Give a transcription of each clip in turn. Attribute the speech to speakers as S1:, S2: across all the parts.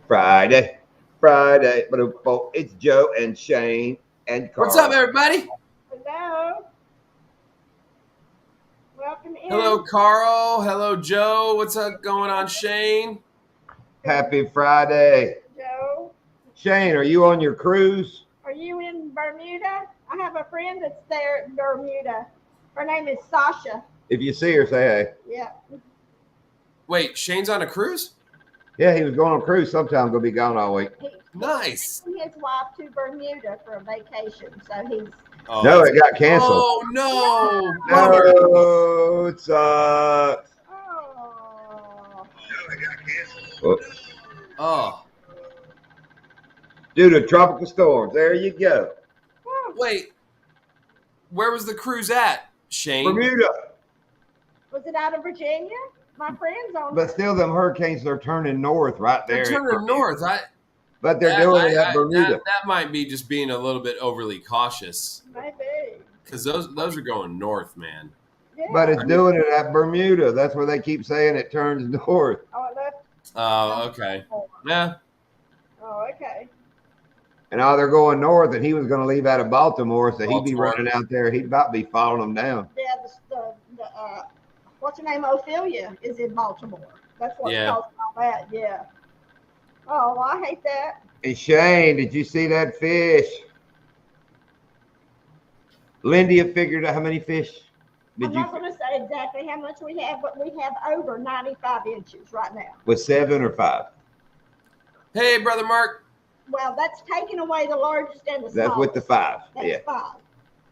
S1: Friday. It's Joe and Shane and Carl.
S2: What's up, everybody?
S3: Hello. Welcome in.
S2: Hello, Carl. Hello, Joe. What's up going on, Shane?
S1: Happy Friday.
S3: Joe.
S1: Shane, are you on your cruise?
S3: Are you in Bermuda? I have a friend that's there in Bermuda. Her name is Sasha.
S1: If you see her, say hey.
S3: Yeah.
S2: Wait, Shane's on a cruise?
S1: Yeah, he was going on a cruise sometime. Going to be gone all week.
S2: Nice.
S3: He his wife to Bermuda for a vacation, so he's.
S2: Oh,
S1: No, it got canceled.
S2: Oh, no.
S1: No, it sucks.
S3: Oh.
S1: No, it got canceled.
S2: Oh,
S1: Due to tropical storms. There you go.
S2: wait. Where was the cruise at, Shane?
S1: Bermuda.
S3: Was it out of Virginia? My friend's on.
S1: But still, them hurricanes are turning north right there.
S2: They're turning north.
S1: But they're doing it at Bermuda.
S2: That might be just being a little bit overly cautious.
S3: Maybe.
S2: Because those are going north, man.
S3: Yeah.
S1: But it's doing it at Bermuda. That's where they keep saying it turns north.
S3: Oh, it left.
S2: Oh, okay. Yeah.
S3: Oh, okay.
S1: And they're going north, and he was going to leave out of Baltimore, so he'd be running out there. He'd about be following them down.
S3: Yeah, what's her name? Ophelia is in Baltimore. That's what's causing all that. Yeah. Oh, well, I hate that.
S1: And Shane, did you see that fish? Lindy have figured out how many fish.
S3: I'm not going to say exactly how much we have, but we have over 95 inches right now.
S1: With 7 or 5?
S2: Hey, Brother Mark.
S3: Well, that's taking away the largest and the smallest.
S1: That's with the 5.
S3: That's 5.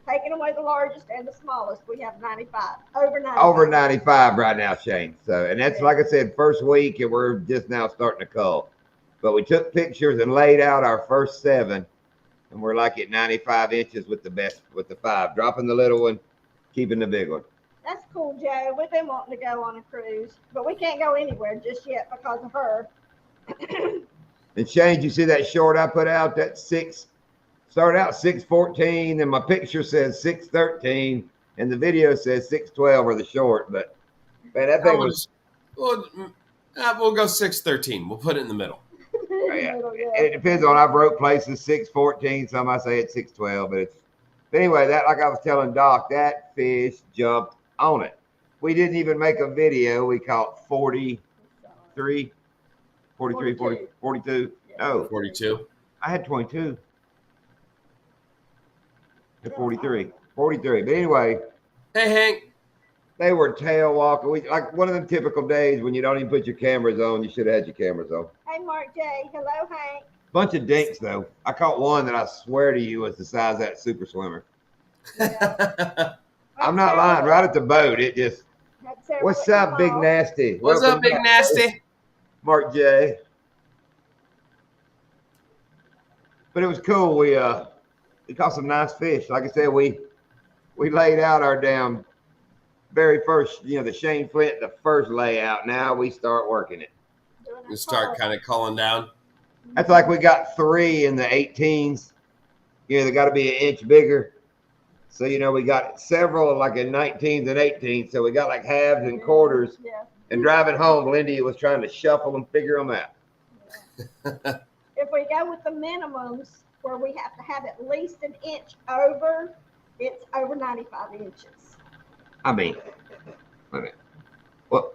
S3: Taking away the largest and the smallest, we have 95. Over 95.
S1: Over 95 right now, Shane. So, and that's like I said, first week, and we're just now starting to cull. But we took pictures and laid out our first 7, and we're like at 95 inches with the 5, dropping the little one, keeping the big one.
S3: That's cool, Joe. We've been wanting to go on a cruise, but we can't go anywhere just yet because of her.
S1: And Shane, did you see that short I put out? That started out 6:14, and my picture says 6:13, and the video says 6:12 or the short. But man, that thing was.
S2: We'll go 6:13. We'll put it in the middle.
S1: It depends on. I've wrote places 6:14. Some I say it's 6:12, but anyway. That, like I was telling Doc, that fish jumped on it. We didn't even make a video. We caught 43, 40, 42. No,
S2: 42.
S1: I had 22. To 43. But anyway.
S2: Hey, Hank.
S1: They were tail walking. Like one of them typical days when you don't even put your cameras on. You should have had your cameras on.
S3: Hey, Mark J. Hello, Hank.
S1: Bunch of dinks, though. I caught one that I swear to you was the size of that super swimmer.
S3: Yeah.
S1: I'm not lying. Right at the boat, it just. What's up, Big Nasty?
S2: What's up, Big Nasty?
S1: Mark J. But it was cool. We caught some nice fish. Like I said, we laid out our damn very first, the Shane Flint, the first layout. Now we start working it.
S2: We start kind of calling down.
S1: That's like we got 3 in the 18s. They got to be an inch bigger. So, we got several like in 19s and 18s. So we got like halves and quarters.
S3: Yeah.
S1: And driving home, Lindy was trying to shuffle and figure them out.
S3: Yeah. If we go with the minimums where we have to have at least an inch over, it's over 95 inches.
S1: I mean, well,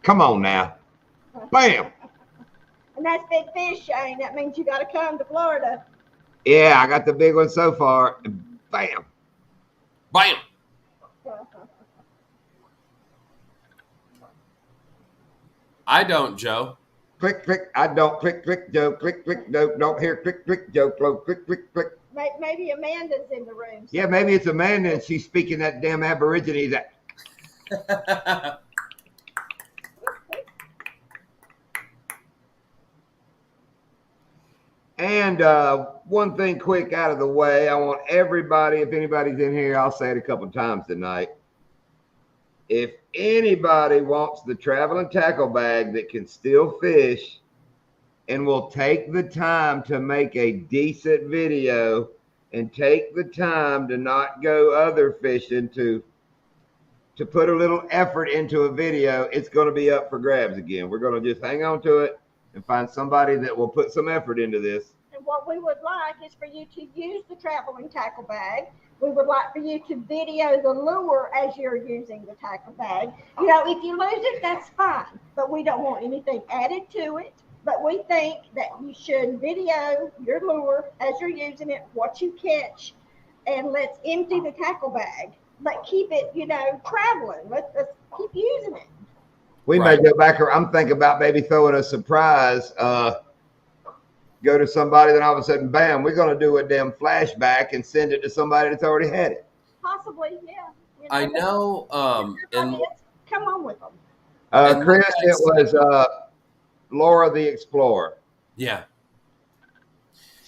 S1: come on now. Bam.
S3: And that's big fish, Shane. That means you got to come to Florida.
S1: Yeah, I got the big one so far. Bam.
S2: Bam. I don't, Joe.
S1: Click, click. I don't. Click, click, Joe. Click, click, Joe. Don't hear click, click, Joe. Click, click, click.
S3: Maybe Amanda's in the room.
S1: Yeah, maybe it's Amanda and she's speaking that damn Aborigines. And one thing quick out of the way, I want everybody, if anybody's in here, I'll say it a couple of times tonight. If anybody wants the traveling tackle bag that can still fish and will take the time to make a decent video and take the time to not go other fishing, to put a little effort into a video, it's going to be up for grabs again. We're going to just hang on to it and find somebody that will put some effort into this.
S3: And what we would like is for you to use the traveling tackle bag. We would like for you to video the lure as you're using the tackle bag. You know, if you lose it, that's fine, but we don't want anything added to it. But we think that you should video your lure as you're using it, what you catch, and let's empty the tackle bag. But keep it, you know, traveling. Let's keep using it.
S1: We may go back, or I'm thinking about maybe throwing a surprise. Go to somebody, then all of a sudden, bam, we're going to do a damn flashback and send it to somebody that's already had it.
S3: Possibly, yeah. You know,
S2: I know. And
S3: come on with them.
S1: Chris, it was Laura the Explorer.
S2: Yeah.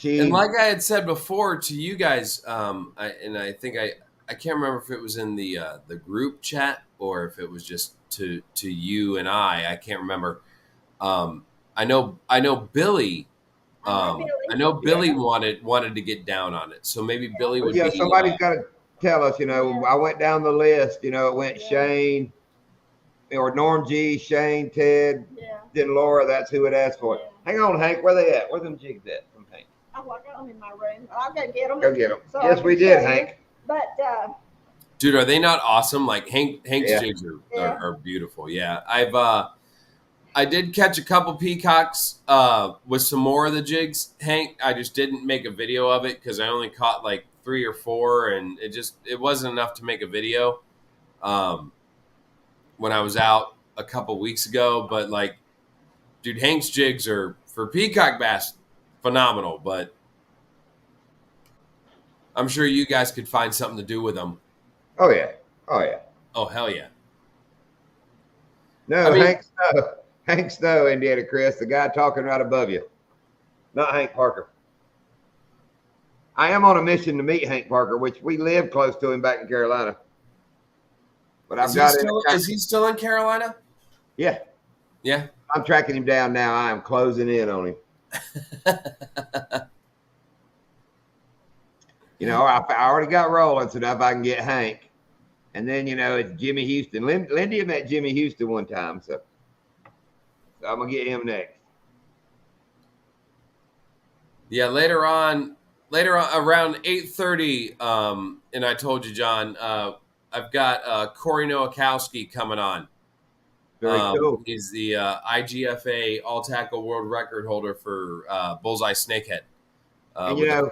S1: And
S2: like I had said before to you guys, I think I can't remember if it was in the group chat or if it was just to you and I can't remember. I know Billy. I know Billy wanted to get down on it, so maybe Billy would.
S1: Yeah, somebody's got to tell us. You know, I went down the list. You know, it went Shane, or Norm G, Shane, Ted, then Laura. That's who it asked for. Hang on, Hank. Where they at? Where them jigs at from Hank?
S3: I got them in my room. I'll go get them.
S1: Go get them. Yes, we did, Hank.
S3: But
S2: dude, are they not awesome? Like Hank's jigs are beautiful. Yeah, I did catch a couple peacocks with some more of the jigs, Hank. I just didn't make a video of it because I only caught like 3 or 4, and it wasn't enough to make a video when I was out a couple weeks ago. But like, dude, Hank's jigs are for peacock bass phenomenal, but I'm sure you guys could find something to do with them.
S1: Oh yeah.
S2: Oh hell yeah.
S1: No, I mean, Hank Snow, Indiana Chris, the guy talking right above you, not Hank Parker. I am on a mission to meet Hank Parker, which we live close to him back in Carolina. But
S2: is he still in Carolina?
S1: Yeah.
S2: Yeah.
S1: I'm tracking him down now. I am closing in on him. You know, I already got rolling, so now if I can get Hank. And then, you know, it's Jimmy Houston. Lindy met Jimmy Houston one time, so I'm going to get him next.
S2: Yeah, later on around 8:30, and I told you, John, I've got Corey Nowakowski coming on.
S1: Very cool.
S2: He's the IGFA all-tackle world record holder for Bullseye Snakehead.
S1: And, you know,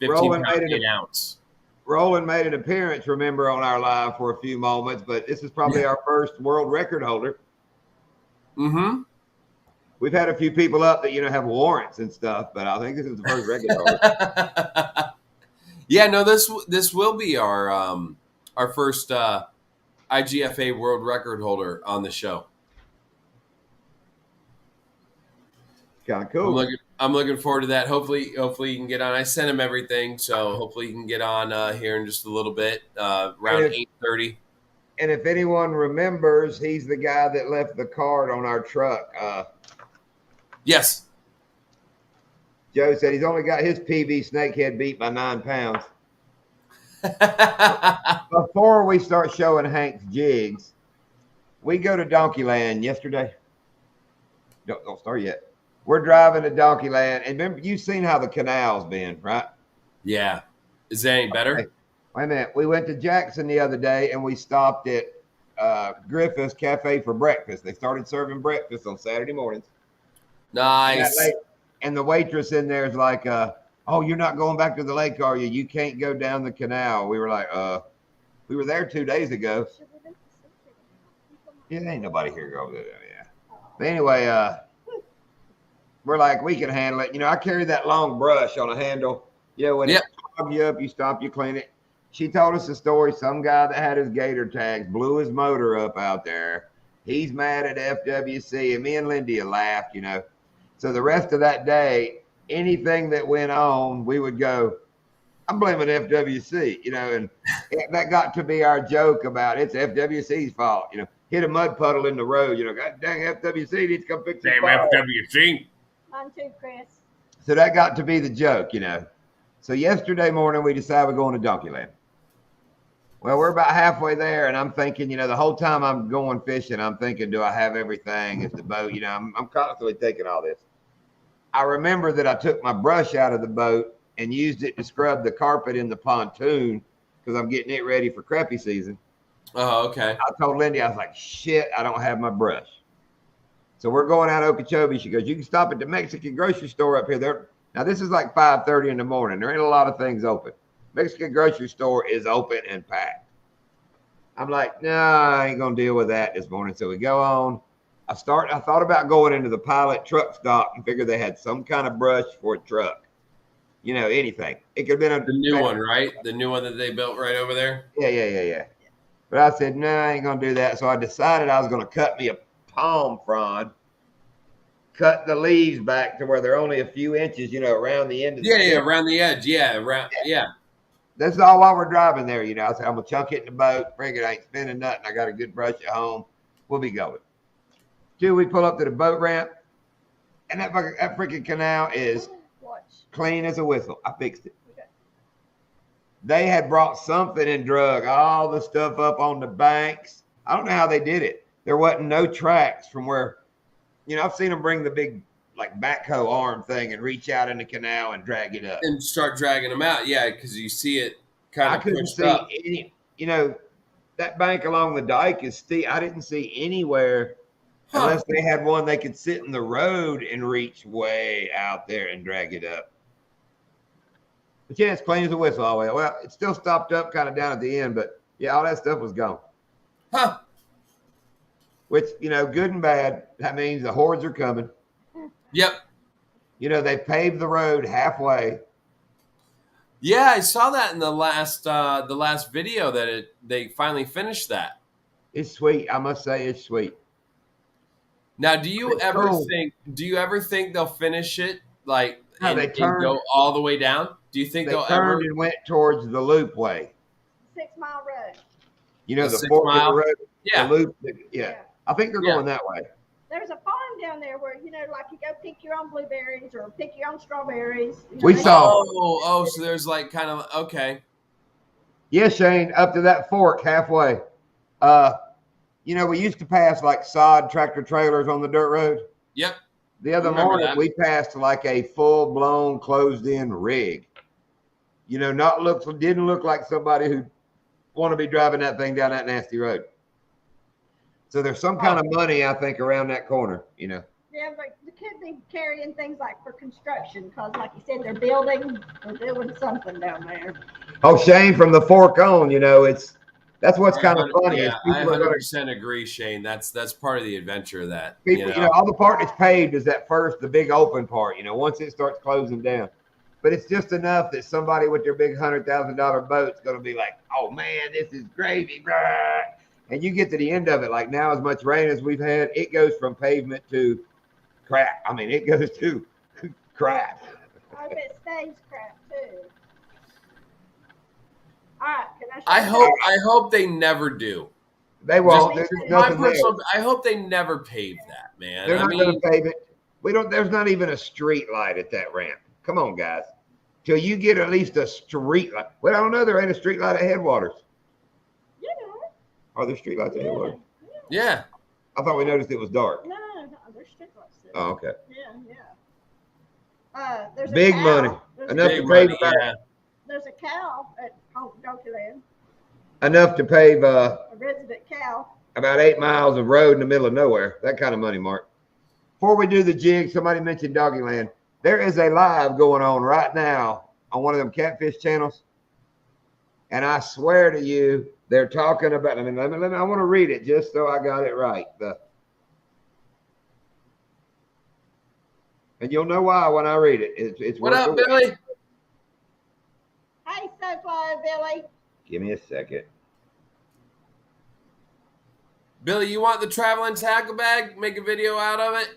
S2: 15-pound, 8 ounce.
S1: Roland made an appearance, remember, on our live for a few moments, but this is probably our first world record holder.
S2: Mm-hmm.
S1: We've had a few people up that, you know, have warrants and stuff, but I think this is the first record holder.
S2: Yeah, no, this will be our first IGFA world record holder on the show.
S1: Kind of cool.
S2: I'm looking forward to that. Hopefully you can get on. I sent him everything, so hopefully you can get on here in just a little bit, around 8:30.
S1: And if anyone remembers, he's the guy that left the card on our truck.
S2: Yes.
S1: Joe said he's only got his PB snakehead beat by 9 pounds. Before we start showing Hank's jigs, we go to Donkeyland yesterday. Don't start yet. We're driving to Donkeyland, and remember, you've seen how the canal's been, right?
S2: Yeah. Is that any better?
S1: Okay. Wait a minute. We went to Jackson the other day, and we stopped at Griffith's Cafe for breakfast. They started serving breakfast on Saturday mornings.
S2: Nice.
S1: And the waitress in there is like, oh, you're not going back to the lake, are you? You can't go down the canal. We were like, we were there 2 days ago. Yeah, ain't nobody here go over there. Yeah. But anyway, we're like, we can handle it. You know, I carry that long brush on a handle. Yeah, when it clogs you up, you stop, you clean it. She told us a story. Some guy that had his gator tags blew his motor up out there. He's mad at FWC, and me and Lindy laughed, you know. So the rest of that day, anything that went on, we would go, I'm blaming FWC, you know, and that got to be our joke about it's FWC's fault, you know. Hit a mud puddle in the road, you know, God dang, FWC needs to come fix it.
S2: Damn FWC.
S3: Mine too, Chris.
S1: So that got to be the joke, you know. So yesterday morning, we decided we're going to Donkeyland. Well, we're about halfway there, and I'm thinking, the whole time I'm going fishing, I'm thinking, do I have everything? Is the boat, I'm constantly thinking all this. I remember that I took my brush out of the boat and used it to scrub the carpet in the pontoon because I'm getting it ready for crappie season.
S2: Oh, okay.
S1: I told Lindy, I was like, shit, I don't have my brush. So we're going out Okeechobee. She goes, you can stop at the Mexican grocery store up here. Now, this is like 5:30 in the morning. There ain't a lot of things open. Mexican grocery store is open and packed. I'm like, no, I ain't going to deal with that this morning. So we go on. I thought about going into the Pilot truck stop and figured they had some kind of brush for a truck. Anything. It could have been
S2: the new one, right? The new one that they built right over there.
S1: Yeah. But I said, no, I ain't going to do that. So I decided I was going to cut me a palm frond, cut the leaves back to where they're only a few inches, around the end of the
S2: Yeah, around the edge. Yeah, yeah.
S1: That's all while we're driving there, I said, I'm going to chunk it in the boat. Figured I ain't spending nothing. I got a good brush at home. We'll be going. We pull up to the boat ramp, and that freaking canal is clean as a whistle. I fixed it. Okay. They had brought something and drug all the stuff up on the banks. I don't know how they did it. There wasn't no tracks from where, I've seen them bring the big backhoe arm thing and reach out in the canal and drag it up.
S2: And start dragging them out. Yeah, because you see it kind of
S1: pushed see up. Any, that bank along the dike is steep. I didn't see anywhere unless they had one they could sit in the road and reach way out there and drag it up. But yeah, it's clean as a whistle all the way. Well, it still stopped up kind of down at the end, but yeah, all that stuff was gone.
S2: Huh.
S1: Which, good and bad, that means the hordes are coming.
S2: Yep.
S1: They paved the road halfway.
S2: Yeah, I saw that in the last video that they finally finished that.
S1: It's sweet. I must say it's sweet.
S2: Now, do you ever think they'll finish it and go all the way down? Do you think they'll
S1: turned and went towards the loop way?
S3: 6 Mile Road.
S1: The 4 mile road.
S2: Yeah.
S1: The loop. Yeah. I think they're going that way.
S3: There's a farm down there where, you go pick your own blueberries or pick your own strawberries.
S1: We saw.
S2: So there's okay.
S1: Yeah, Shane, up to that fork halfway. We used to pass sod tractor trailers on the dirt road.
S2: Yep.
S1: The other morning we passed a full-blown closed-in rig. Didn't look like somebody who want to be driving that thing down that nasty road. So there's some kind of money, I think, around that corner, Yeah,
S3: the kids be carrying things for construction because, like you said, they're doing something down there.
S1: Oh, Shane, from the fork on, that's what's kind of funny.
S2: Yeah, I 100% agree, Shane. That's part of the adventure of that.
S1: People, all the part that's paved is the big open part, once it starts closing down. But it's just enough that somebody with their big $100,000 boat's going to be like, oh, man, this is gravy. Blah. And you get to the end of it, now as much rain as we've had, it goes from pavement to crap. I mean, it goes to crap.
S3: I bet it stays crap, too. All right,
S2: I hope they never do.
S1: They won't.
S2: I hope they never pave that, man.
S1: They're not going to pave it. There's not even a street light at that ramp. Come on, guys. Till you get at least a street light. Well, I don't know. There ain't a street light at Headwaters. Are there street lights at Headwaters?
S2: Yeah.
S1: I thought we noticed it was dark.
S3: No, there's street lights there.
S1: Oh, okay.
S3: Yeah. There's
S1: big money. Enough to pave.
S3: There's a cow at Donkeyland.
S1: Enough to pave
S3: a resident cow.
S1: About 8 miles of road in the middle of nowhere. That kind of money, Mark. Before we do the jig, somebody mentioned Doggyland. There is a live going on right now on one of them catfish channels. And I swear to you, they're talking about, I want to read it just so I got it right. And you'll know why when I read it. It's
S2: what up, Billy?
S3: Hey, Sunflower Billy.
S1: Give me a second.
S2: Billy, you want the traveling tackle bag? Make a video out of it?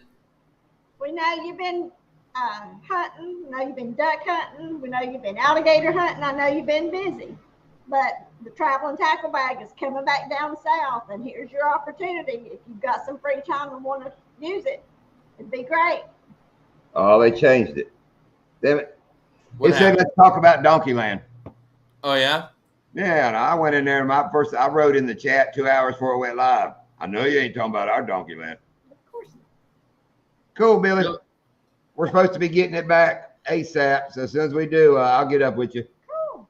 S3: We know you've been hunting. We know you've been duck hunting. We know you've been alligator hunting. I know you've been busy. But the traveling tackle bag is coming back down south, and here's your opportunity. If you've got some free time and want to use it, it'd be great.
S1: Oh, they changed it. Damn it. It said let's talk about Donkeyland.
S2: Oh, yeah?
S1: Yeah, and I went in there. I wrote in the chat 2 hours before it went live. I know you ain't talking about our donkey land.
S3: Of course.
S1: Cool, Billy.
S2: Yep.
S1: We're supposed to be getting it back ASAP. So as soon as we do, I'll get up with you.
S3: Cool.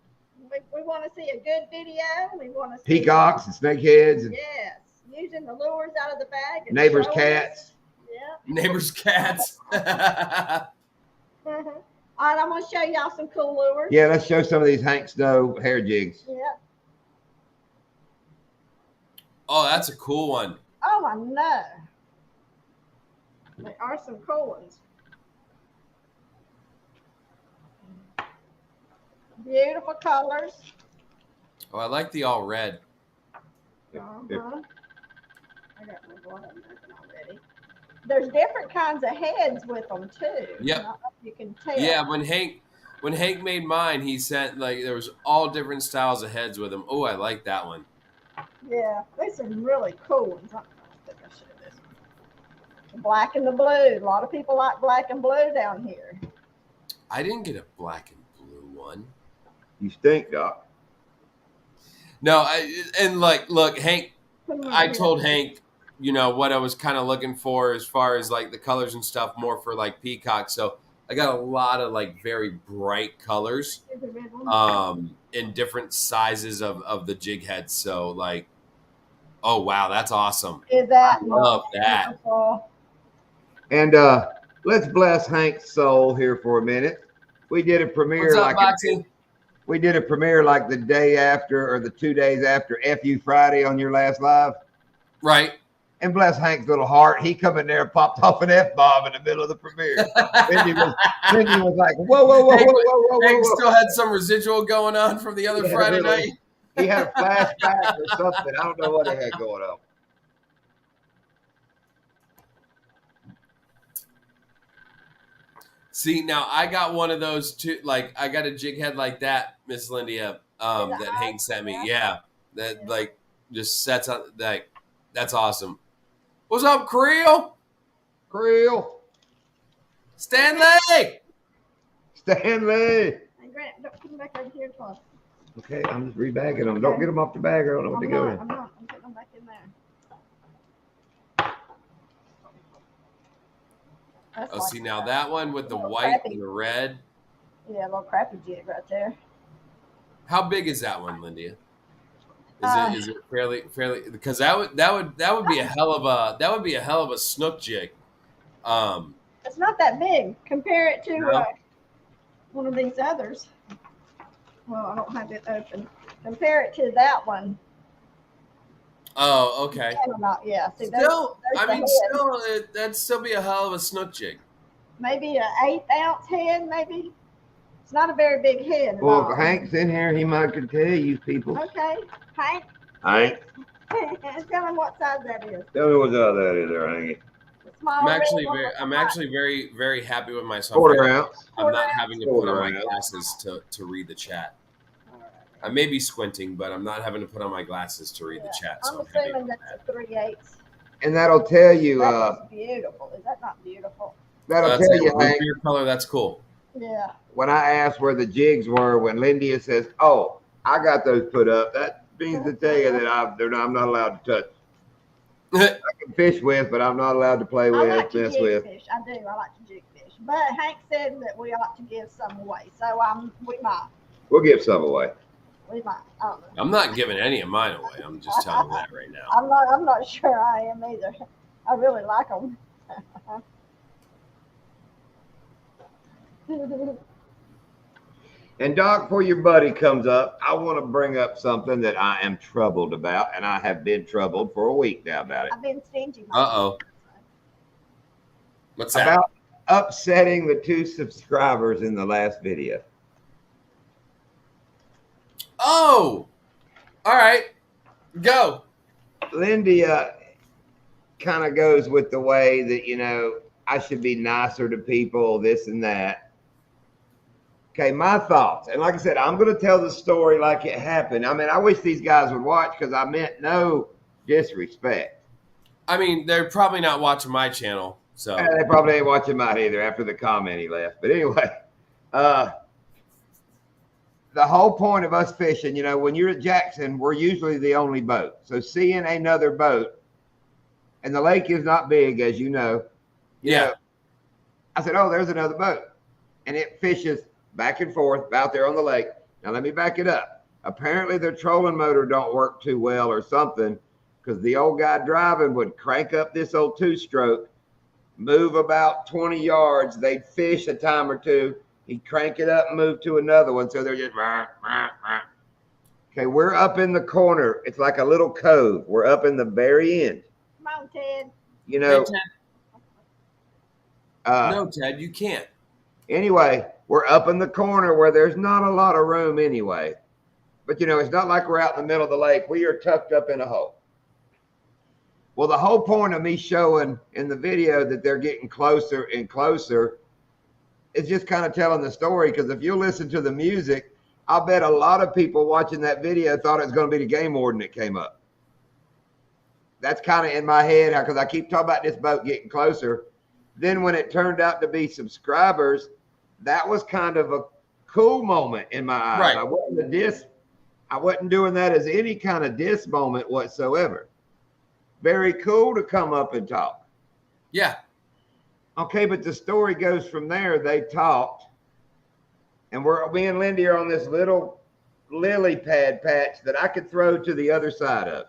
S3: We want to see a good video. We want to see
S1: Peacocks and snakeheads and
S3: yes, using the lures out of the bag. And
S1: neighbors'
S3: showing
S1: cats.
S3: us. Yeah.
S2: Neighbors' cats.
S3: All right, I'm going to show y'all some cool lures.
S1: Yeah, let's show some of these Hank Snow hair jigs.
S3: Yeah.
S2: Oh, that's a cool one.
S3: Oh, I know. There are some cool ones. Beautiful colors.
S2: Oh, I like the all red.
S3: Uh-huh. I got my blood open already. There's different kinds of heads with them too.
S2: Yep.
S3: I don't know if you can tell.
S2: Yeah, when Hank made mine, he sent like there was all different styles of heads with him. Oh, I like that one.
S3: Yeah, there's some really cool ones. I think I should have this one. The black and the blue. A lot of people like black and blue down here.
S2: I didn't get a black and blue one.
S1: You stink, Doc.
S2: No, look, Hank.
S3: Put 'em
S2: I
S3: right
S2: told
S3: here.
S2: Hank, what I was kind of looking for as far as like the colors and stuff, more for like peacock. So I got a lot of like very bright colors,
S3: Here's the red one.
S2: in different sizes of the jig heads. So like, oh wow, that's awesome.
S3: Is that
S2: Love that.
S3: beautiful?
S1: And let's bless Hank's soul here for a minute. We did a premiere
S2: What's up, Boxy?
S1: we did a premiere like the day after or the 2 days after FU Friday on your last live.
S2: Right.
S1: And bless Hank's little heart. He come in there and popped off an F-bomb in the middle of the premiere. Cindy was like, whoa, whoa, whoa, whoa, whoa, whoa,
S2: Hank
S1: whoa.
S2: still had some residual going on from the other
S1: Yeah,
S2: Friday
S1: really.
S2: night.
S1: He had a flashback or something. I don't know what he had going on.
S2: See, now I got one of those too. Like I got a jig head like that, Miss Lindia, that Hank sent me. Yeah, that like just sets on like that's awesome. What's up, Creel?
S1: Creel.
S2: Stanley.
S1: Stanley.
S3: And Grant, don't put them back over here close.
S1: Okay, I'm just rebagging them. Don't get them off the bag. I don't know what to go in.
S3: I'm not. I'm putting them back in there. That's
S2: Oh,
S3: like
S2: see now that one with the white and the red.
S3: Yeah, a little crappy jig right there.
S2: How big is that one, Lindia? Is it fairly because that would be a hell of a snook jig.
S3: It's not that big. Compare it to
S2: No.
S3: one of these others. Well, I don't have it open. Compare it to that one.
S2: Oh, okay.
S3: Not, yeah. See,
S2: Still,
S3: there's
S2: I
S3: the
S2: mean,
S3: head.
S2: that'd still be a hell of a snook jig.
S3: Maybe an 1/8 ounce head, maybe. It's not a very big head. at
S1: Well,
S3: all.
S1: if Hank's in here, he might could tell you people.
S3: Okay, Hank.
S1: Hank,
S3: Tell him what size that is.
S1: tell me what size that is there, Hank.
S3: The small red one.
S2: I'm actually very, very happy with myself.
S1: Quarter ounce.
S2: I'm not having to put on my
S1: Quarter ounce.
S2: glasses to read the chat. I may be squinting, but I'm not having to put on my glasses to read the chat.
S3: I'm
S2: So I'm happy
S3: assuming
S2: with
S3: that's
S2: that.
S3: a 3/8.
S1: And that'll tell you,
S3: That's beautiful. Is that not beautiful?
S1: that'll
S2: That's
S1: tell
S2: a
S1: you, Hank,
S2: beer color. That's cool.
S3: Yeah.
S1: when I asked where the jigs were, when Lindia says, oh, I got those put up, that means to tell you that I'm not allowed to touch. I can fish with, but I'm not allowed to play
S3: I
S1: with,
S3: like to
S1: mess
S3: jig
S1: with.
S3: fish. I do. I like to jig fish. But Hank said that we ought to give some away. So we might.
S1: We'll give some away.
S3: We might. I don't know.
S2: I'm not giving any of mine away. I'm just telling you that right now.
S3: I'm not sure I am either. I really like them.
S1: And Doc, before your buddy comes up, I want to bring up something that I am troubled about, and I have been troubled for a week now about it.
S3: I've been stingy.
S2: Uh-oh. What's that?
S1: About upsetting the 2 subscribers in the last video.
S2: Oh, all right, go.
S1: Lindia kind of goes with the way that, I should be nicer to people, this and that. Okay, my thoughts. And like I said, I'm going to tell the story like it happened. I mean, I wish these guys would watch because I meant no disrespect.
S2: I mean, they're probably not watching my channel, so
S1: They probably ain't watching mine either after the comment he left. But anyway, the whole point of us fishing, when you're at Jackson, we're usually the only boat. So seeing another boat, and the lake is not big, as you know, I said, oh, there's another boat. And it fishes back and forth out there on the lake. Now, let me back it up. Apparently, their trolling motor don't work too well or something, because the old guy driving would crank up this old two-stroke, move about 20 yards. They'd fish a time or two. He'd crank it up and move to another one. So they're just, okay, we're up in the corner. It's like a little cove. We're up in the very end.
S3: Come on, Ted.
S1: Hey, Ted.
S2: No, Ted, you can't.
S1: Anyway, we're up in the corner where there's not a lot of room anyway. But, it's not like we're out in the middle of the lake. We are tucked up in a hole. Well, the whole point of me showing in the video that they're getting closer and closer is just kind of telling the story, because if you listen to the music, I'll bet a lot of people watching that video thought it was going to be the game warden that came up. That's kind of in my head, because I keep talking about this boat getting closer. Then when it turned out to be subscribers, that was kind of a cool moment in my eyes.
S2: Right.
S1: I wasn't doing that as any kind of diss moment whatsoever. Very cool to come up and talk.
S2: Yeah.
S1: Okay, but the story goes from there. They talked, and me and Lindy are on this little lily pad patch that I could throw to the other side of.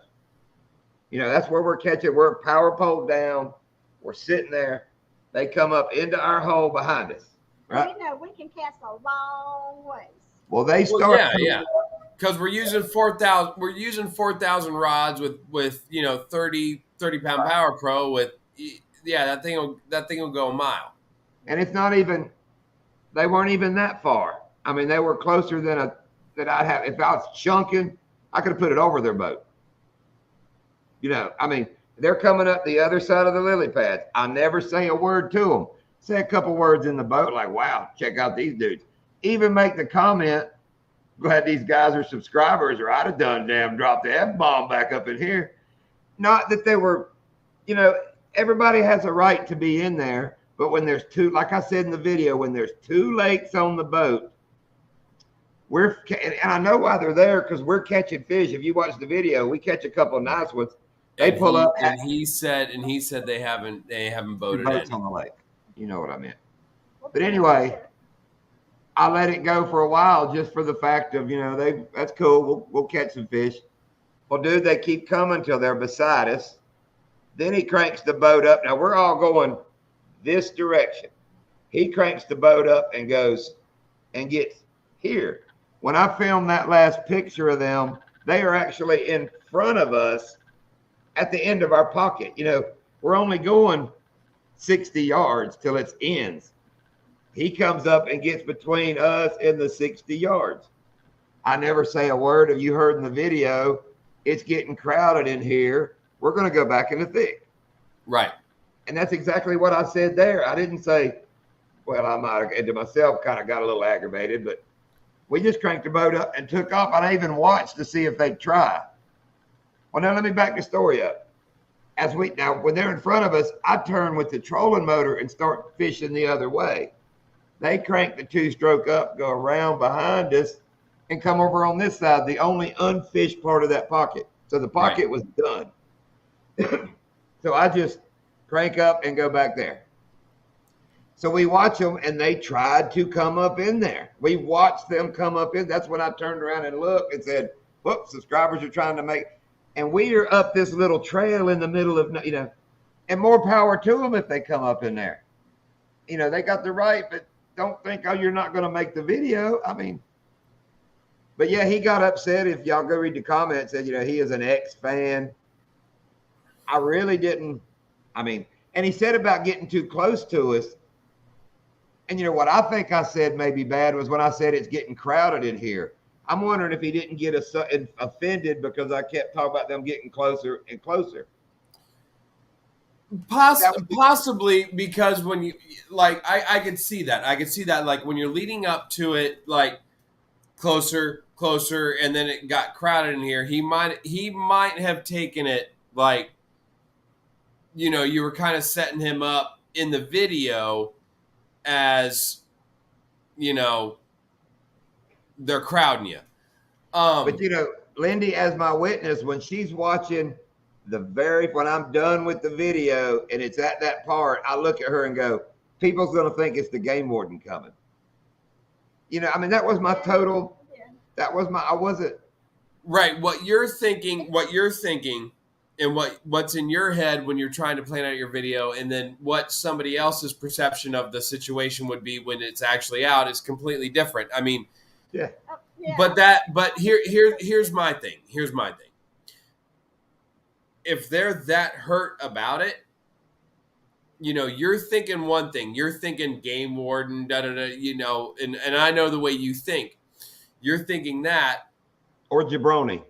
S1: That's where we're catching. We're power pole down. We're sitting there. They come up into our hole behind us. Right?
S3: We can cast a long ways.
S1: Well, they start.
S2: Yeah. Because we're using 4,000. We're using 4,000 rods with 30-pound Power Pro with. Yeah, that thing will go a mile.
S1: And it's not even, they weren't even that far. I mean, they were closer than I'd have. If I was chunking, I could have put it over their boat. They're coming up the other side of the lily pads. I never say a word to them. Say a couple words in the boat, like, wow, check out these dudes. Even make the comment, glad these guys are subscribers, or I'd have done dropped the F-bomb back up in here. Not that they were, everybody has a right to be in there, but when there's two, like I said in the video, when there's two lakes on the boat, and I know why they're there, because we're catching fish. If you watch the video, we catch a couple of nice ones. They pull up,
S2: and he said they haven't boated
S1: boats on the lake. You know what I meant. But anyway, I let it go for a while just for the fact of that's cool. We'll catch some fish. Well, dude, they keep coming till they're beside us. Then he cranks the boat up. Now we're all going this direction. He cranks the boat up and goes and gets here. When I filmed that last picture of them, they are actually in front of us at the end of our pocket. We're only going 60 yards till it ends. He comes up and gets between us and the 60 yards. I never say a word. Have you heard in the video? It's getting crowded in here. We're going to go back in the thick.
S2: Right.
S1: And that's exactly what I said there. I didn't say, well, I might have, to myself, kind of got a little aggravated, but we just cranked the boat up and took off. And I even watched to see if they'd try. Well, now let me back the story up. Now, when they're in front of us, I turn with the trolling motor and start fishing the other way. They crank the two-stroke up, go around behind us, and come over on this side, the only unfished part of that pocket. So the pocket was done. So I just crank up and go back there. So we watch them, and they tried to come up in there. We watched them come up in. That's when I turned around and looked and said, whoops, subscribers are trying to make. And we are up this little trail in the middle of, and more power to them if they come up in there. They got the right, but don't think, oh, you're not going to make the video. But yeah, he got upset. If y'all go read the comments, said, he is an ex-fan. I really didn't. And he said about getting too close to us. And what I think I said maybe bad was when I said it's getting crowded in here. I'm wondering if he didn't get offended because I kept talking about them getting closer and closer.
S2: Possibly because when you I could see that. I could see that when you're leading up to it, closer, and then it got crowded in here. He might have taken it you were kind of setting him up in the video as they're crowding you.
S1: But Lindy, as my witness, when she's watching when I'm done with the video and it's at that part, I look at her and go, people's going to think it's the game warden coming. That was my total. That was I wasn't.
S2: Right. What you're thinking, and what's in your head when you're trying to plan out your video, and then what somebody else's perception of the situation would be when it's actually out is completely different. I mean,
S1: yeah.
S2: But here's my thing. If they're that hurt about it, you're thinking one thing. You're thinking game warden, and I know the way you think. You're thinking that.
S1: Or jabroni.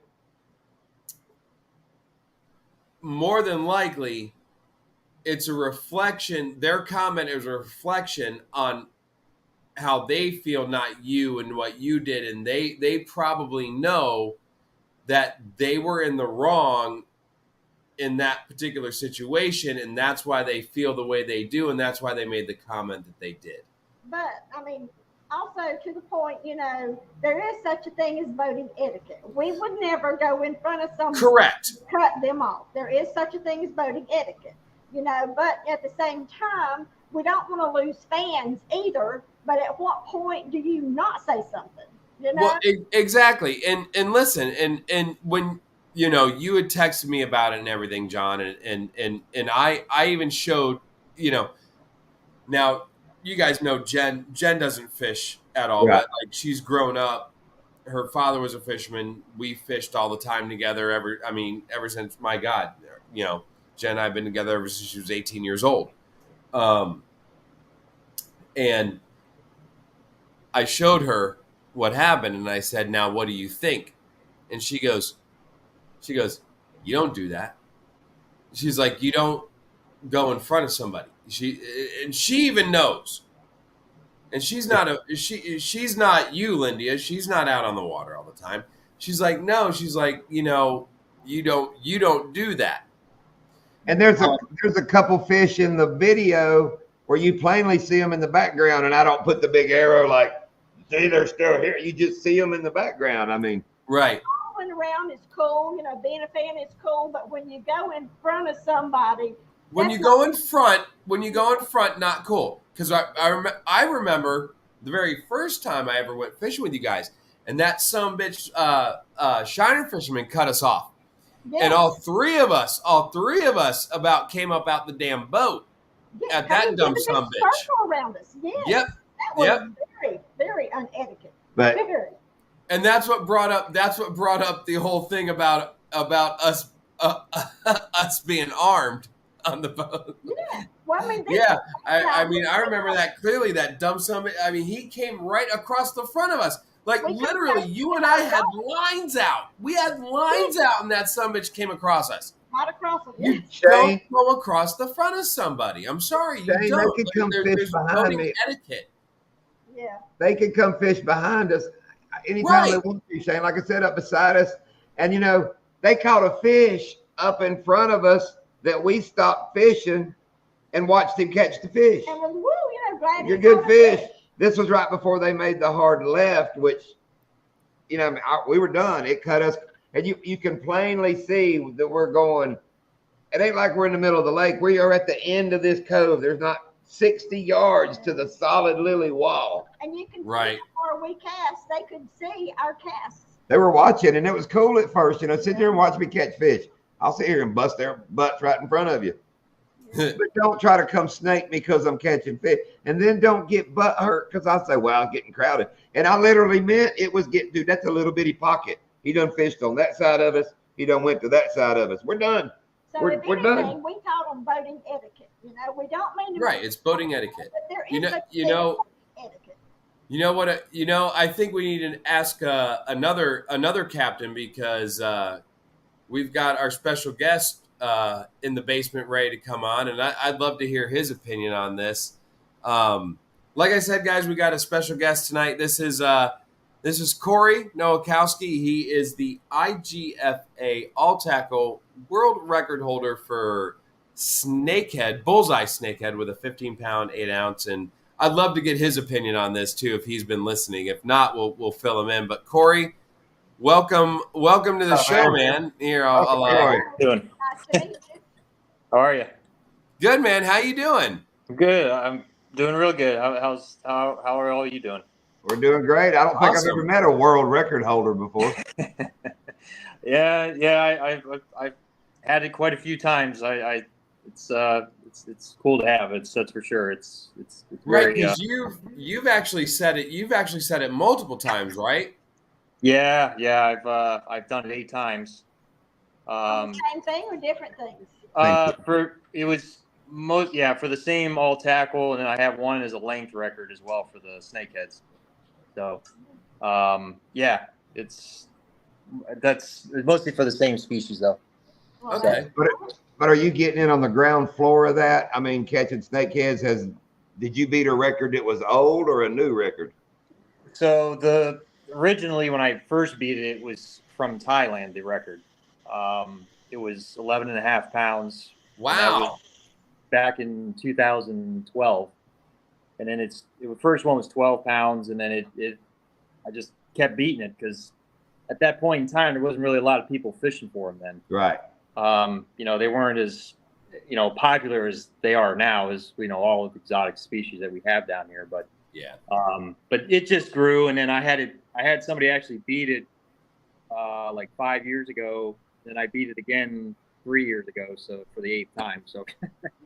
S2: More than likely, it's a reflection. Their comment is a reflection on how they feel, not you and what you did. And they probably know that they were in the wrong in that particular situation, and that's why they feel the way they do, and that's why they made the comment that they did.
S3: But also to the point, there is such a thing as voting etiquette. We would never go in front of someone.
S2: Correct.
S3: And cut them off. There is such a thing as voting etiquette, but at the same time, we don't want to lose fans either. But at what point do you not say something?
S2: Well, exactly. And listen, and when you had texted me about it and everything, John, and I even showed, now you guys know Jen doesn't fish at all,
S1: right.
S2: But like she's grown up. Her father was a fisherman. We fished all the time together ever since, my God, Jen and I have been together ever since she was 18 years old. And I showed her what happened, and I said, now what do you think? And she goes, you don't do that. She's like, you don't go in front of somebody. She even knows. And she's not you, Lindia. She's not out on the water all the time. She's like, no, she's like, you don't do that.
S1: And there's a couple fish in the video where you plainly see them in the background, and I don't put the big arrow like, see, they're still here. You just see them in the background.
S2: Right.
S3: Following around is cool. Being a fan is cool. But when you go in front of somebody,
S2: when you go in front, not cool. Because I remember the very first time I ever went fishing with you guys, and that sumbitch shiner fisherman cut us off. Yes. And all three of us came up out the damn boat at that dumb sumbitch.
S3: Circle around us. Yes.
S2: Yep.
S3: That was very, very unetiquette.
S1: But
S3: very.
S2: And that's what brought up the whole thing about us us being armed on the boat.
S3: Yeah. Well,
S2: I remember that clearly, that dumb summit. He came right across the front of us. Like, literally, you and I had lines out. We had lines out, and that summit came across us.
S3: Not across them.
S2: You don't go across the front of somebody. I'm sorry, you
S1: Shane,
S2: don't.
S1: They could come fish behind me.
S2: Etiquette.
S3: Yeah.
S1: They could come fish behind us anytime they want to, Shane. Like I said, up beside us. And, they caught a fish up in front of us that we stopped fishing and watched him catch the fish.
S3: And was, glad
S1: you're good fish. This was right before they made the hard left, which, we were done. It cut us. And you can plainly see that we're going. It ain't like we're in the middle of the lake. We are at the end of this cove. There's not 60 yards to the solid lily wall.
S3: And you can see how far we cast. They could see our casts.
S1: They were watching, and it was cool at first. Sit there and watch me catch fish. I'll sit here and bust their butts right in front of you. But don't try to come snake me because I'm catching fish. And then don't get butt hurt because I say, well, I'm getting crowded. And I literally meant it was dude, that's a little bitty pocket. He done fished on that side of us. He done went to that side of us. We're done.
S3: So
S1: we're done.
S3: We taught them boating etiquette. We don't mean to.
S2: Right, it's boating etiquette.
S3: But there is
S2: etiquette.
S3: You know what?
S2: I think we need to ask another captain, because we've got our special guest in the basement ready to come on, and I'd love to hear his opinion on this. Like I said, guys, we got a special guest tonight. This is Corey Nowakowski. He is the IGFA all-tackle world record holder for Snakehead, Bullseye Snakehead, with a 15-pound, 8-ounce. And I'd love to get his opinion on this too if he's been listening. If not, we'll fill him in. But Corey, welcome to the show, man. Here, I'll
S4: How you doing?
S3: Nice to meet you.
S4: How are you?
S2: Good, man. How you doing?
S4: Good. I'm doing real good. How are all you doing?
S1: We're doing great. I don't think I've
S2: Awesome.
S1: ever met a world record holder before.
S4: Yeah. I've had it quite a few times. It's cool to have. That's for sure. It's
S2: Right,
S4: very,
S2: because you've actually said it. You've actually said it multiple times, right?
S4: yeah. I've done it 8 times.
S3: Same thing or different things?
S4: For the same all tackle, and then I have one as a length record as well for the Snakeheads. So, that's mostly for the same species though.
S3: Well,
S2: Okay.
S1: But are you getting in on the ground floor of that? I mean, catching snakeheads, did you beat a record that was old or a new record?
S4: So originally when I first beat it, it was from Thailand, the record. It was 11.5 pounds.
S2: Wow.
S4: Back in 2012. And then the first one was 12 pounds. And then I just kept beating it because at that point in time, there wasn't really a lot of people fishing for them then.
S1: Right.
S4: They weren't as, popular as they are now, as all of the exotic species that we have down here. But
S2: Yeah.
S4: but it just grew, and then I had somebody actually beat it like 5 years ago, and I beat it again 3 years ago, so for the 8th time. So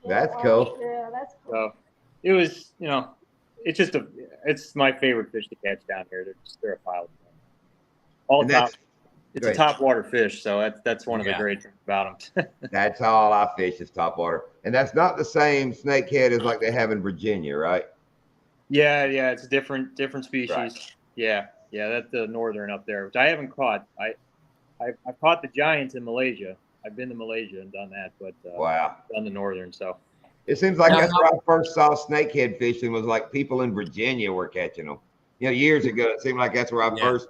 S1: That's cool.
S3: Yeah, that's cool.
S4: so it was, it's my favorite fish to catch down here. They're a pile of fun. All
S1: And
S4: top.
S1: that's
S4: It's
S1: great.
S4: a top water fish, so that's one of the
S2: Yeah.
S4: great things about them.
S1: That's all I fish is topwater. And that's not the same snakehead as like they have in Virginia, right?
S4: Yeah, it's a different species.
S1: Right.
S4: Yeah, that's the northern up there, which I haven't caught. I've caught the giants in Malaysia. I've been to Malaysia and done that, but
S1: Wow.
S4: done the northern. So
S1: It seems like
S2: Now,
S1: that's where I first saw snakehead fishing was like people in Virginia were catching them. Years ago, it seemed like that's where I
S2: Yeah.
S1: first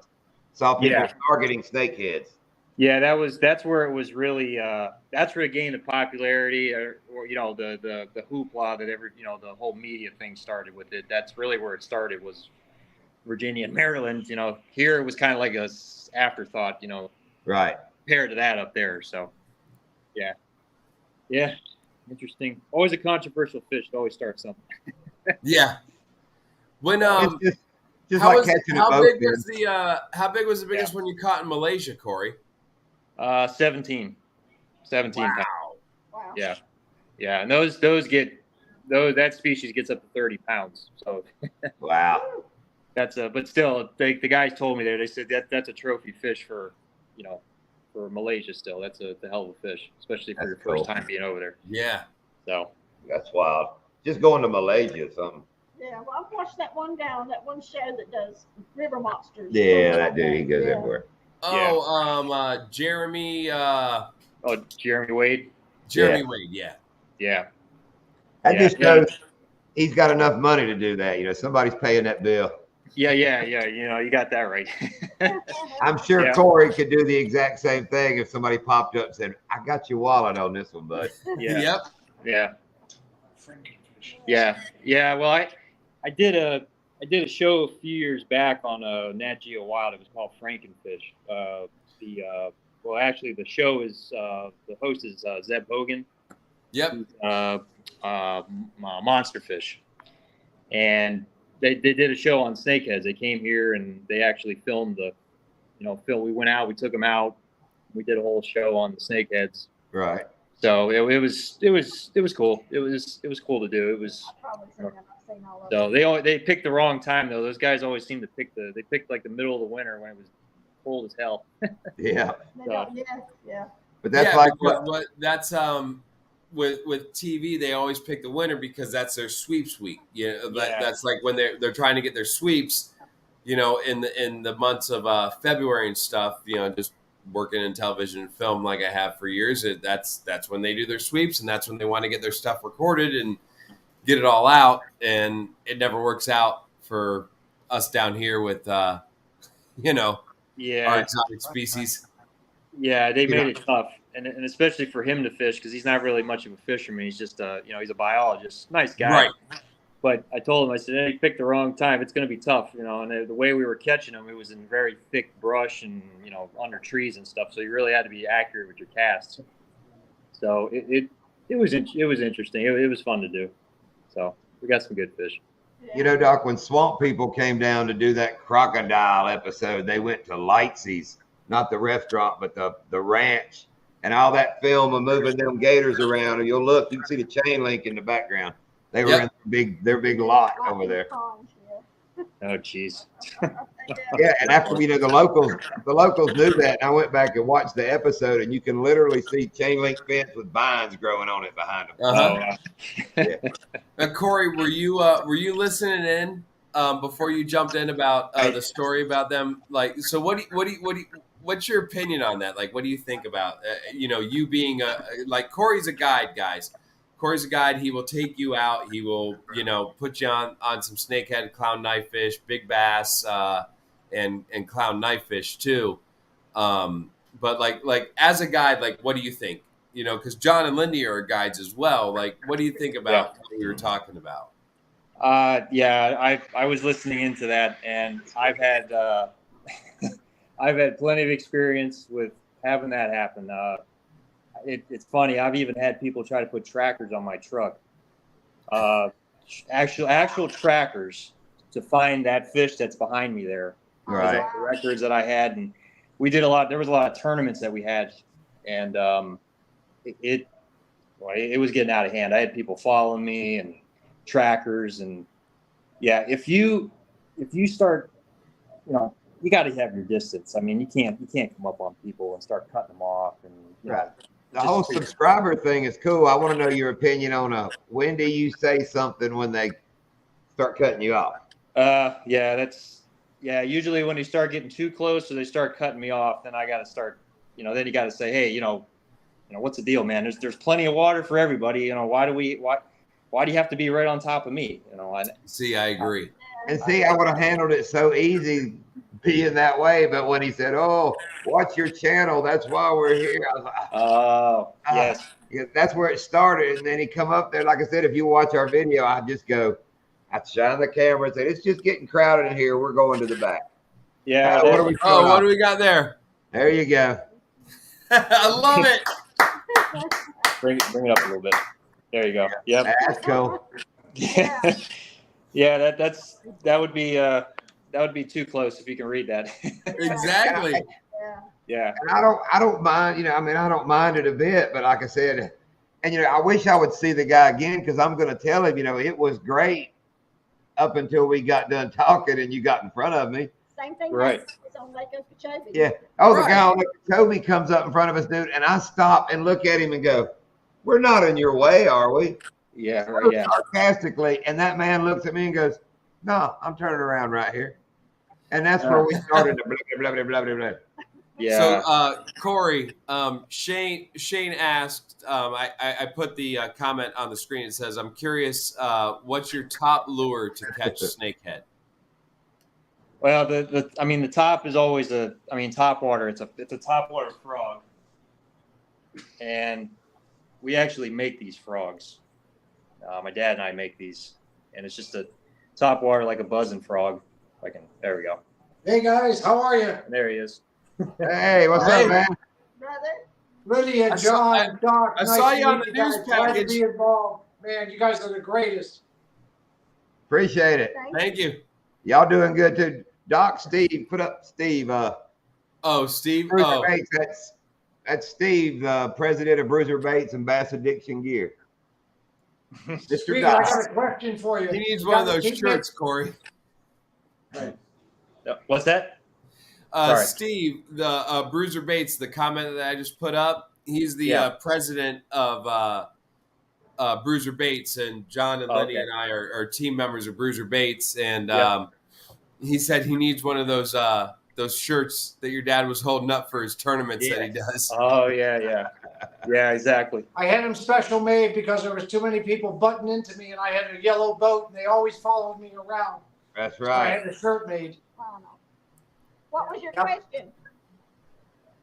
S1: saw people
S4: Yeah.
S1: targeting snakeheads.
S4: yeah, that's where it was really that's where it gained the popularity, or the hoopla that the whole media thing started with it. That's really where it started, was Virginia and Maryland. Here it was kind of like a afterthought,
S1: Right.
S4: compared to that up there. So yeah, interesting. Always a controversial fish to always start something.
S2: Yeah. When
S1: It's just like catching a
S2: how
S1: boat.
S2: big was the biggest one you caught in Malaysia, Corey?
S4: 17 pounds.
S3: Wow.
S4: Yeah, and that species gets up to 30 pounds. So
S1: Wow.
S4: but still, the guys told me there. They said that's a trophy fish for Malaysia. Still, that's a hell of a fish, especially for
S1: That's
S4: your first
S1: cool.
S4: time being over there.
S2: Yeah.
S4: So
S1: That's wild. Just going to Malaysia or something.
S3: Yeah, well, I've watched that one show that does river monsters.
S1: Yeah, that dude, he goes
S3: Yeah.
S1: everywhere.
S2: Oh, Jeremy
S4: Jeremy Wade.
S2: Jeremy Wade, yeah.
S4: Yeah.
S1: That
S4: Yeah.
S1: just shows he's got enough money to do that. Somebody's paying that bill.
S4: Yeah. You got that right.
S1: I'm sure
S4: Yeah.
S1: Corey could do the exact same thing if somebody popped up and said, I got your wallet on this one, bud.
S4: Yeah.
S2: Yep.
S4: Yeah. Yeah. Well, I did a show a few years back on Nat Geo Wild. It was called Frankenfish. Actually, the show is the host is Zeb Hogan.
S2: Yep.
S4: Monster fish, and they did a show on snakeheads. They came here and they actually filmed we went out, we took them out, we did a whole show on the snakeheads.
S1: Right.
S4: So it was cool. It was cool to do. It was.
S3: I've probably seen them. I've seen all of them.
S4: So they picked the wrong time though. Those guys always seem to pick like the middle of the winter when it was cold as hell.
S1: Yeah.
S3: Yeah.
S1: But that's
S2: yeah,
S1: like
S2: because what that's with TV, they always pick the winner because that's their sweeps week. That's like when they're trying to get their sweeps, in the months of February and stuff, just working in television and film like I have for years. That's when they do their sweeps, and that's when they want to get their stuff recorded and get it all out. And it never works out for us down here with our exotic species.
S4: Yeah, they made it tough, and especially for him to fish because he's not really much of a fisherman. He's just he's a biologist, nice guy.
S2: Right.
S4: But I told him, I said, hey, you picked the wrong time. It's going to be tough, you know. And the way we were catching them, it was in very thick brush and, you know, under trees and stuff. So you really had to be accurate with your casts. So it was interesting. It was fun to do. So we got some good fish.
S1: You know, Doc, when Swamp People came down to do that crocodile episode, they went to Lightsy's, not the restaurant, but the ranch, and all that film of moving them gators around. And you'll look, you can see the chain link in the background. They were in their big lot over there.
S4: Oh, jeez.
S1: Yeah, and after the locals knew that. And I went back and watched the episode, and you can literally see chain link fence with vines growing on it behind them.
S2: Yeah. Corey, were you listening in before you jumped in about the story about them? Like, so what's your opinion on that? Like, what do you think about you being like Corey's a guide, guys. Corey's a guide. He will take you out. He will, put you on some snakehead, clown knife fish, big bass, and clown knife fish too. But like as a guide, like, what do you think? Because John and Lindy are guides as well. Like, what do you think about what we were talking about?
S4: I was listening into that, and I've had I've had plenty of experience with having that happen. It's funny. I've even had people try to put trackers on my truck, actual trackers to find that fish that's behind me there.
S1: Right.
S4: The records that I had, and we did a lot. There was a lot of tournaments that we had, and it was getting out of hand. I had people following me and trackers, and if you start, you got to have your distance. I mean, you can't come up on people and start cutting them off, and
S1: right. The whole subscriber thing is cool. I want to know your opinion on when do you say something when they start cutting you off?
S4: Usually when they start getting too close or they start cutting me off, then I got to start, then you got to say, hey, what's the deal, man? There's plenty of water for everybody. Why do you have to be right on top of me?
S2: See, I agree.
S1: And see, I would have handled it so easy being that way, but when he said, "Oh, watch your channel, that's why we're here," I was like,
S4: "Oh, yes."
S1: Yeah, that's where it started. And then he come up there, like I said, if you watch our video, I shine the camera and say, "It's just getting crowded in here. We're going to the back."
S4: Yeah.
S2: What do we got there?
S1: There you go.
S2: I love it.
S4: Bring it up a little bit. There you go. Yep.
S1: That's cool.
S4: Yeah. That would be too close if you can read that.
S2: Exactly.
S4: Yeah.
S1: And I don't mind, I don't mind it a bit, but like I said, and I wish I would see the guy again, because I'm going to tell him, it was great up until we got done talking and you got in front of me.
S3: Same thing.
S4: Right.
S3: On Lake Okeechobee.
S1: Yeah. Oh, the guy on Lake Okeechobee comes up in front of us, dude, and I stop and look at him and go, "We're not in your way, are we?"
S4: Yeah. Right. Yeah.
S1: Sarcastically, and that man looks at me and goes, "No, I'm turning around right here." And that's where we started. Blah, blah, blah, blah, blah.
S4: Yeah.
S2: So, Corey, Shane asked, I put the comment on the screen. It says, "I'm curious, what's your top lure to catch snakehead?"
S4: Well, the top is always top water. It's a top water frog, and we actually make these frogs. My dad and I make these, and it's just a top water, like a buzzing frog. There we go.
S5: Hey guys, how are you?
S4: There he is.
S1: Hey, what's up, man?
S3: Brother.
S5: Lydia, John, Doc.
S2: I saw you on the news
S5: Glad to
S2: package.
S5: be involved. Man, you guys are the greatest.
S1: Appreciate it.
S2: Thank you.
S1: Y'all doing good too. Doc, Steve, put up Steve.
S2: Steve.
S1: Bruiser Baits. That's Steve, president of Bruiser Baits and Bass Addiction Gear. Mr.
S5: Steve, I
S1: Doc.
S5: got a question for you.
S2: He needs
S5: You
S2: one of
S5: got
S2: those
S5: the
S2: shirts, Corey.
S4: What's that?
S2: Steve, the Bruiser Baits, the comment that I just put up, he's the president of Bruiser Baits, and John and Lenny and I are team members of Bruiser Baits, and he said he needs one of those shirts that your dad was holding up for his tournaments that he does.
S4: Oh, yeah, exactly.
S5: I had them special made because there was too many people butting into me, and I had a yellow boat, and they always followed me around.
S1: That's
S5: So I
S1: right.
S5: had a shirt made.
S3: What was your question?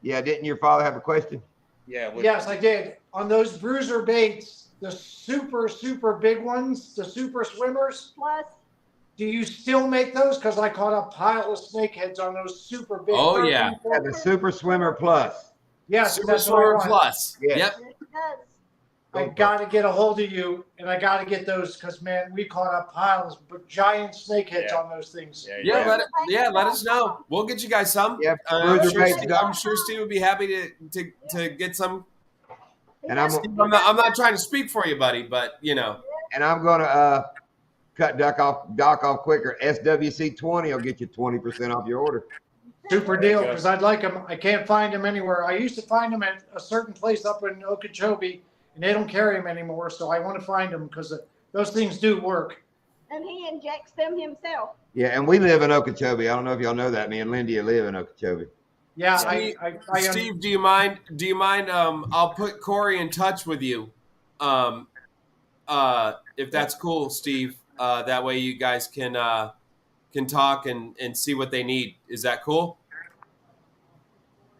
S1: Yeah, didn't your father have a question?
S4: Yeah.
S5: Yes, I did. On those Bruiser Baits, the super big ones, the super swimmers.
S3: Plus,
S5: Do you still make those? Because I caught a pile of snakeheads on those super big.
S2: Oh, yeah.
S1: Yeah, the Super Swimmer Plus.
S5: Yes,
S2: Super
S5: that's what I
S2: Swimmer
S5: want.
S2: Plus.
S1: Yes.
S2: Yep.
S3: it does.
S5: I got to get a hold of you, and I got to get those because, man, we caught up piles of giant snakeheads on those things.
S2: Let us know. We'll get you guys some.
S1: Yeah,
S2: I'm
S1: Bruiser made
S2: I'm sure Steve would be happy to get some.
S1: And I'm
S2: not trying to speak for you, buddy, but you know.
S1: And I'm gonna cut Doc off quicker. SWC 20 will get you 20% off your order.
S5: Super deal, because I'd like them. I can't find them anywhere. I used to find them at a certain place up in Okeechobee, and they don't carry them anymore. So I want to find them because those things do work.
S3: And he injects them himself.
S1: Yeah, and we live in Okeechobee. I don't know if y'all know that. Me and Lindy live in Okeechobee.
S5: Yeah,
S2: Steve, Steve, do you mind? I'll put Corey in touch with you, if that's cool, Steve. That way you guys can talk and see what they need. Is that cool?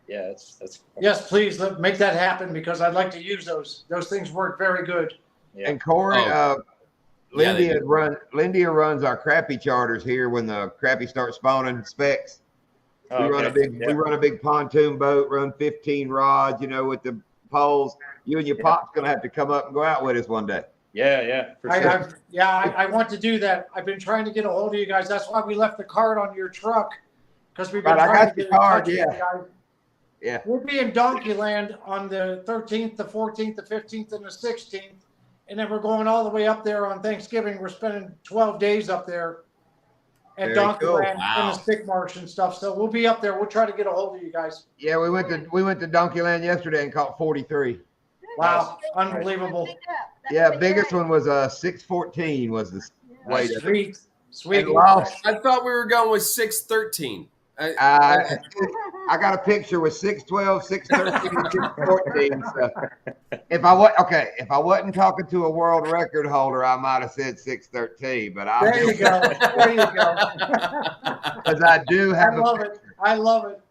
S4: Yeah, that's.
S5: Yes, please make that happen because I'd like to use those. Those things work very good.
S4: Yeah.
S1: And Corey, Lindy
S2: do.
S1: runs our crappie charters here when the crappie start spawning specs. We run a big pontoon boat, run 15 rods, with the poles. You and your pop's gonna have to come up and go out with us one day.
S4: Yeah, for sure.
S5: I want to do that. I've been trying to get a hold of you guys. That's why we left the card on your truck because we've been trying to get in touch with you guys.
S1: Yeah.
S5: We'll be in Donkeyland on the 13th, the 14th, the 15th, and the 16th. And then we're going all the way up there on Thanksgiving. We're spending 12 days up there at Donkeyland
S1: cool.
S5: and the stick march and stuff. So we'll be up there. We'll try to get a hold of you guys.
S1: Yeah, we went to Donkeyland yesterday and caught 43.
S5: Wow, unbelievable.
S1: Yeah, biggest one was 614 was the weight.
S5: Sweet.
S2: I thought we were going with 613.
S1: I got a picture with 612, 613, 614. So if I wasn't talking to a world record holder, I might have said 613. But
S5: there you go.
S1: Because I do have.
S5: I love it.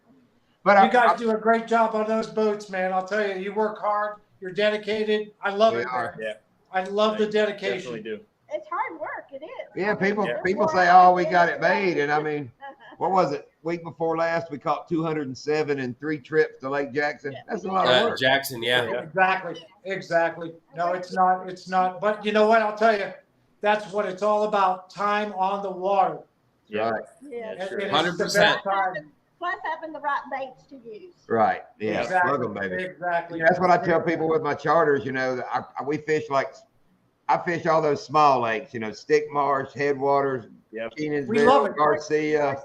S1: But
S5: you guys do a great job on those boats, man. I'll tell you, you work hard. You're dedicated. I love it.
S4: Yeah.
S5: I love the dedication.
S4: Definitely do.
S3: It's hard work. It is.
S1: Yeah, people say, "Oh, we got it made," and I mean, what was it? Week before last, we caught 207 in 3 trips to Lake Jackson. That's a lot of work.
S2: Jackson, yeah.
S5: Exactly. No, it's not. But you know what? I'll tell you, that's what it's all about. Time on the water.
S4: Yeah.
S1: Right.
S3: Yeah.
S2: 100%.
S3: Plus having the right baits to use.
S1: Right. Yeah.
S5: Exactly.
S1: Plug 'em, baby.
S5: Exactly.
S1: That's what I tell people with my charters. We fish I fish all those small lakes. Stick Marsh, Headwaters, Kenansville, Garcia,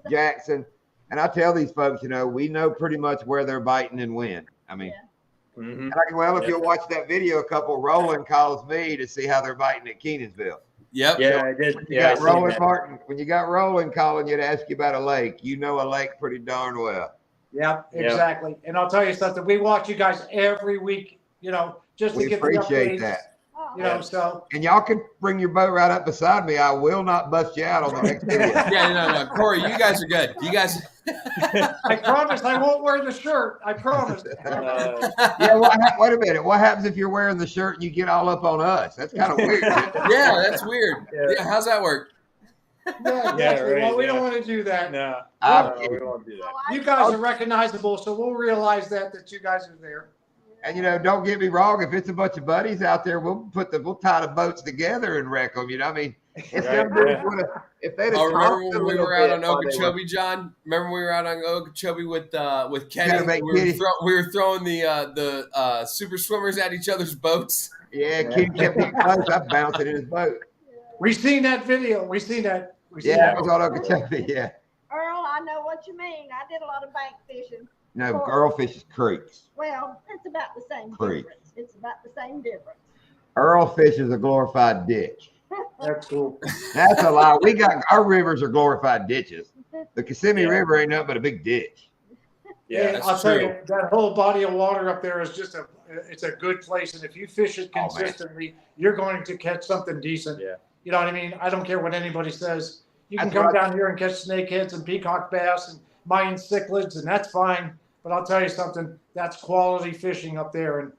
S1: Jackson, and I tell these folks, we know pretty much where they're biting and when. I mean, if you'll watch that video, a couple Roland calls me to see how they're biting at Kenansville.
S2: Yep.
S4: Yeah, I did.
S1: When you got Roland calling you to ask you about a lake, you know a lake pretty darn well.
S5: Yeah, exactly. And I'll tell you something. We watch you guys every week. Just to get the updates.
S1: We appreciate that.
S5: So. And
S1: y'all can bring your boat right up beside me. I will not bust you out on the next video.
S2: No. Corey, you guys are good. You guys.
S5: I promise I won't wear the shirt. I promise.
S1: Wait a minute. What happens if you're wearing the shirt and you get all up on us? That's kind of weird.
S2: Yeah, that's weird. Yeah, how's that work?
S5: Right, well, we don't want to do that.
S4: No, we won't do that.
S5: You guys are recognizable, so we'll realize that you guys are there.
S1: And don't get me wrong. If it's a bunch of buddies out there, we'll tie the boats together and wreck them. I mean, if they'd have
S2: remember when we were out on Okeechobee, John? Remember we were out on Okeechobee with Kenny? We were throwing the super swimmers at each other's boats.
S1: Yeah, Kenny kept getting close. I bounced it in his boat.
S5: We seen that video. We seen that.
S1: It was on Okeechobee. Yeah.
S3: Earl, I know what you mean. I did a lot of bank fishing.
S1: No, Earl fishes creeks.
S3: Well, it's about the same
S1: Creek.
S3: difference. It's about the same difference.
S1: Earl fishes a glorified ditch.
S5: That's cool.
S1: That's a lie. Our rivers are glorified ditches. The Kissimmee River ain't nothing but a big ditch.
S5: Yeah, I'll tell you, that whole body of water up there is it's a good place. And if you fish it consistently, you're going to catch something decent.
S4: Yeah.
S5: You know what I mean? I don't care what anybody says. You can come down here and catch snakeheads and peacock bass and Mayan cichlids, and that's fine. But I'll tell you something, that's quality fishing up there. And,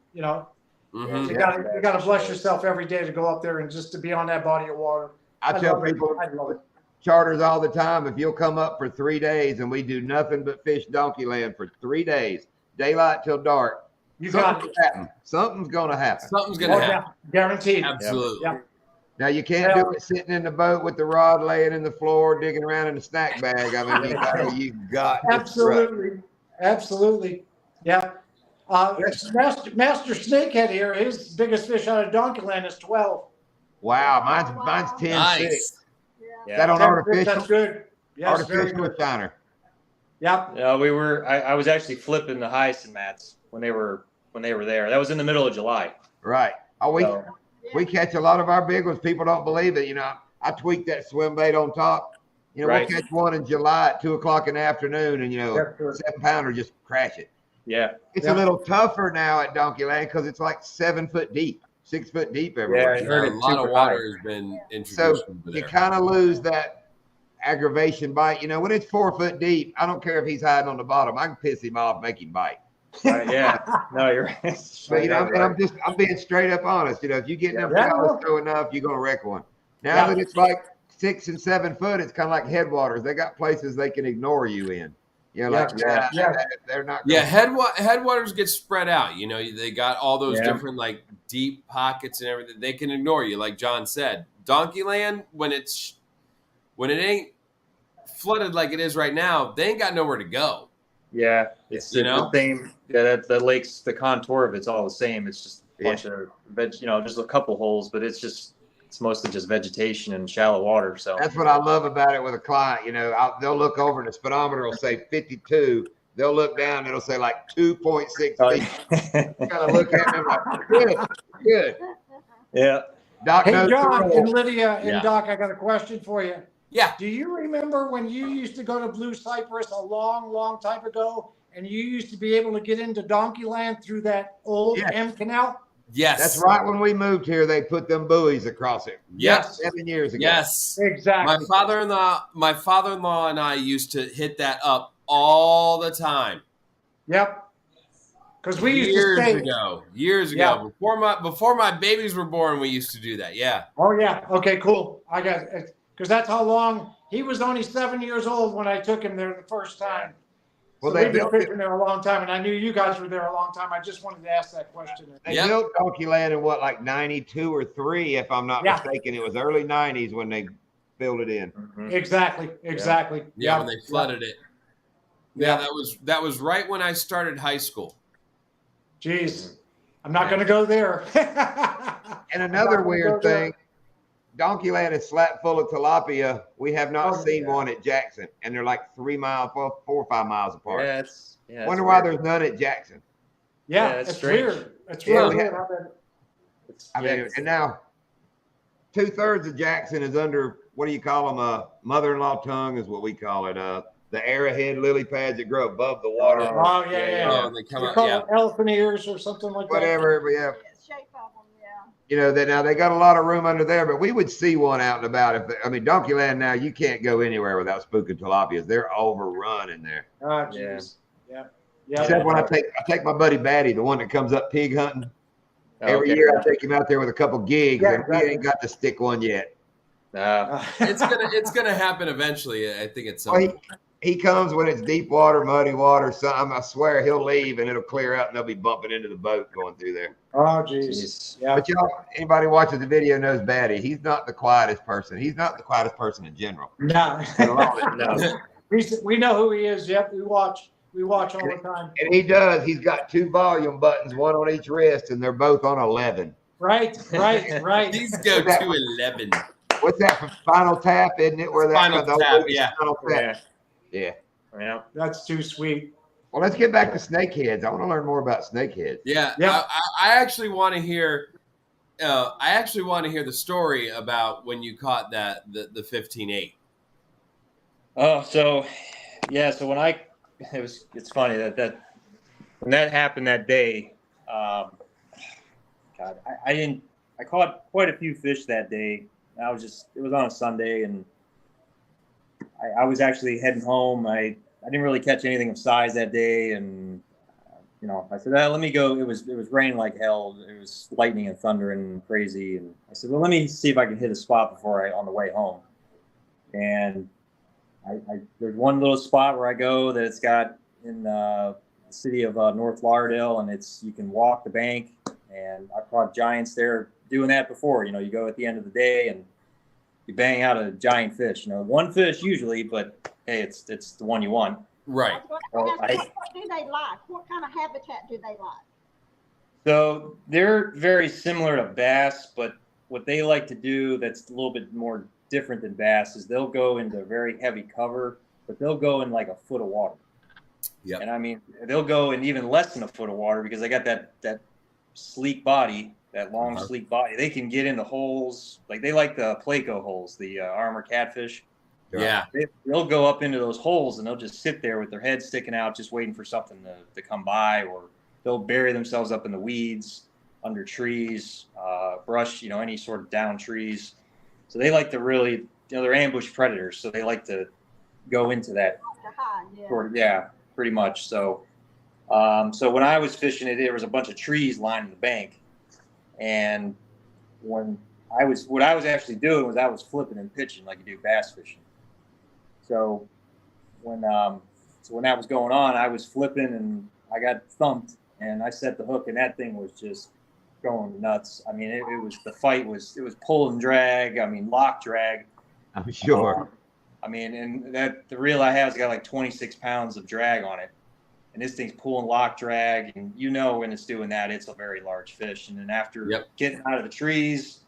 S2: Mhm.
S5: You got to bless yourself every day to go up there and just to be on that body of water.
S1: I tell
S5: love it.
S1: people,
S5: I love it.
S1: charters all the time, if you'll come up for 3 days and we do nothing but fish Donkeyland for 3 days, daylight till dark,
S5: You got
S1: something's
S5: it.
S1: happen. Something's going to happen.
S2: Something's gonna
S5: Oh,
S2: happen.
S5: yeah, guaranteed.
S2: Absolutely.
S5: Yeah.
S1: Now, you can't do it sitting in the boat with the rod laying in the floor, digging around in the snack bag. I mean, you got to
S5: Absolutely. Absolutely. Yeah. Master Snakehead here, his biggest fish out of Donkeyland is 12.
S1: Wow, mine's 10
S2: Nice.
S1: 6.
S4: Yeah.
S1: Is that on
S5: 10
S1: artificial?
S5: That's good. Yes, very
S1: Artificial
S5: good.
S1: shiner.
S5: Yep.
S4: I was actually flipping the hyacinth mats when they were there. That was in the middle of July.
S1: Right. Oh,
S4: So,
S1: we catch a lot of our big ones. People don't believe it. You know, I tweak that swim bait on top. You know,
S4: Right.
S1: we'll catch one in July at 2:00 in the afternoon, and
S5: Yes,
S1: a
S5: sir.
S1: 7-pounder just crash it.
S4: yeah.
S1: It's
S5: Yeah.
S1: a little tougher now at Donkeyland because it's like 7 foot deep, 6 foot deep everywhere.
S4: I
S2: Yeah,
S4: heard
S2: a
S4: it
S2: lot of
S4: super
S2: water
S4: high.
S2: has been introduced
S1: So
S2: over
S1: you
S2: there.
S1: kind of lose that aggravation bite. You know, when it's 4 foot deep, I don't care if he's hiding on the bottom. I can piss him off, make him bite.
S4: Right, yeah. No, you're right.
S1: But I'm being straight up honest. You know, if you get enough
S5: Yeah.
S1: shallows through enough, you're gonna wreck one. Now
S5: Yeah.
S1: that it's like 6 and 7 foot, it's kind of like headwaters. They got places they can ignore you in. You know, like
S5: Yeah.
S1: they're not.
S2: Yeah,
S1: Gonna,
S2: headwaters get spread out. You know, they got all those
S4: Yeah.
S2: different like deep pockets and everything. They can ignore you, like John said. Donkeyland, when it ain't flooded like it is right now, they ain't got nowhere to go.
S4: Yeah, it's
S2: You
S4: the
S2: know?
S4: same. Yeah, the lake's the contour of it's all the same. It's just a bunch of just a couple holes, but it's mostly just vegetation and shallow water. So
S1: that's what I love about it with a client. You know, they'll look over and the speedometer will say 52. They'll look down, it'll say like 2.6 feet. Kind of look at me like, good.
S4: yeah.
S1: Doc
S5: Hey,
S1: knows the
S5: John
S1: rules.
S5: and Lydia and
S2: Yeah.
S5: Doc, I got a question for you.
S2: Yeah.
S5: Do you remember when you used to go to Blue Cypress a long, long time ago, and you used to be able to get into Donkeyland through that old
S1: Yes.
S5: M Canal?
S2: Yes.
S1: That's right. When we moved here, they put them buoys across it.
S2: Yes.
S1: 7 years ago.
S2: Yes.
S5: Exactly.
S2: My father-in-law and I used to hit that up all the time.
S5: Yep. Because we used
S2: years
S5: to stay.
S2: ago.
S5: Yeah.
S2: Before my babies were born, we used to do that. Yeah.
S5: Oh yeah. Okay. Cool. I got it. Because that's how long he was. Only 7 years old when I took him there the first time.
S1: Well,
S5: So
S1: they
S5: we've been
S1: built it.
S5: fishing there a long time, and I knew you guys were there a long time. I just wanted to ask that question.
S1: They
S2: Yep.
S1: built Donkeyland in what, like 92 or 3, if I'm not
S5: Yeah.
S1: mistaken. It was early 90s when they filled it in.
S4: Mhm.
S5: Exactly.
S2: Yeah, when they flooded it. Yeah,
S5: Yeah.
S2: that was right when I started high school.
S5: Jeez, I'm not going to go there.
S1: And another
S5: I'm not
S1: weird
S5: gonna go there.
S1: thing, Donkeyland is slap full of tilapia. We have not
S5: Oh,
S1: seen
S4: yeah.
S1: one at Jackson, and they're like 4 or 5 miles apart.
S4: Yeah, it's
S1: Wonder why
S4: weird.
S1: there's none at Jackson.
S5: Yeah,
S4: Yeah, it's
S5: it's
S4: strange.
S5: weird. It's
S1: Yeah,
S5: really
S1: we
S5: weird.
S1: have-
S5: how that-
S1: I mean, and now 2/3 of Jackson is under, what do you call them? Mother-in-law tongue is what we call it. The arrowhead lily pads that grow above the water.
S5: Oh yeah.
S2: Oh, they come
S5: They
S2: out.
S5: call
S2: Yeah.
S5: it elephant ears or something like that.
S1: Whatever, but yeah.
S3: Shape of them, yeah.
S1: You know, now they got a lot of room under there, but we would see one out and about. Donkeyland now, you can't go anywhere without spooking tilapias. They're overrun in there.
S5: Oh jeez. Yeah. Yeah.
S1: Except when I take my buddy Batty, the one that comes up pig hunting. Every
S4: Okay.
S1: year I take him out there with a couple gigs,
S5: Yeah,
S1: and
S5: exactly.
S1: he ain't got to stick one yet.
S2: It's gonna happen eventually. I think it's
S1: Well, he comes when it's deep water, muddy water. So I swear he'll leave and it'll clear out, and they'll be bumping into the boat going through there.
S5: Oh jeez.
S4: Jeez.
S5: Yeah.
S1: But y'all, anybody watching the video knows Batty. He's not the quietest person. He's not the quietest person in general.
S5: No.
S4: No.
S5: We know who he is. Yep. We watch all the time.
S1: And he does. He's got 2 volume buttons, one on each wrist, and they're both on 11.
S5: Right.
S2: These go to 11.
S1: What's that from Spinal Tap, isn't it? Where
S2: Spinal
S1: the
S2: Tap,
S1: movie
S2: yeah.
S1: Spinal Tap.
S4: Yeah.
S1: Yeah.
S4: Yeah.
S5: That's too sweet.
S1: Well, let's get back to snakeheads. I want to learn more about snakeheads.
S2: Yeah.
S5: Yeah.
S2: I actually want to hear. I actually want to hear the story about when you caught the 15-8.
S4: Oh, so when it's funny that when that happened that day, God, I caught quite a few fish that day. It was on a Sunday, and I was actually heading home. I didn't really catch anything of size that day, and I said, let me go. It was raining like hell. It was lightning and thunder and crazy. And I said, well, let me see if I can hit a spot on the way home. And there's one little spot where I go that it's got in the city of North Lauderdale, and you can walk the bank. And I caught giants there doing that before. You go at the end of the day and you bang out a giant fish. One fish usually, but hey, it's the one you want.
S2: Right.
S3: What do they like? What kind of habitat do they like?
S4: So they're very similar to bass, but what they like to do that's a little bit more different than bass is they'll go into very heavy cover, but they'll go in like a foot of water.
S2: Yeah.
S4: And I mean, they'll go in even less than a foot of water because they got that sleek body, that long sleek body. They can get into holes. Like they like the Placo holes, the armor catfish.
S2: Yeah.
S4: They'll go up into those holes and they'll just sit there with their head sticking out, just waiting for something to come by, or they'll bury themselves up in the weeds, under trees, brush, any sort of down trees. So they like to really, they're ambush predators. So they like to go into that pretty much. So, so when I was fishing it, there was a bunch of trees lining the bank. And what I was actually doing was I was flipping and pitching like you do bass fishing. So when that was going on, I was flipping and I got thumped and I set the hook and that thing was just going nuts. I mean, it was pull and drag. I mean, lock drag.
S1: I'm sure.
S4: I mean, and the reel I have has got like 26 pounds of drag on it. And this thing's pulling lock drag. And when it's doing that, it's a very large fish. And then after getting out of the trees,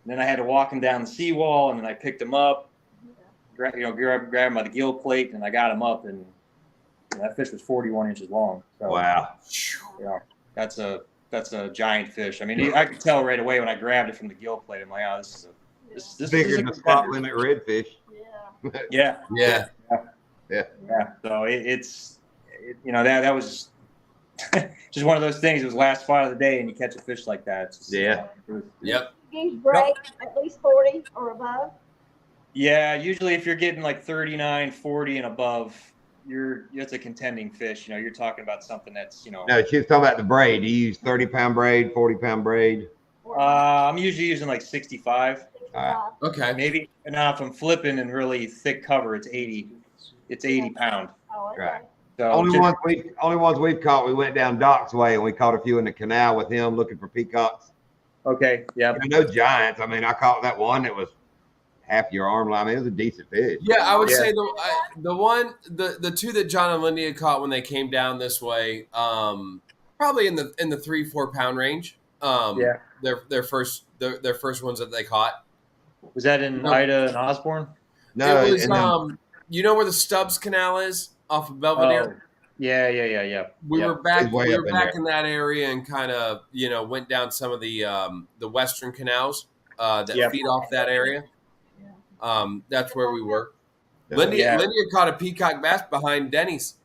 S4: then I had to walk him down the seawall and then I picked him up. Grab him by the gill plate, and I got him up, and that fish was 41 inches long. So,
S1: wow.
S4: That's a giant fish. I mean, I could tell right away when I grabbed it from the gill plate. I'm like, oh, this is
S1: bigger than a spot limit redfish.
S4: Yeah.
S2: Yeah.
S4: So that was just one of those things. It was last spot of the day, and you catch a fish like that.
S2: Yep.
S3: Use braid at least 40 or above.
S4: Yeah, usually if you're getting like 39, 40 and above, it's a contending fish. You're talking about something that's, No,
S1: she was talking about the braid. Do you use 30-pound braid, 40-pound braid?
S4: I'm usually using like 65.
S2: Okay.
S4: Maybe now if I'm flipping in really thick cover, it's 80. It's 80 pound.
S3: Oh, okay.
S1: Right.
S4: So
S1: only ones we've caught. We went down Doc's way and we caught a few in the canal with him looking for peacocks.
S4: Okay. Yeah.
S1: No giants. I mean, I caught that one that was half your arm line. I mean, it was a decent fish.
S2: Yeah, I would say the two that John and Lindy had caught when they came down this way, probably in the 3-4 pound range. Their first ones that they caught.
S4: Was that in Ida and Osborne?
S1: No,
S2: it was. You know where the Stubbs Canal is off of Belvedere?
S4: Oh, yeah.
S2: We were back.
S1: We were
S2: back in that area and kind of went down some of the western canals that feed off that area. That's where we were. Lindy had caught a peacock bass behind Denny's.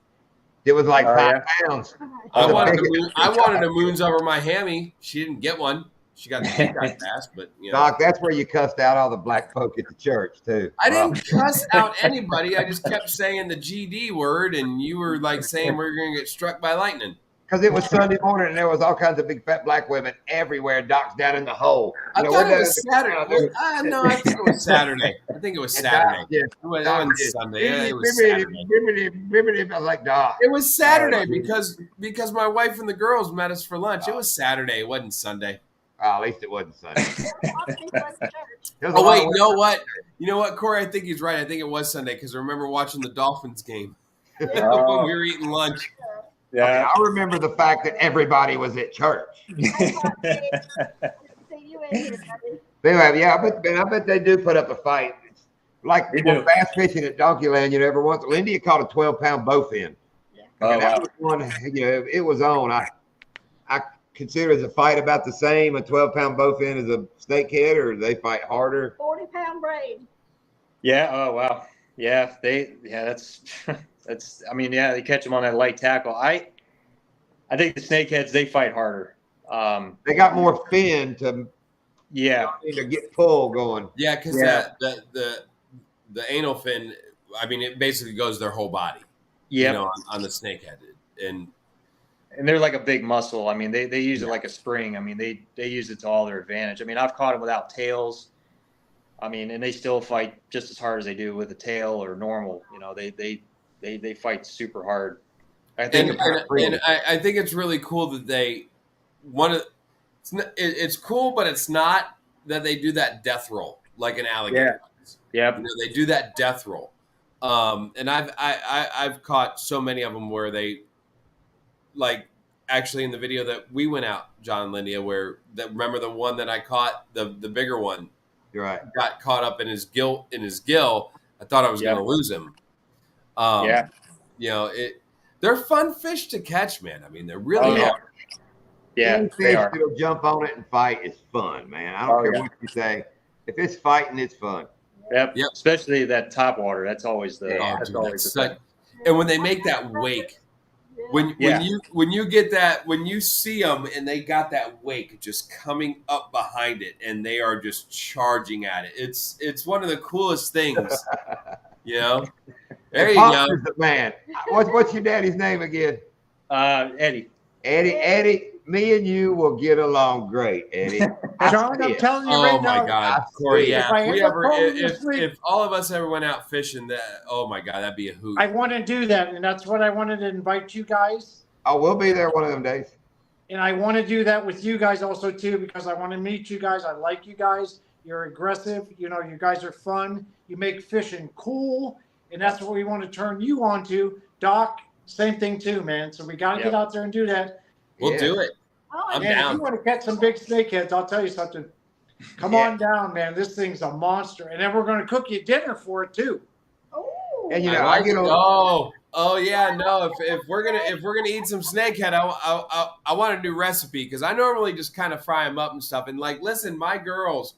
S1: It was like 5 pounds.
S2: I wanted a moons over my hammy. She didn't get one. She got the peacock bass, but
S1: Doc, that's where you cussed out all the black folk at the church too.
S2: I didn't cuss out anybody. I just kept saying the GD word, and you were like saying we're going to get struck by lightning.
S1: Because it was Sunday morning and there was all kinds of big fat black women everywhere. Doc's down in the hole.
S2: I thought it was Saturday. No, I think it was Saturday. It wasn't Sunday. It was Saturday.
S1: I was like, Doc.
S2: It was Saturday because my wife and the girls met us for lunch. It was Saturday. It wasn't Sunday.
S1: Oh, at least it wasn't Sunday.
S2: Oh, wait, you know what, Corey? I think he's right. I think it was Sunday because I remember watching the Dolphins game when we were eating lunch.
S1: Yeah, okay, I remember the fact that everybody was at church. Yeah, I bet they do put up a fight. It's like we're bass fishing at Donkeyland, every once. Lindy caught a 12-pound bowfin. That was one, it was on. I consider it as a fight about the same, a 12-pound bowfin as a snakehead, or they fight harder?
S3: 40-pound braid.
S4: Yeah. Oh wow. Yeah. That's. I mean, they catch them on that light tackle. I think the snakeheads, they fight harder.
S1: They got more fin to get pull going.
S2: Yeah, because the anal fin, I mean, it basically goes their whole body.
S4: Yeah,
S2: on the snakehead, and
S4: And they're like a big muscle. I mean, they use it like a spring. I mean, they use it to all their advantage. I mean, I've caught them without tails. I mean, and they still fight just as hard as they do with a tail or normal. You know, they fight super hard. I think
S2: and I think it's really cool that they it's cool, but it's not that they do that death roll like an alligator.
S4: Yeah.
S2: You know, they do that death roll. And I've caught so many of them where they, like, actually in the video that we went out, John Lindia, remember the one that I caught, the bigger one.
S1: You're right.
S2: Got caught up in his gill. I thought I was going to lose him. You know, they're fun fish to catch, man. I mean, they're really hard.
S4: Yeah,
S1: any fish that'll jump on it and fight is fun, man. I don't care what you say. If it's fighting, it's fun.
S4: Yep. Especially that top water. That's always the thing.
S2: And when they make that wake, when you get that, when you see them and they got that wake just coming up behind it and they are just charging at it, it's one of the coolest things. You know, there you go.
S1: Man, what's your daddy's name again?
S4: Eddie.
S1: Eddie. Me and you will get along great, Eddie.
S5: John, I'm telling you right now.
S2: Oh my God, Corey! Yeah,
S5: if
S2: if all of us ever went out fishing, oh my God, that'd be a hoot.
S5: I want to do that, and that's what I wanted to invite you guys.
S1: Oh, we'll be there one of them days.
S5: And I want to do that with you guys also too, because I want to meet you guys. I like you guys. You're aggressive. You know, you guys are fun. You make fishing cool, and that's what we want to turn you on to. Doc, same thing too, man. So we got to get out there and do that.
S2: We'll do it.
S3: Oh,
S2: I'm down.
S5: If you want to catch some big snakeheads, I'll tell you something. Come on down, man. This thing's a monster. And then we're going to cook you dinner for it too.
S3: Oh.
S1: And you know,
S2: oh yeah, no. If we're gonna eat some snakehead, I want a new recipe because I normally just kind of fry them up and stuff. And like, listen, my girls,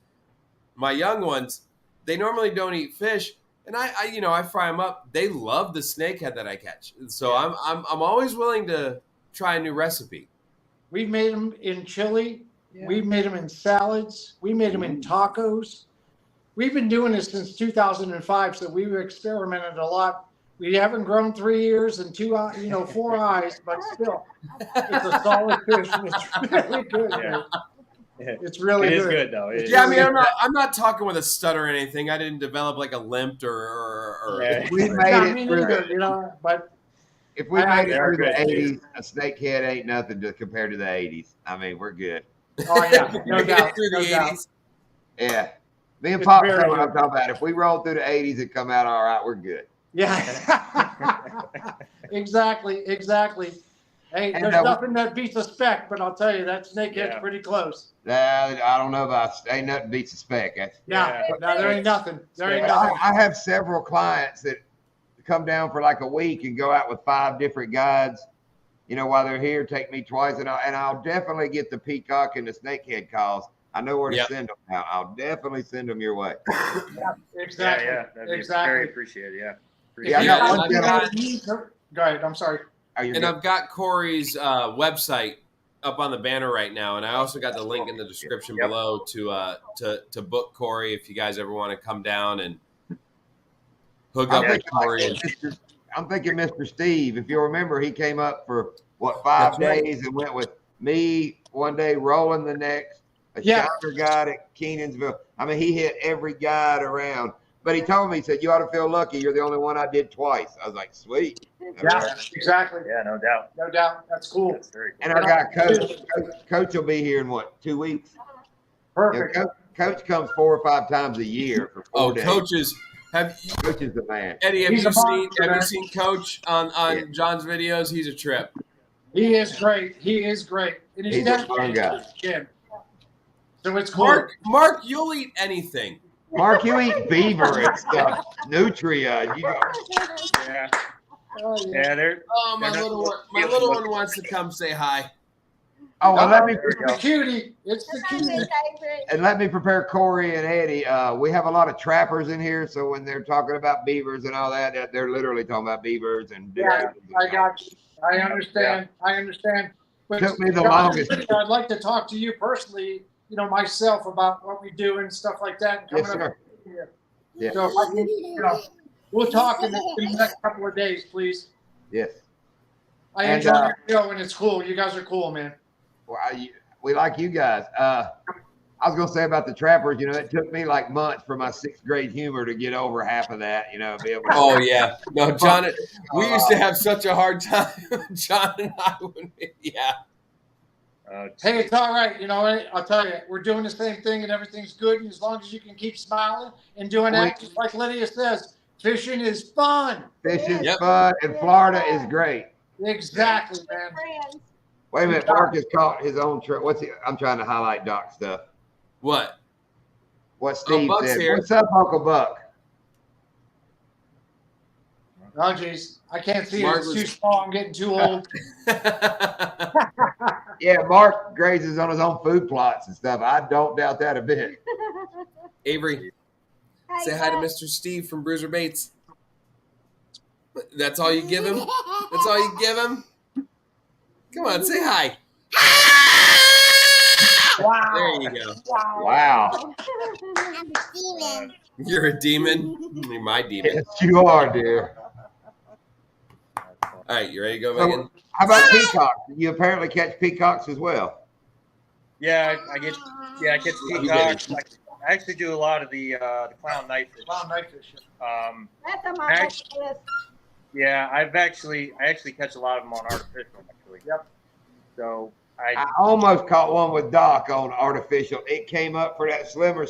S2: my young ones, they normally don't eat fish, and I fry them up. They love the snakehead that I catch, so I'm always willing to try a new recipe.
S5: We've made them in chili. Yeah. We've made them in salads. We made them in tacos. We've been doing this since 2005, so we've experimented a lot. We haven't grown 3 ears and 4 eyes, but still, it's a solid fish. It's really good. Yeah. It's really good.
S4: It is good though.
S2: I mean, I'm not talking with a stutter or anything. I didn't develop like a limp or
S1: if we made it through,
S5: but
S1: if we made it through the 80s, a snakehead ain't nothing compared to the 80s. I mean, we're good.
S5: Oh yeah, no doubt.
S2: Through the 80s.
S1: Yeah, me and Pop know what I'm talking about. If we roll through the 80s and come out all right, we're good.
S5: Yeah, exactly. Hey, there's nothing that beats a speck, but I'll tell you that snakehead's pretty close.
S1: I don't know about ain't nothing beats a speck.
S5: No, there ain't nothing.
S1: I have several clients that come down for like a week and go out with 5 different guides. You know, while they're here, take me twice, and I'll definitely get the peacock and the snakehead calls. I know where to send them now. I'll definitely send them your way.
S5: Exactly.
S4: Yeah, that'd be very appreciated.
S1: Yeah.
S5: Go ahead. I'm sorry.
S2: I've got Corey's website up on the banner right now, and I also got the link in the description below to book Corey if you guys ever want to come down and hook up with Corey.
S1: I'm thinking Mr. Steve. If you remember, he came up for 5 days and went with me one day, rolling the next, a shopper guide at Kenansville. I mean, he hit every guide around. But he told me, he said, you ought to feel lucky. You're the only one I did twice. I was like, sweet.
S5: Yeah, exactly.
S4: Yeah, no doubt.
S5: No doubt. That's cool.
S4: That's very cool.
S1: And our guy, Coach will be here in 2 weeks?
S5: Perfect.
S1: You know, Coach comes 4 or 5 times a year for 4 days.
S2: Coach is
S1: the man.
S2: Eddie, have you seen Coach on John's videos? He's a trip.
S5: He is great. And
S1: he's a fun guy.
S5: So it's cool.
S2: Mark, you'll eat anything.
S1: Mark, you eat beaver and stuff. Nutria.
S2: My little one wants to come say hi.
S1: Oh, well,
S5: it's the cutie.
S1: And let me prepare Corey and Eddie. We have a lot of trappers in here, so when they're talking about beavers and all that, they're literally talking about beavers and.
S5: Yeah, I got you. I understand. But
S1: took me the longest.
S5: I'd like to talk to you personally, myself about what we do and stuff like that.
S1: Yes, sir.
S5: Yeah. So if I can, we'll talk in the next couple of days, please.
S1: Yes.
S5: I
S1: And,
S5: enjoy your show, and it's cool. You guys are cool, man.
S1: Well, we like you guys. I was gonna say about the trappers. It took me like months for my 6th grade humor to get over half of that. Be able to.
S2: Oh yeah, no, John. We used to have such a hard time, John and I. Yeah.
S5: Hey, it's all right. You know what? I'll tell you, we're doing the same thing, and everything's good. And as long as you can keep smiling and doing that, just like Lydia says, fishing is fun.
S1: Fishing's fun, and Florida is great.
S5: Exactly, man.
S1: Wait a minute, Mark has caught his own trip. I'm trying to highlight Doc stuff.
S2: What?
S1: What Steve
S2: Buck's
S1: said.
S2: here.
S1: What's up, Uncle Buck?
S5: Oh, geez. I can't see it. It's too small. I'm getting too old.
S1: Yeah, Mark grazes on his own food plots and stuff. I don't doubt that a bit.
S2: Avery, say hi to Mr. Steve from Bruiser Baits. That's all you give him? That's all you give him? Come on, say hi.
S5: Wow.
S2: There you go.
S1: Wow.
S6: I'm a demon.
S2: You're a demon? You're my demon.
S1: Yes, you are, dear.
S2: All right, you ready to go, Megan?
S1: How about peacocks? You apparently catch peacocks as well.
S4: Yeah, I catch peacocks. I actually do a lot of the clown knife fish.
S3: That's on my list.
S4: Yeah, I actually catch a lot of them on artificial. Actually.
S5: Yep.
S4: So
S1: I almost caught one with Doc on artificial. It came up for that swimmer.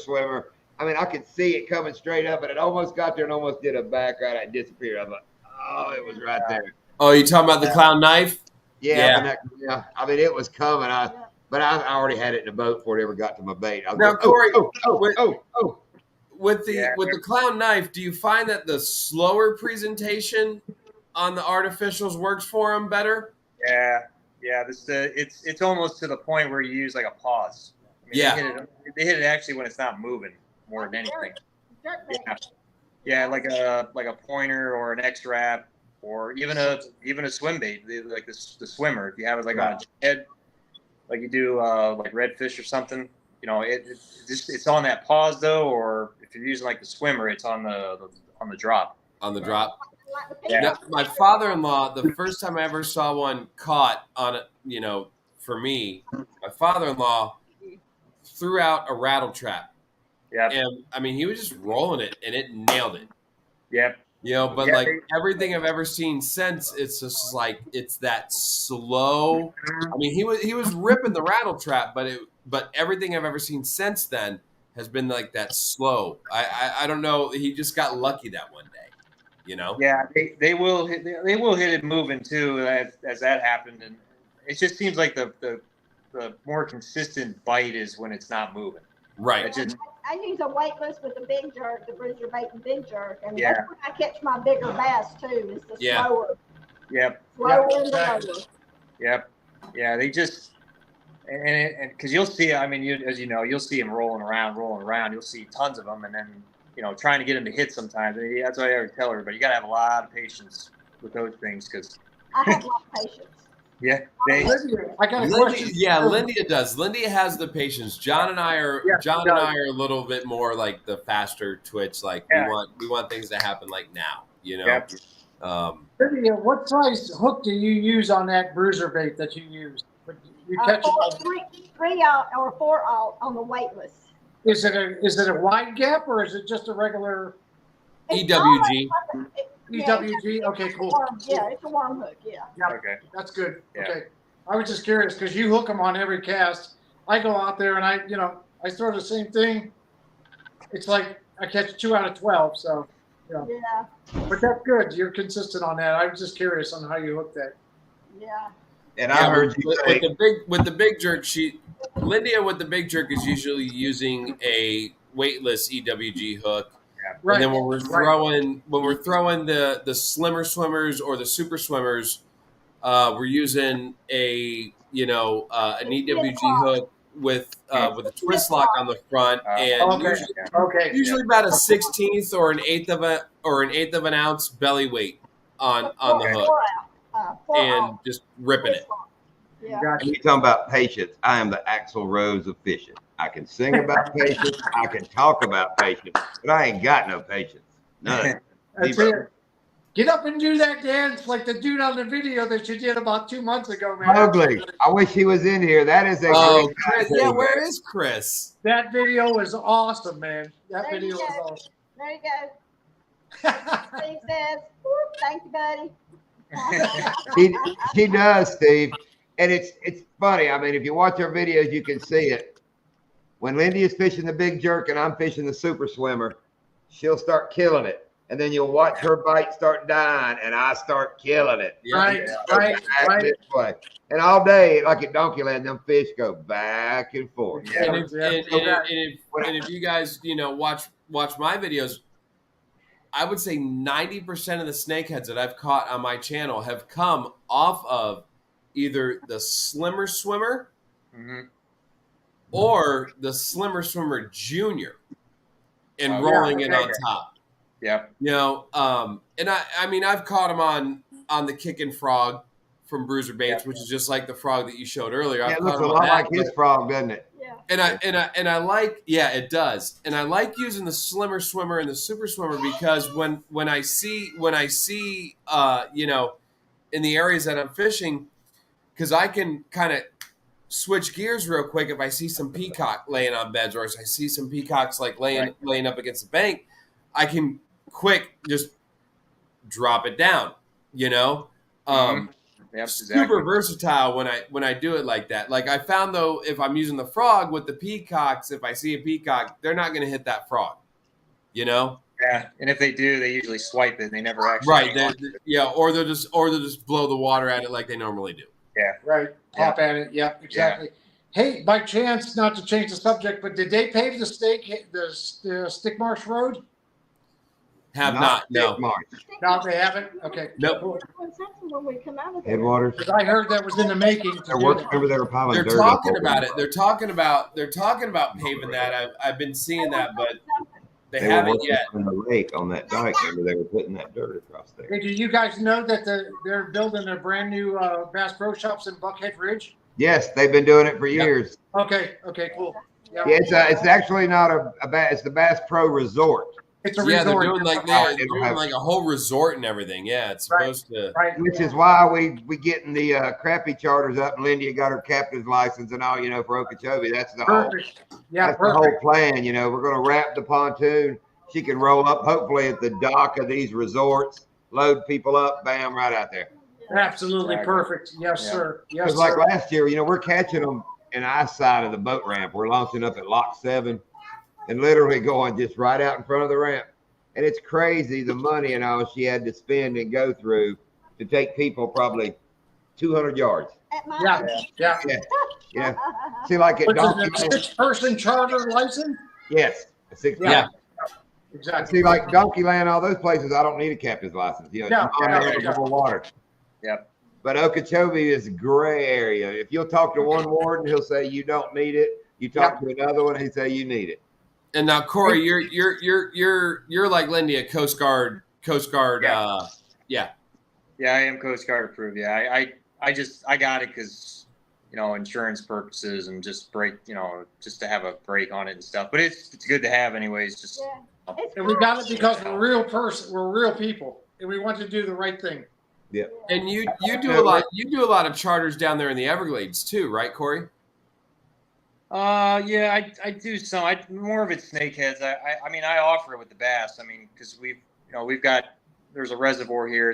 S1: I mean, I could see it coming straight up, but it almost got there and almost did a back right. It disappeared. I'm like, oh, it was right there.
S2: Oh, you talking about the clown knife?
S1: Yeah. I mean, it was coming. But I already had it in the boat before it ever got to my bait. I was
S2: Now,
S1: going,
S2: Corey,
S1: oh.
S2: With the clown knife, do you find that the slower presentation on the artificials works for them better?
S4: Yeah. It's almost to the point where you use like a pause. I mean, they hit it actually when it's not moving more than anything. Yeah, like a pointer or an X-Wrap or even a swim bait, like the swimmer. If you have it like on a head, like you do like redfish or something, it's on that pause though. Or if you're using like the swimmer, it's on the drop.
S2: On the drop.
S4: Yeah.
S2: Now, my father-in-law, the first time I ever saw one caught on it, for me, my father-in-law threw out a rattle trap.
S4: Yeah.
S2: And I mean, he was just rolling it, and it nailed it.
S4: Yep.
S2: But like everything I've ever seen since, it's just like it's that slow. I mean, he was ripping the rattle trap, but everything I've ever seen since then has been like that slow. I don't know. He just got lucky that one day.
S4: Yeah, they will hit it moving too as that happened, and it just seems like the more consistent bite is when it's not moving.
S2: Right.
S3: I use a weightless with the big jerk, the Bruiser bait and big jerk, and that's when I catch my bigger bass too. Is the slower.
S4: Yep.
S3: Slower and lower.
S4: Yep. Yeah, they just and because you'll see, I mean, as you know, you'll see them rolling around. You'll see tons of them, and then trying to get them to hit sometimes. That's why I always tell everybody, you got to have a lot of patience with those things because
S3: I have a lot of patience.
S4: Yeah,
S5: I got a question.
S2: Yeah, Lindia does. Lindia has the patience. John and I are a little bit more like the faster twitch. Like we want things to happen like now.
S5: Yep. Lindia, what size hook do you use on that Bruiser bait that you use? You catch
S3: 3/0 or 4/0 on the weightless.
S5: Is it a wide gap or is it just a regular
S2: EWG?
S5: EWG? Okay, cool.
S3: It's a worm hook. Yeah.
S5: Okay, that's good. Yeah. Okay, I was just curious because you hook them on every cast. I go out there and I throw the same thing. It's like I catch 2 out of 12. So,
S3: Yeah.
S5: But that's good. You're consistent on that. I was just curious on how you hook that.
S3: Yeah.
S1: And I heard you say
S2: with the big jerk sheet. Lindia with the big jerk is usually using a weightless EWG hook. Right. And then when we're throwing the slimmer swimmers or the super swimmers, we're using an EWG hook with a twist lock on the front and usually about a 1/16 or an eighth of an ounce belly weight on the hook and just ripping it.
S3: Yeah.
S1: And you're talking about patience. I am the Axl Rose of fishing. I can sing about patience. I can talk about patience, but I ain't got no patience. None.
S5: That's it. Get up and do that dance like the dude on the video that you did about 2 months ago, man.
S1: Mowgli, I wish he was in here. That is a
S2: Oh,
S1: great
S2: Chris.
S1: idea,
S2: Yeah,
S1: man.
S2: where is Chris?
S5: That video was awesome, man. That
S3: There you
S5: video was
S3: go.
S5: awesome.
S3: There you go. Steve says, "Whoop, thank you, buddy."
S1: She does, Steve. And it's funny. I mean, if you watch our videos, you can see it. When Lindy is fishing the big jerk and I'm fishing the super swimmer, she'll start killing it. And then you'll watch her bite start dying and I start killing it.
S5: Right,
S1: So
S5: right,
S1: back
S5: right.
S1: this way. And all day, like at Donkeyland, them fish go back and forth.
S5: Yeah.
S2: And if you guys, watch my videos, I would say 90% of the snakeheads that I've caught on my channel have come off of either the Slimmer Swimmer or the Slimmer Swimmer Junior and rolling it on top.
S4: Yeah.
S2: And I mean, I've caught them on the Kickin' Frog from Bruiser Baits, which is just like the frog that you showed earlier.
S1: Yeah, it looks a lot like his frog, doesn't it?
S3: Yeah.
S2: And I like, yeah, it does. And I like using the Slimmer Swimmer and the Super Swimmer because when I see in the areas that I'm fishing, because I can kind of switch gears real quick if I see some peacock laying on beds or if I see some peacocks like laying up against the bank, I can quick just drop it down.
S4: Yep,
S2: Super versatile when I do it like that. Like I found though, if I'm using the frog with the peacocks, if I see a peacock, they're not going to hit that frog.
S4: Yeah, and if they do, they usually swipe it. They never actually
S2: or they'll just blow the water at it like they normally do.
S4: Yeah,
S5: right. Pop at it. Yeah, exactly. Yeah. Hey, by chance, not to change the subject, but did they pave the Stick Marsh Road?
S2: Have not. No.
S5: No, they haven't. Okay.
S2: Nope.
S3: When we come out of there.
S1: Headwaters.
S5: Because I heard that was in the making.
S1: They were piling
S2: They're
S1: dirt
S2: talking
S1: up
S2: about it. They're talking about paving that. I've been seeing that, but they haven't yet.
S1: On the lake on that dike, remember they were putting that dirt across there.
S5: Hey, do you guys know that they're building a brand new Bass Pro Shops in Buckhead Ridge?
S1: Yes, they've been doing it for years.
S5: Okay, cool.
S1: Yeah, it's actually not a Bass. It's the Bass Pro Resort.
S5: It's a
S2: Yeah,
S5: resort.
S2: they're doing like a whole resort and everything. Yeah, it's supposed to.
S5: Right.
S1: Which is why we getting the crappie charters up, and Lindy got her captain's license and all, for Okeechobee. That's the
S5: Perfect.
S1: the whole plan. We're going to wrap the pontoon. She can roll up, hopefully, at the dock of these resorts, load people up, bam, right out there.
S5: Absolutely perfect. Yes, sir. Yes,
S1: Because like last year, we're catching them in our side of the boat ramp. We're launching up at Lock 7 and literally going just right out in front of the ramp. And it's crazy the money and all she had to spend and go through to take people probably 200 yards.
S5: Yeah.
S1: See, like at
S5: Which is
S1: Donkey
S5: a 6-person charter license?
S1: Yes.
S2: Yeah.
S5: Exactly.
S1: See, like Donkeyland, all those places, I don't need a captain's license. Water.
S4: Yep.
S1: But Okeechobee is a gray area. If you'll talk to one warden, he'll say you don't need it. You talk to another one, he'll say you need it.
S2: And now, Corey, you're like Lindy, a Coast Guard. Yeah.
S4: Yeah, I am Coast Guard approved. Yeah, I got it because insurance purposes and just just to have a break on it and stuff. But it's good to have anyways. Just
S5: and we got it because we're real people, and we want to do the right thing.
S1: Yeah.
S2: And you do a lot. You do a lot of charters down there in the Everglades too, right, Corey?
S4: Yeah, I do some. More of it's snakeheads. I mean, I offer it with the bass. I mean, because there's a reservoir here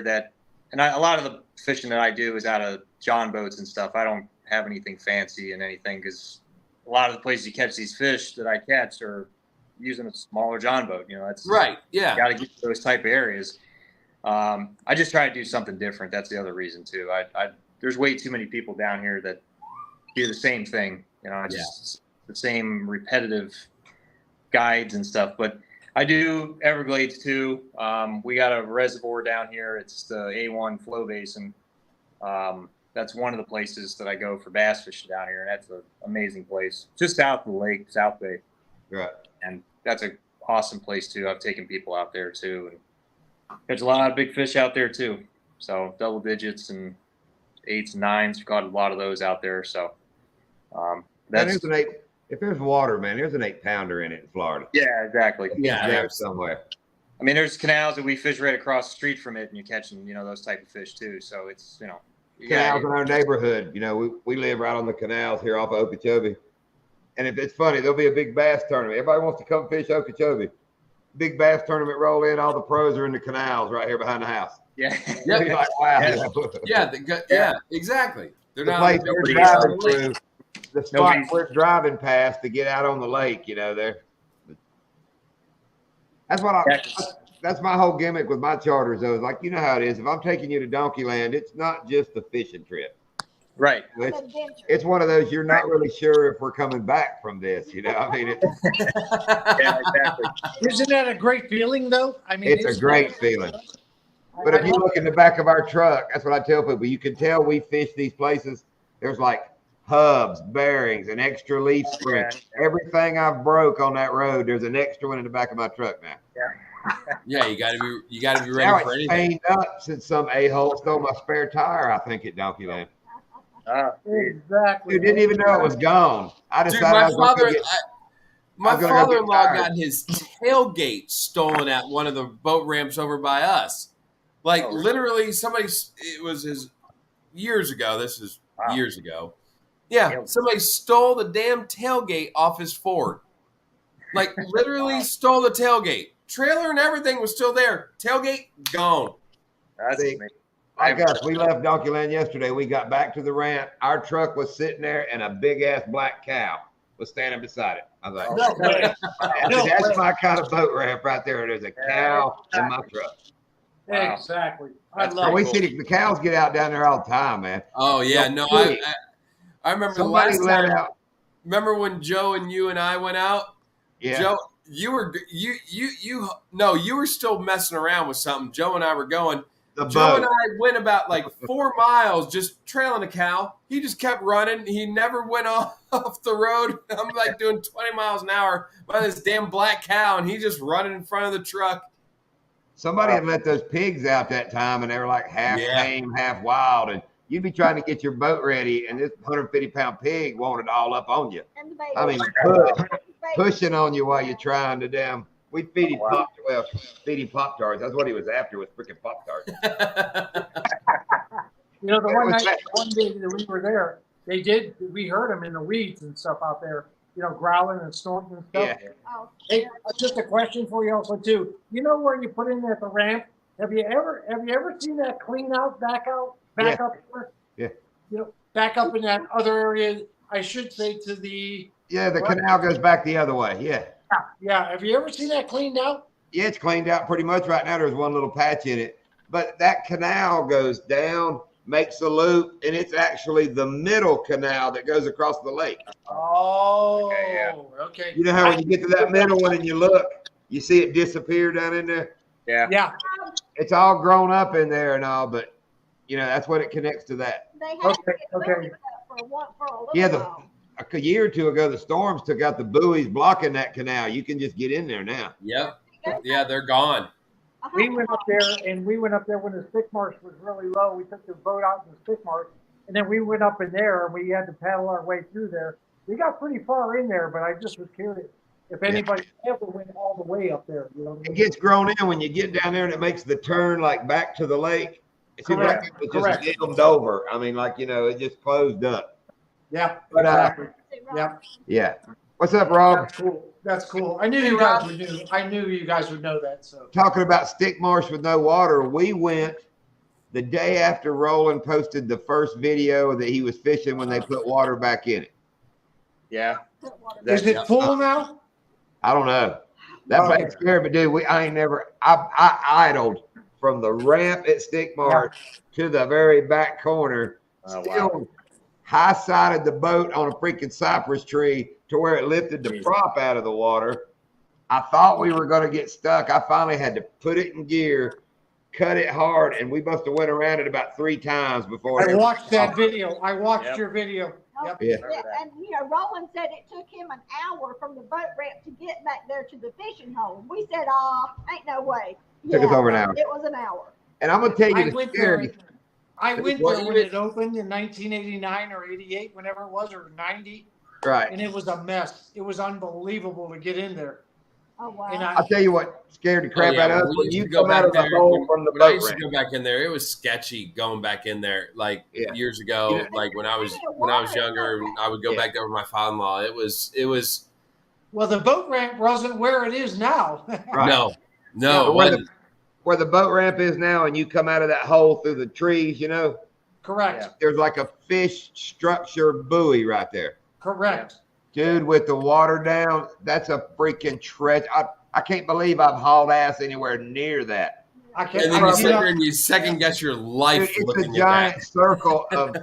S4: and a lot of the fishing that I do is out of John boats and stuff. I don't have anything fancy and anything because a lot of the places you catch these fish that I catch are using a smaller John boat. That's
S2: right. Yeah,
S4: got to get to those type of areas. I just try to do something different. That's the other reason too. There's way too many people down here that do the same thing. Just the same repetitive guides and stuff. But I do Everglades too. We got a reservoir down here. It's the A1 flow basin. That's one of the places that I go for bass fishing down here, and that's an amazing place. Just south of the lake, South Bay.
S1: Right.
S4: And that's an awesome place too. I've taken people out there too, and there's a lot of big fish out there too. So double digits and 8s and 9s. We've got a lot of those out there. So that's
S1: if there's water, man, there's an 8-pounder in it in Florida.
S4: Yeah, exactly.
S2: Yeah,
S1: there somewhere.
S4: I mean, there's canals that we fish right across the street from it, and you're catching, those type of fish too. So it's,
S1: Canals in our neighborhood. We live right on the canals here off of Okeechobee. And if it's funny, there'll be a big bass tournament. Everybody wants to come fish Okeechobee. Big bass tournament roll in. All the pros are in the canals right here behind the house.
S4: Yeah.
S1: You're like, wow.
S2: Yeah, exactly. They're
S1: The
S2: not
S1: place we're driving through, the spot
S4: Nobody's-
S1: we're driving past to get out on the lake, there. That's my whole gimmick with my charters, though. Is like, you know how it is. If I'm taking you to Donkeyland, it's not just a fishing trip.
S4: Right.
S1: It's one of those you're not really sure if we're coming back from this. I mean,
S4: Yeah, exactly.
S5: Isn't that a great feeling, though? I mean,
S1: it's a great feeling. But if you look in the back of our truck, that's what I tell people. You can tell we fish these places. There's like hubs, bearings, an extra leaf spring. Everything I've broke on that road, there's an extra one in the back of my truck now.
S2: Yeah, you gotta be ready
S1: Now
S2: for
S1: it's
S2: anything.
S1: pained up since some a-hole stole my spare tire, I think, at Donkeyland.
S5: Exactly.
S1: Dude, didn't even know it was gone. I
S2: Dude,
S1: decided I was gonna go get,
S2: my
S1: I'm gonna go get
S2: father-in-law
S1: tired.
S2: got his tailgate stolen at one of the boat ramps over by us. Like literally, it was his years ago. This is years ago. Yeah, somebody stole the damn tailgate off his Ford. Like literally stole the tailgate. Trailer and everything was still there. Tailgate gone.
S4: That's
S1: See,
S4: amazing.
S1: like us, we left Donkeyland yesterday. We got back to the ramp. Our truck was sitting there, and a big-ass black cow was standing beside it. I was like,
S5: No way.
S1: that's my kind of boat ramp right there. There's a cow in my truck.
S4: Wow.
S5: Exactly. I
S4: That's
S5: love
S1: We
S5: it.
S1: see the cows get out down there all the time, man.
S2: Oh yeah, no, I remember the
S1: Somebody
S2: last
S1: let
S2: time.
S1: out.
S2: Remember when Joe and you and I went out?
S1: Yeah.
S2: Joe, you were still messing around with something. Joe and I were going.
S1: The
S2: Joe and
S1: boat.
S2: I went about like 4 miles just trailing a cow. He just kept running. He never went off the road. I'm like doing 20 miles an hour by this damn black cow, and he's just running in front of the truck.
S1: Somebody had let those pigs out that time, and they were like half tame, half wild. And you'd be trying to get your boat ready, and this 150-pound pig wanted all up on you. I mean, pushing on you while you're trying to damn. We'd feed him Pop-Tarts. That's what he was after, was freaking Pop-Tarts.
S5: You know, the one day that we were there, we heard them in the weeds and stuff out there, growling and snorting and stuff.
S1: Yeah.
S3: Oh,
S5: Hey, just a question for you also too. You know where you put in at the ramp? Have you ever seen that clean out, back up there?
S1: Yeah.
S5: Back up in that other area, I should say to the
S1: Yeah, the canal goes back the other way. Yeah.
S5: Yeah. Have you ever seen that cleaned out?
S1: Yeah, it's cleaned out pretty much right now. There's one little patch in it. But that canal goes down, makes a loop, and it's actually the middle canal that goes across the lake.
S5: Oh, okay.
S1: You know how when you get to that middle one and you look, you see it disappear down in there?
S5: Yeah.
S1: It's all grown up in there and all, but, that's what it connects to that.
S3: they had to get
S5: Okay.
S3: moved up for a little
S1: Yeah,
S3: while.
S1: A year or two ago, the storms took out the buoys blocking that canal. You can just get in there now.
S2: Yep. Yeah, they're gone.
S5: We went up there when the stick marsh was really low. We took the boat out in the stick marsh, and then we went up in there and we had to paddle our way through there. We got pretty far in there, but I just was curious if anybody ever went all the way up there.
S1: It gets grown in when you get down there and it makes the turn like back to the lake. It seems like it just dammed over. I mean, it just closed up.
S5: Yeah,
S1: But,
S5: exactly. Yeah,
S1: Yeah. What's up, Rob?
S5: that's cool. That's cool. I knew
S2: Hey,
S5: you guys
S2: Rob.
S5: would know. I knew you guys would know that. So
S1: Talking about stick marsh with no water, we went the day after Roland posted the first video that he was fishing when they put water back in it.
S4: Yeah.
S5: is it full now?
S1: I don't know. That
S5: Okay.
S1: thing scared me, dude. I idled from the ramp at Stick Marsh to the very back corner,
S4: Oh,
S1: still
S4: wow.
S1: high-sided the boat on a freaking cypress tree to where it lifted the prop out of the water. I thought we were going to get stuck. I finally had to put it in gear, cut it hard, and we must have went around it about 3 times before.
S5: I watched that video. I watched
S4: Yep.
S5: your video. Yep.
S1: Yeah.
S3: And Roland said it took him an hour from the boat ramp to get back there to the fishing hole. We said, ain't no way.
S1: Took us over an hour.
S3: It was an hour.
S1: And I'm going to tell you
S5: I
S1: the
S5: went
S1: scary.
S5: there. I went
S2: What
S5: there
S2: you
S5: when
S2: did-
S5: it opened in 1989 or 88, whenever it was, or 90,
S1: Right.
S5: and it was a mess. It was unbelievable to get in there.
S3: Oh, wow.
S5: And
S1: I'll tell you what scared the crap out of us.
S2: We
S1: When
S2: used
S1: you
S2: to go
S1: come out
S2: back
S1: of the
S2: there.
S1: hole from the
S2: When I
S1: boat
S2: used to
S1: ramp.
S2: go back in there, it was sketchy going back in there. Like
S1: Yeah.
S2: years ago,
S1: You know-
S2: like when I was younger, and I would go
S1: Yeah.
S2: back there with my father-in-law. It was
S5: well, the boat ramp wasn't where it is now.
S1: Right.
S2: no,
S1: But
S2: it wasn't.
S1: where the boat ramp is now, and you come out of that hole through the trees, you know,
S5: Correct.
S4: Yeah.
S1: there's like a fish structure buoy right there.
S5: Correct.
S1: Dude, with the water down, that's a freaking treasure. I can't believe I've hauled ass anywhere near that.
S5: I can't.
S2: And then
S5: I-
S2: you
S5: you
S2: sit
S5: know,
S2: there and you second guess your
S1: Dude,
S2: life
S1: it's
S2: looking
S1: a giant
S2: at that.
S1: circle of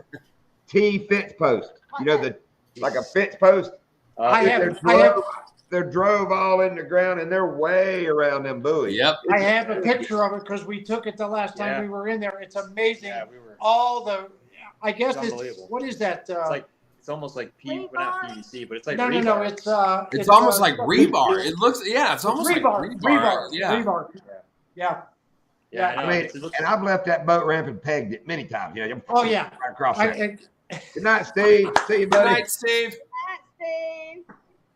S1: T fence post. You know, like a fence post.
S5: I
S1: Dude,
S5: have-
S1: they're drove all in the ground, and they're way around them buoys.
S2: Yep.
S5: I have a picture of it because we took it the last time
S4: Yeah.
S5: we were in there. It's amazing.
S4: Yeah, we were.
S5: All the, I guess
S4: It's
S5: it's,
S4: unbelievable.
S5: what is that?
S4: It's almost like well, not PVC, but it's like
S5: no,
S4: rebar.
S5: it's
S2: It's almost like rebar. It looks, yeah, it's almost
S5: rebar,
S2: like rebar. Yeah.
S5: rebar. Yeah.
S4: Yeah,
S1: I mean, and I've left that boat ramp and pegged it many times. You know,
S5: Oh, yeah.
S1: right across there.
S5: It
S1: Good night, Steve. See you,
S2: Good
S1: buddy.
S2: night, Steve.
S3: Steve.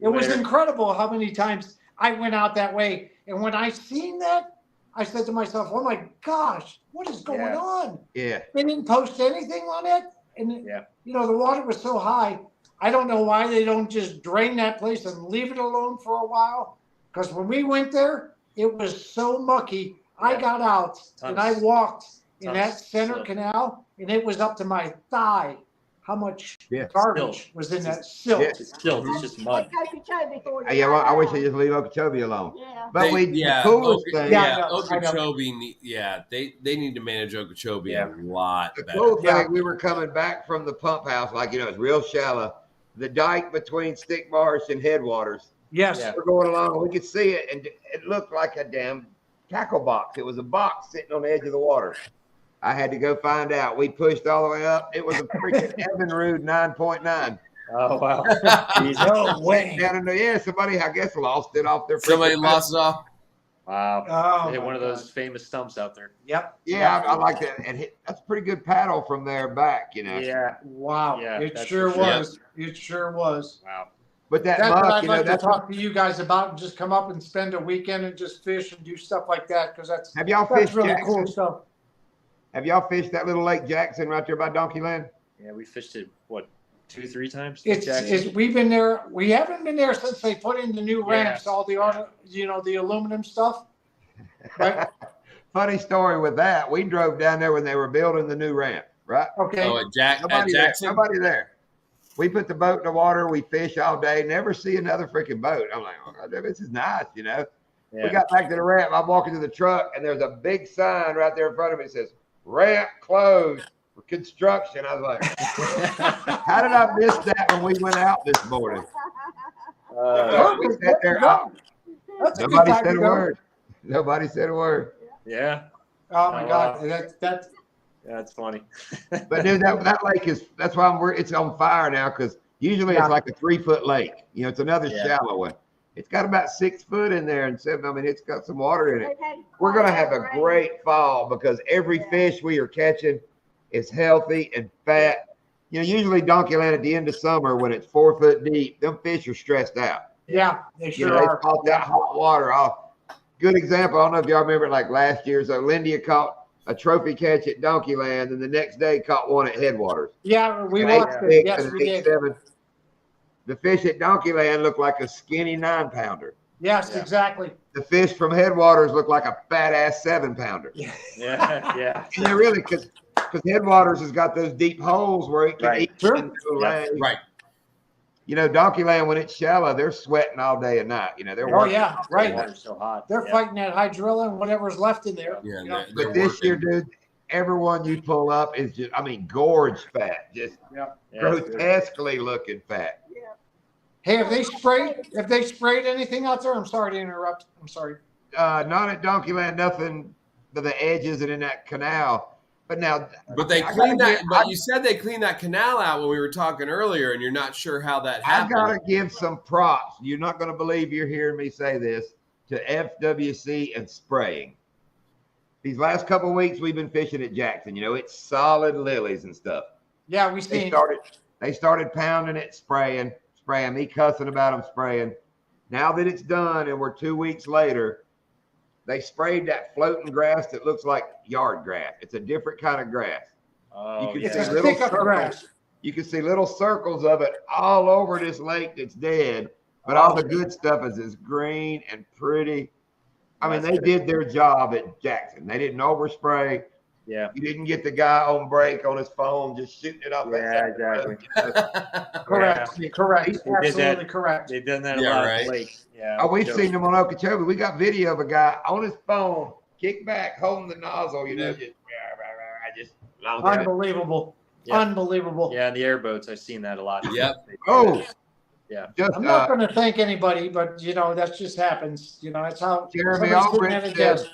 S5: was
S4: Later.
S5: incredible how many times I went out that way. And when I seen that, I said to myself, oh my gosh, what is going
S4: Yeah.
S5: on?
S1: Yeah.
S5: They didn't post anything on it. And,
S4: Yeah.
S5: you know, the water was so high. I don't know why they don't just drain that place and leave it alone for a while. Because when we went there, it was so mucky. I
S4: Yeah.
S5: got out and I walked in
S4: tons
S5: that center
S4: silt.
S5: canal, and it was up to my thigh. How much
S1: Yeah.
S5: garbage was in that silt?
S1: Yeah.
S4: It's still, it's just mud.
S3: Okeechobee for you.
S1: Hey, yeah, well, I wish they just leave Okeechobee alone.
S3: Yeah.
S1: But the coolest thing,
S5: Yeah, I
S2: Yeah,
S5: know, I know.
S2: Okeechobee. They need to manage Okeechobee a lot
S1: the
S2: better.
S1: cool thing,
S5: Yeah.
S1: we were coming back from the pump house, like, you know, it's real shallow. The dike between Stick Marsh and Headwaters.
S5: Yes.
S4: Yeah.
S1: We're going along, we could see it, and it looked like a damn tackle box. It was a box sitting on the edge of the water. I had to go find out. We pushed all the way up. It was a freaking Evinrude 9.9.
S4: Oh wow.
S5: No way.
S1: Down in there, somebody, I guess, lost it off their.
S2: Somebody
S1: freaking-
S2: lost it off.
S4: Wow.
S5: Oh,
S4: They hit
S5: my
S4: one of
S5: God.
S4: those famous stumps out there.
S5: Yep.
S1: Yeah, I like that. And that's a pretty good paddle from there back, you know.
S4: Yeah.
S5: Wow.
S4: Yeah,
S5: it
S4: that's
S5: sure
S4: for sure.
S5: was. It sure was.
S4: Wow.
S1: But that
S5: That's what
S1: muck,
S5: I'd
S1: you know,
S5: like to
S1: that's
S5: talk to you guys about and just come up and spend a weekend and just fish and do stuff like that because that's
S1: have y'all
S5: that's
S1: fished
S5: really
S1: Jackson?
S5: cool stuff.
S1: Have y'all fished that little Lake Jackson right there by Donkey Land?
S4: Yeah, we fished it what 2-3 times.
S5: It's we've been there. We haven't been there since they put in the new
S4: Yeah.
S5: ramps, all the the aluminum stuff. Right?
S1: Funny story with that. We drove down there when they were building the new ramp, right?
S5: Okay.
S2: Oh, at
S1: Nobody there.
S2: Jackson.
S1: Nobody there. We put the boat in the water. We fish all day. Never see another freaking boat. I'm like, oh, this is nice, you know.
S4: Yeah.
S1: We got back to the ramp. I'm walking to the truck, and there's a big sign right there in front of me that says "Ramp closed for construction." I was like, how did I miss that when we went out this morning? We sat there.
S5: That's a good
S1: Nobody
S5: time
S1: said
S5: to
S1: a
S5: go.
S1: word. Nobody said a word.
S4: Yeah.
S5: Oh my
S4: Oh,
S5: God,
S4: wow.
S5: that's
S4: That's funny.
S1: But dude, that lake is. That's why it's on fire now because usually
S5: Yeah.
S1: it's like a 3-foot lake. You know, it's another
S4: Yeah.
S1: shallow one. It's got about 6 foot in there and 7. I mean, it's got some water in it.
S3: They've had
S1: We're gonna
S3: quite
S1: have a
S3: rain.
S1: great fall because every
S3: Yeah.
S1: fish we are catching is healthy and fat. You know, usually Donkey Land at the end of summer when it's 4 foot deep, them fish are stressed out.
S5: yeah, they
S1: You
S5: sure
S1: know, they
S5: are.
S1: caught that hot water off. Good example. I don't know if y'all remember like last year. So Lindia caught a trophy catch at Donkey Land and the next day caught one at Headwaters.
S5: Yeah, we
S1: An
S5: watched
S1: 8
S5: it. Yes,
S1: and an
S5: we did.
S1: 8-7. The fish at Donkey Land looked like a skinny 9-pounder.
S5: Yes,
S4: Yeah.
S5: exactly.
S1: The fish from Headwaters looked like a fat ass 7-pounder.
S4: Yeah. Yeah.
S1: And they're really because Headwaters has got those deep holes where it can
S4: Right.
S1: eat
S5: Sure.
S1: into the
S4: Yeah.
S1: land.
S2: Right.
S1: You know, Donkey Land when it's shallow, they're sweating all day and night. You know, they're
S5: Oh
S1: working.
S5: yeah,
S4: The
S5: right.
S4: water's so hot.
S5: They're
S4: Yeah.
S5: fighting that hydrilla and whatever's left in there.
S2: Yeah.
S5: you know?
S2: they're
S1: But this year,
S2: working.
S1: dude, everyone you pull up is just, I mean, gorge fat, just
S4: Yeah, it's good.
S1: grotesquely looking fat.
S5: Hey, have they sprayed anything out there? I'm sorry to interrupt. I'm sorry.
S1: Not at Donkey Land, nothing to the edges and in that canal. But now,
S2: But they
S1: I
S2: cleaned
S1: gotta
S2: that.
S1: give-
S2: But you said they cleaned that canal out when we were talking earlier, and you're not sure how that
S1: I
S2: happened.
S1: gotta give some props. You're not gonna believe you're hearing me say this to FWC and spraying. These last couple of weeks we've been fishing at Jackson. You know, it's solid lilies and stuff.
S5: Yeah, we
S1: They
S5: seen.
S1: started pounding it, spraying, me cussing about them spraying. Now that it's done and we're 2 weeks later, they sprayed that floating grass that looks like yard grass. It's a different kind of grass.
S4: Oh,
S1: can
S4: yeah.
S5: It's
S1: see
S5: a
S1: little
S5: stick-up
S1: circles.
S5: grass.
S1: You can see little circles of it all over this lake that's dead, but all the good stuff is green and pretty. I mean, they did their job at Jackson. They didn't overspray.
S4: Yeah.
S1: You didn't get the guy on break on his phone just shooting it off.
S4: Yeah, exactly.
S5: Correct. Correct.
S4: They did
S5: Absolutely
S4: that.
S5: correct.
S4: They've done that a
S2: Yeah,
S4: lot
S2: right.
S4: of late. Yeah.
S1: Oh, we've seen them on Okeechobee. We got video of a guy on his phone, kick back, holding the nozzle, just
S5: Unbelievable.
S4: Yeah.
S5: Unbelievable.
S4: Yeah, and the airboats, I've seen that a lot.
S2: Yep.
S1: Oh,
S4: yeah.
S1: Just
S5: I'm not going to thank anybody, but that just happens. That's how
S1: Jeremy
S5: somebody's sitting at a
S1: Albritton
S5: desk.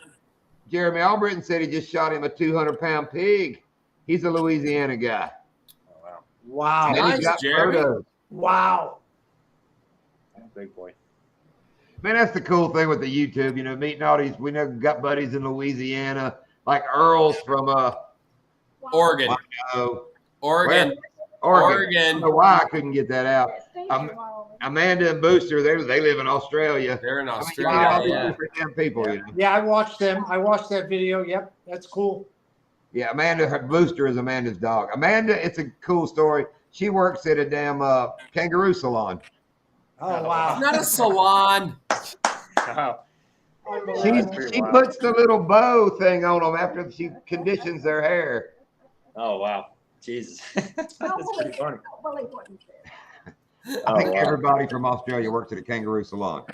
S1: Jeremy Albritton said he just shot him a 200-pound pig. He's a Louisiana guy.
S4: Oh, wow.
S5: Wow.
S1: And
S2: Nice,
S1: he's got
S2: Jeremy.
S1: photos.
S5: Wow.
S4: Big boy.
S1: Man, that's the cool thing with the YouTube. Meeting all these. We know got buddies in Louisiana, like Earl's from
S2: Oregon. Oregon.
S1: I don't know why I couldn't get that out. Amanda and Booster, they live in Australia.
S2: They're in
S1: I mean,
S2: Australia.
S1: all these
S2: Yeah.
S1: different damn people.
S5: Yeah, I watched them. I watched that video. Yep, that's cool.
S1: Yeah, Amanda, her Booster is Amanda's dog. Amanda, it's a cool story. She works at a damn kangaroo salon.
S5: Oh, wow.
S2: Not a salon.
S4: Wow.
S1: She puts the little bow thing on them after she conditions their hair.
S4: Oh, wow. Jesus. That's pretty funny.
S1: I think everybody from Australia works at a kangaroo salon.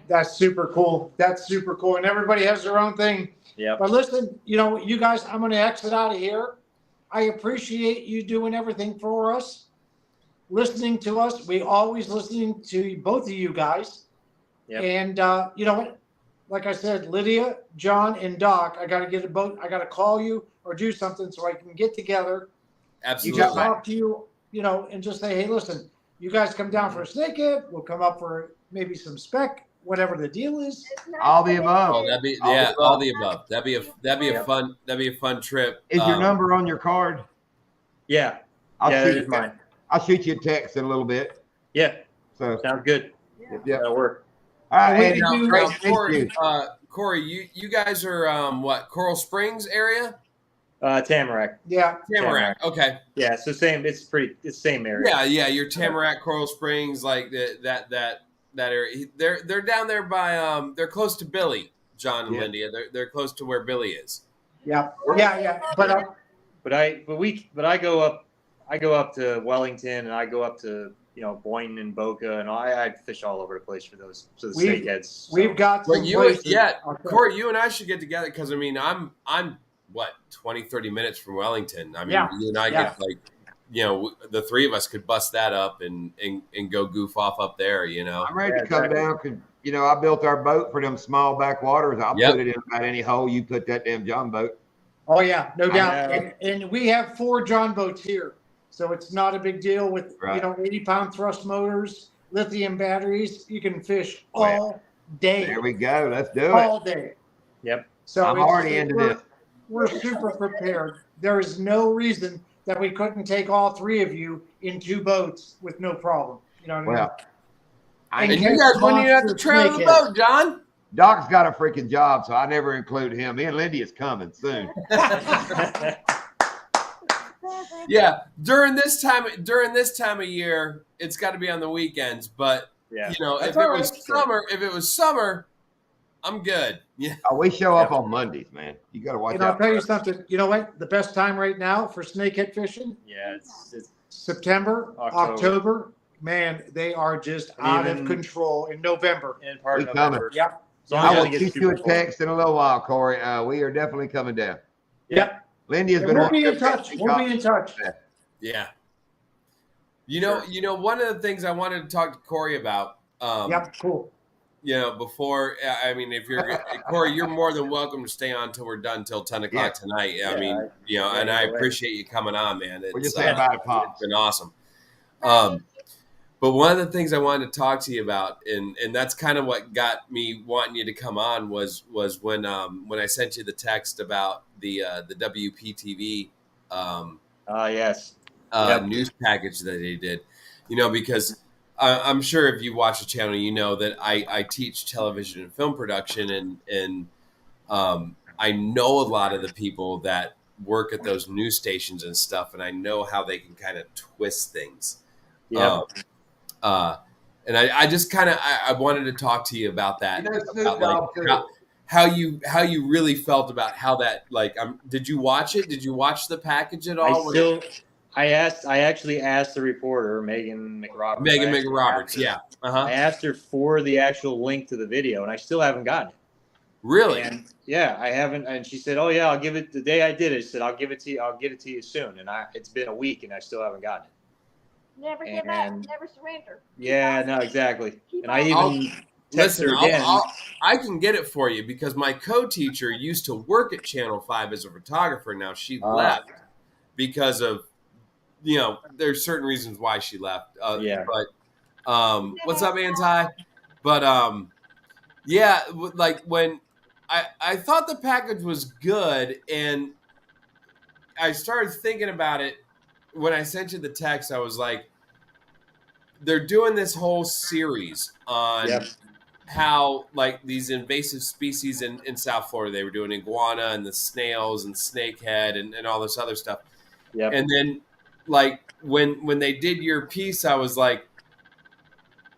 S5: That's super cool. That's super cool. And everybody has their own thing.
S4: Yep.
S5: But listen, you guys, I'm going to exit out of here. I appreciate you doing everything for us, listening to us. We always listening to both of you guys.
S4: Yep.
S5: And you know what? Like I said, Lydia, John, and Doc, I got to get a boat. I got to call you or do something so I can get together.
S2: Absolutely.
S5: You talk to you, and just say, hey, listen, you guys come down for a Snakehead. We'll come up for maybe some spec, whatever the deal is.
S1: All the above.
S2: Oh, that'd be all the above. That'd be a fun trip.
S1: Is your number on your card?
S4: Yeah.
S1: I'll shoot
S4: mine.
S1: I'll shoot you a text in a little bit.
S4: Yeah.
S1: So
S4: Sounds good.
S1: yeah.
S4: That'll work.
S1: All right,
S5: we
S1: Andy,
S5: can do-
S1: great to meet
S2: Corey,
S1: you.
S2: Corey, you guys are what? Coral Springs area?
S4: Tamarack.
S5: Yeah.
S2: Tamarack. Okay.
S4: Yeah. So same. It's same area.
S2: Yeah. You're Tamarack, Coral Springs, like that area. They're down there by they're close to Billy, John and Lindy. They're close to where Billy is.
S5: Yeah. Yeah.
S4: But I go up to Wellington and I go up to Boynton and Boca and I fish all over the place for the snakeheads. So.
S5: We've got some places.
S2: Corey, you and I should get together because I'm what 20, 30 minutes from Wellington. I mean, you and I get the three of us could bust that up and go goof off up there.
S1: I'm ready to come down because I built our boat for them small backwaters. I'll put it in about any hole you put that damn John boat.
S5: Oh yeah, no doubt. And we have 4 John boats here, so it's not a big deal with 80-pound thrust motors, lithium batteries. You can fish all day.
S1: There we go. Let's do it.
S5: All day.
S4: Yep.
S5: So
S1: I'm already into this.
S5: We're super prepared. There is no reason that we couldn't take all 3 of you in 2 boats with no problem. You know what I mean?
S2: And you guys wouldn't even have to trail the boat, John.
S1: Doc's got a freaking job, so I never include him. Me and Lindy is coming soon.
S2: Yeah, during this time of year, it's got to be on the weekends. But if it was summer, I'm good. Yeah.
S1: Oh, we show up on Mondays, man. You got to watch
S5: And
S1: out.
S5: I'll tell you something. You know what? The best time right now for snakehead fishing?
S4: Yeah, it's
S5: September, October. Man, they are just out of control in November.
S4: In part of
S1: coming.
S4: November.
S5: Yep.
S1: I will shoot you a text in a little while, Corey. We are definitely coming down.
S5: Yep.
S1: Lindy has been.
S5: We'll be in touch. We'll be in touch.
S2: Yeah. One of the things I wanted to talk to Corey about.
S5: Yep. Cool.
S2: Before, if you're Corey, you're more than welcome to stay on until we're done till 10 o'clock tonight. And I appreciate you coming on, man.
S1: We're just saying bye, Pop.
S2: It's been awesome. But one of the things I wanted to talk to you about, and that's kind of what got me wanting you to come on, was when I sent you the text about the WPTV
S4: yes.
S2: News package that they did. Because I'm sure if you watch the channel, you know that I teach television and film production, and I know a lot of the people that work at those news stations and stuff, and I know how they can kind of twist things.
S4: Yeah.
S2: And I just kind of I wanted to talk to you about that,
S1: You know, Snoop
S2: about like
S1: Dogg too.
S2: how you really felt about how that, like, did you watch it? Did you watch the package at all?
S4: I actually asked the reporter, Megan McRoberts.
S2: Megan McRoberts, yeah.
S4: I asked her for the actual link to the video, and I still haven't gotten it.
S2: Really?
S4: And yeah, I haven't. And she said, "Oh yeah, I'll give it the day I did it." She said, "I'll give it to you. I'll get it to you soon." And it's been a week, and I still haven't gotten it.
S3: Never give up, never surrender.
S4: Yeah, no, exactly.
S3: Keep
S4: And I
S3: on.
S4: even texted her again.
S2: I can get it for you because my co-teacher used to work at Channel 5 as a photographer. Now she left because of, there's certain reasons why she left.
S4: Yeah.
S2: But what's up, Anti? But yeah, like when I thought the package was good, and I started thinking about it when I sent you the text. I was like, they're doing this whole series on how, like, these invasive species in South Florida. They were doing iguana and the snails and snakehead and all this other stuff.
S4: Yep.
S2: And then, like, when they did your piece, I was like,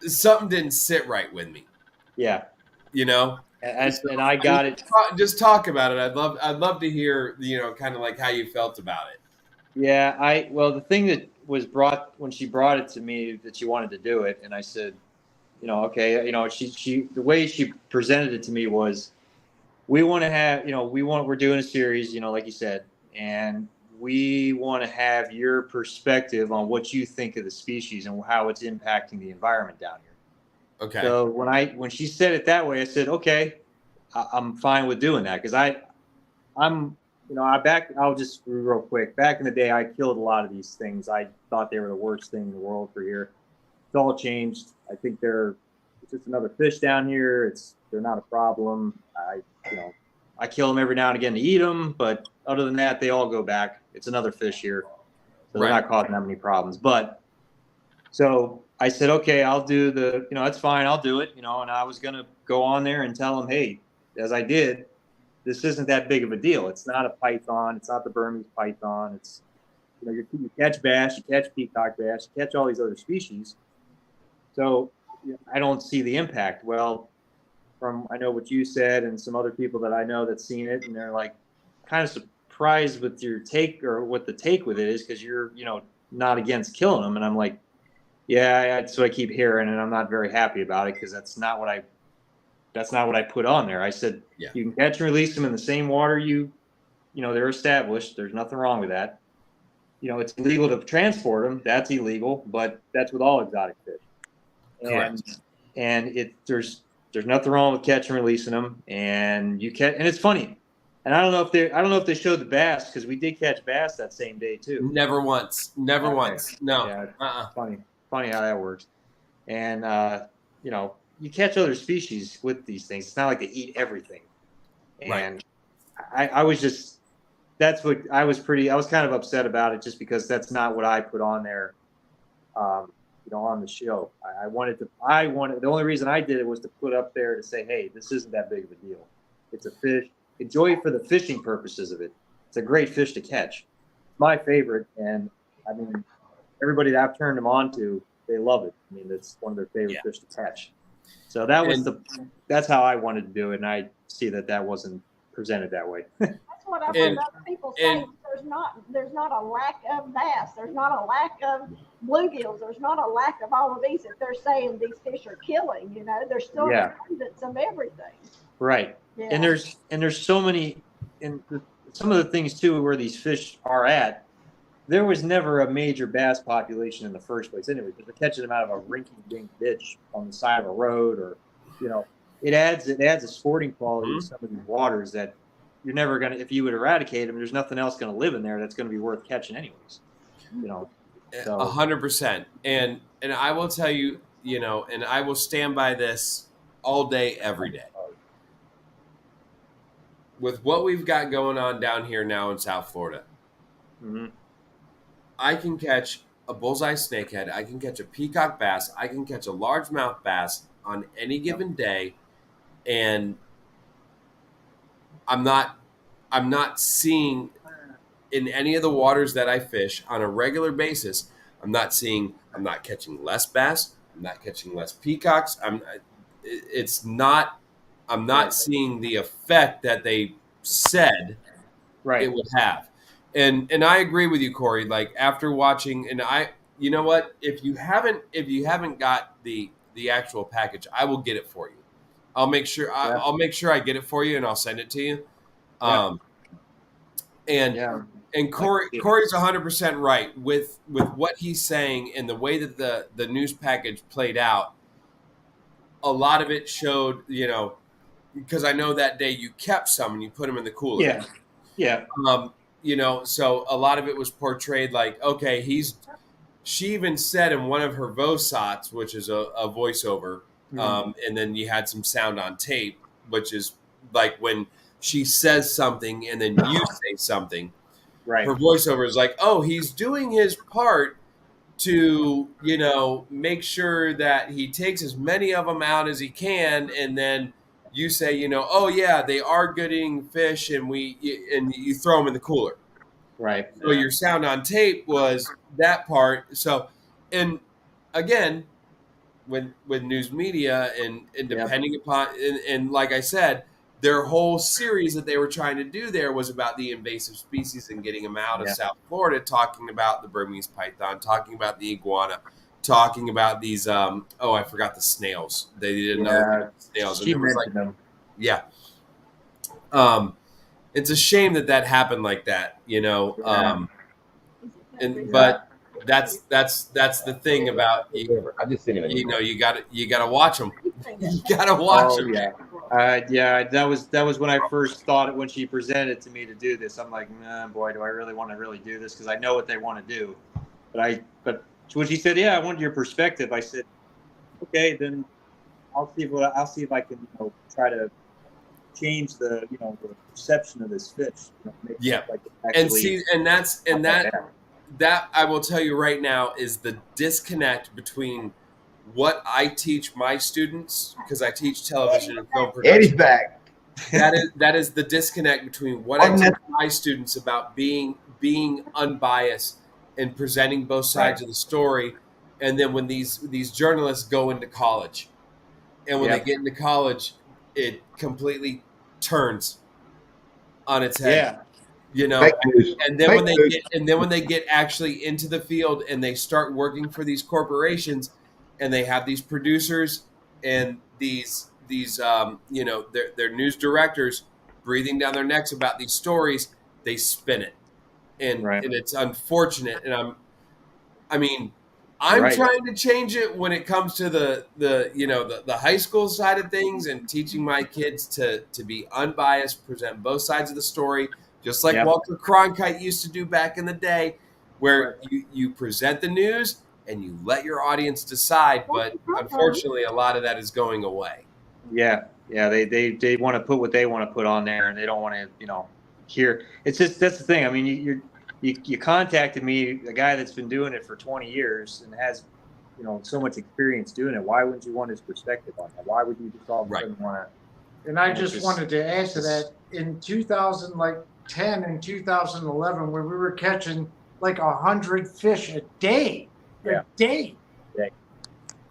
S2: something didn't sit right with me.
S4: Yeah.
S2: And
S4: I got it.
S2: Just talk about it. I'd love to hear, kind of like how you felt about it.
S4: Yeah, the thing that was brought when she brought it to me, that she wanted to do it, and I said, okay, she the way she presented it to me was, we want to have, we're doing a series, like you said, and we want to have your perspective on what you think of the species and how it's impacting the environment down here.
S2: Okay.
S4: So when she said it that way, I said, okay, I'm fine with doing that, because I'll just real quick. Back in the day, I killed a lot of these things. I thought they were the worst thing in the world for here. It's all changed. I think it's just another fish down here. They're not a problem. I kill them every now and again to eat them, but other than that, they all go back. It's another fish here, so they're not causing that many problems. But so I said, okay, I'll do that's fine. I'll do it. And I was gonna go on there and tell them, hey, as I did, this isn't that big of a deal. It's not a python. It's not the Burmese python. It's, you catch bass, you catch peacock bass, you catch all these other species. So I don't see the impact. Well, I know what you said and some other people that I know that's seen it, and they're like kind of surprised with your take, or what the take with it is, because you're, not against killing them. And I'm like, yeah, that's what I keep hearing, and I'm not very happy about it, because that's not what I put on there. I said, you can catch and release them in the same water they're established. There's nothing wrong with that. It's illegal to transport them. That's illegal, but that's with all exotic fish. And there's nothing wrong with catching and releasing them. And and it's funny. And I don't know if they showed the bass, because we did catch bass that same day too.
S2: Never once. No.
S4: Yeah, funny how that works. And you catch other species with these things. It's not like they eat everything. And I was just, I was kind of upset about it, just because that's not what I put on there, on the show. The only reason I did it was to put up there to say, hey, this isn't that big of a deal. It's a fish. Enjoy it for the fishing purposes of it. It's a great fish to catch. My favorite. And I mean, everybody that I've turned them on to, they love it. I mean, it's one of their favorite fish to catch. So that's how I wanted to do it, and I see that wasn't presented that way.
S3: That's what I've heard other people say. There's not a lack of bass. There's not a lack of bluegills. There's not a lack of all of these that they're saying these fish are killing. There's still an abundance of everything.
S4: Right. Yeah. And there's so many, and some of the things too where these fish are at. There was never a major bass population in the first place anyway, because they're catching them out of a rinky-dink ditch on the side of a road, or, it adds a sporting quality to some of these waters that you're never going to, if you would eradicate them, there's nothing else going to live in there that's going to be worth catching anyways, So
S2: 100%. And I will tell you, and I will stand by this all day, every day. With what we've got going on down here now in South Florida, I can catch a bullseye snakehead. I can catch a peacock bass. I can catch a largemouth bass on any given day, and I'm not seeing in any of the waters that I fish on a regular basis. I'm not catching less bass. I'm not catching less peacocks. I'm not seeing the effect that they said it would have. And I agree with you, Corey. Like after watching, you know what? If you haven't got the actual package, I will get it for you. I'll make sure I'll make sure I get it for you, and I'll send it to you. And Corey's 100% right with what he's saying and the way that the news package played out. A lot of it showed, because I know that day you kept some and you put them in the cooler.
S4: Yeah.
S2: So a lot of it was portrayed like, okay, she even said in one of her vosots, which is a voiceover, and then you had some sound on tape, which is like when she says something and then you say something.
S4: Right.
S2: Her voiceover is like, oh, he's doing his part to, make sure that he takes as many of them out as he can. And then you say, oh yeah, they are good eating fish, and you throw them in the cooler.
S4: Right.
S2: So your sound on tape was that part. So, and again, with news media and depending upon, and like I said, their whole series that they were trying to do there was about the invasive species and getting them out of South Florida, talking about the Burmese python, talking about the iguana, talking about these, I forgot the snails. They did another snails.
S4: She
S2: and it was like,
S4: them.
S2: Yeah. It's a shame that happened like that, but that's the thing about
S1: I just seen it.
S2: you gotta watch them. You gotta watch them.
S4: That was when I first thought it when she presented it to me to do this. I'm like, boy, do I really want to do this, because I know what they want to do. But when she said, I wanted your perspective, I said, okay, then I'll see if I can try to change the the perception of this fish.
S2: That I will tell you right now is the disconnect between what I teach my students, because I teach television and film production.
S1: Eddie's back.
S2: That is the disconnect between what I teach my students about being unbiased and presenting both sides of the story, and then when these journalists go into college, and when they get into college, it completely turns on its head. And then when they get actually into the field and they start working for these corporations, and they have these producers and these their news directors breathing down their necks about these stories, they spin it, and it's unfortunate. And I'm trying to change it when it comes to the high school side of things, and teaching my kids to be unbiased, present both sides of the story, just like Walter Cronkite used to do back in the day, where you present the news and you let your audience decide. But unfortunately, a lot of that is going away.
S4: They want to put what they want to put on there, and they don't want to hear. It's just, that's the thing. I mean, you contacted me, a guy that's been doing it for 20 years and has so much experience doing it. Why wouldn't you want his perspective on that? Why would you just all of a sudden want to?
S5: And I just wanted to add to that, in 2010 and 2011, when we were catching like 100 fish a day.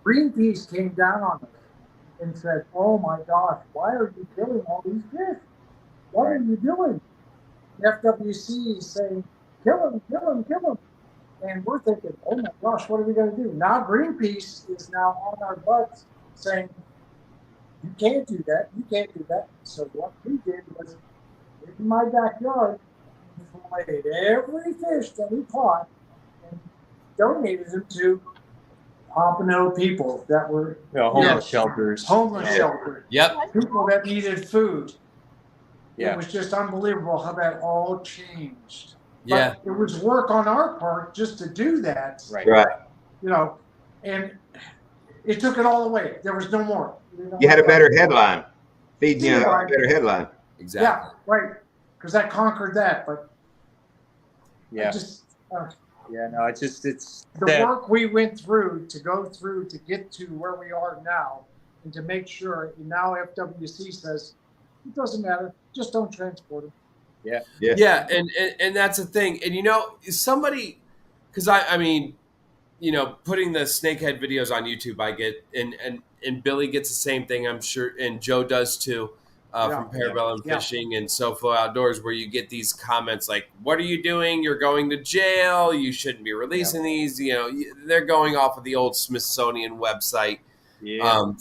S5: Greenpeace came down on us and said, "Oh my gosh, why are you killing all these fish? What are you doing?" FWC is saying, "Kill them, kill them, kill them." And we're thinking, "Oh my gosh, what are we going to do?" Now Greenpeace is now on our butts saying, "You can't do that. You can't do that." So what we did was, in my backyard, we filleted every fish that we caught and donated them to Pompano people that were
S4: homeless shelters.
S5: Shelters.
S2: Yep.
S5: People that needed food.
S4: Yeah.
S5: It was just unbelievable how that all changed.
S2: Yeah.
S5: But it was work on our part just to do that.
S1: Right.
S5: And it took it all away. There was no more.
S1: You had a better headline. Feeding you a better headline.
S2: Exactly.
S5: Yeah, right. Because that conquered that. But
S4: Yeah, no, it's
S5: The work we went through to get to where we are now, and to make sure. And now FWC says it doesn't matter, just don't transport them.
S2: Yeah, and that's the thing. And somebody, because I mean, putting the Snakehead videos on YouTube, I get, and Billy gets the same thing, I'm sure, and Joe does too, from Parabellum Fishing and SoFlo Outdoors, where you get these comments like, "What are you doing? You're going to jail. You shouldn't be releasing these." They're going off of the old Smithsonian website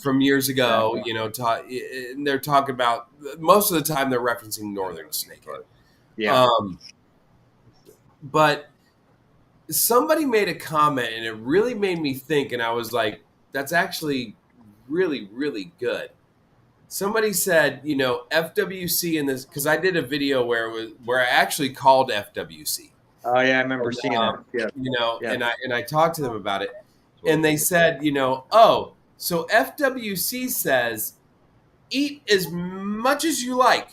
S2: from years ago. And they're talking about, most of the time they're referencing northern snakehead.
S4: Yeah.
S2: But somebody made a comment and it really made me think, and I was like, that's actually really, really good. Somebody said, FWC in this, because I did a video where I actually called FWC.
S4: Oh yeah, I remember seeing that. Yeah.
S2: And I talked to them about it, and they said, oh, so FWC says eat as much as you like.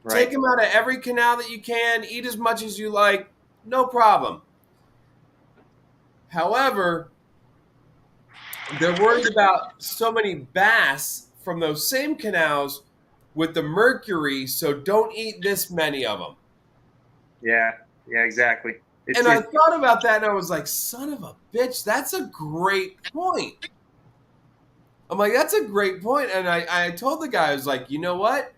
S4: Right.
S2: Take them out of every canal that you can. Eat as much as you like. No problem. However, they're worried about so many bass from those same canals with the mercury, so don't eat this many of them.
S4: Yeah, exactly.
S2: I thought about that, and I was like, son of a bitch, that's a great point. I'm like, that's a great point. And I told the guy, I was like, you know what?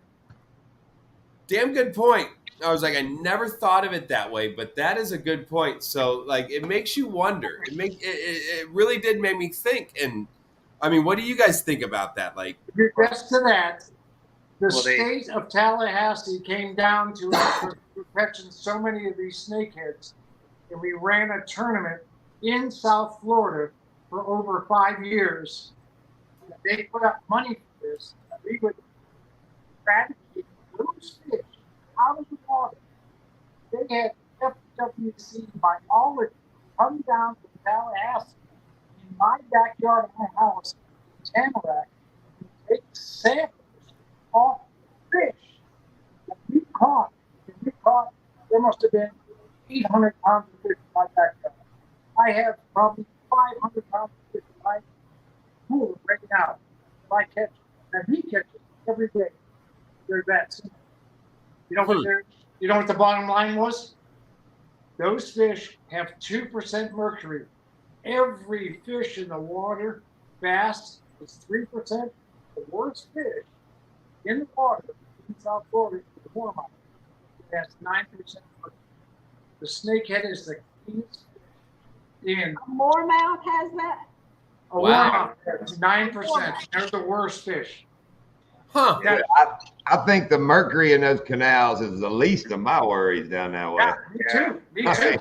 S2: Damn good point. I was like, I never thought of it that way, but that is a good point. So, like, it makes you wonder. It really did make me think. And I mean, what do you guys think about that? Like,
S5: next to that, the state of Tallahassee came down to us for catching so many of these snakeheads, and we ran a tournament in South Florida for over 5 years. They put up money for this. We would eradicate those fish out of the water. They had FWC biology come down from Tallahassee in my backyard of my house in Tamarack and take samples off fish that we caught. There must have been 800 pounds of fish in my backyard. I have probably 500 pounds of fish in my pool right now. If I catch, and he catches every day. They're that simple. You know what the bottom line was? Those fish have 2% mercury. Every fish in the water, bass, is 3%. The worst fish in the water in South Florida is the warmouth. It has 9% mercury. The snakehead is the cleanest fish in.
S3: A moormouth has that?
S5: A warmouth has 9%. They're the worst fish.
S2: Huh.
S1: Yeah, I think the mercury in those canals is the least of my worries down that way.
S5: Yeah, me too.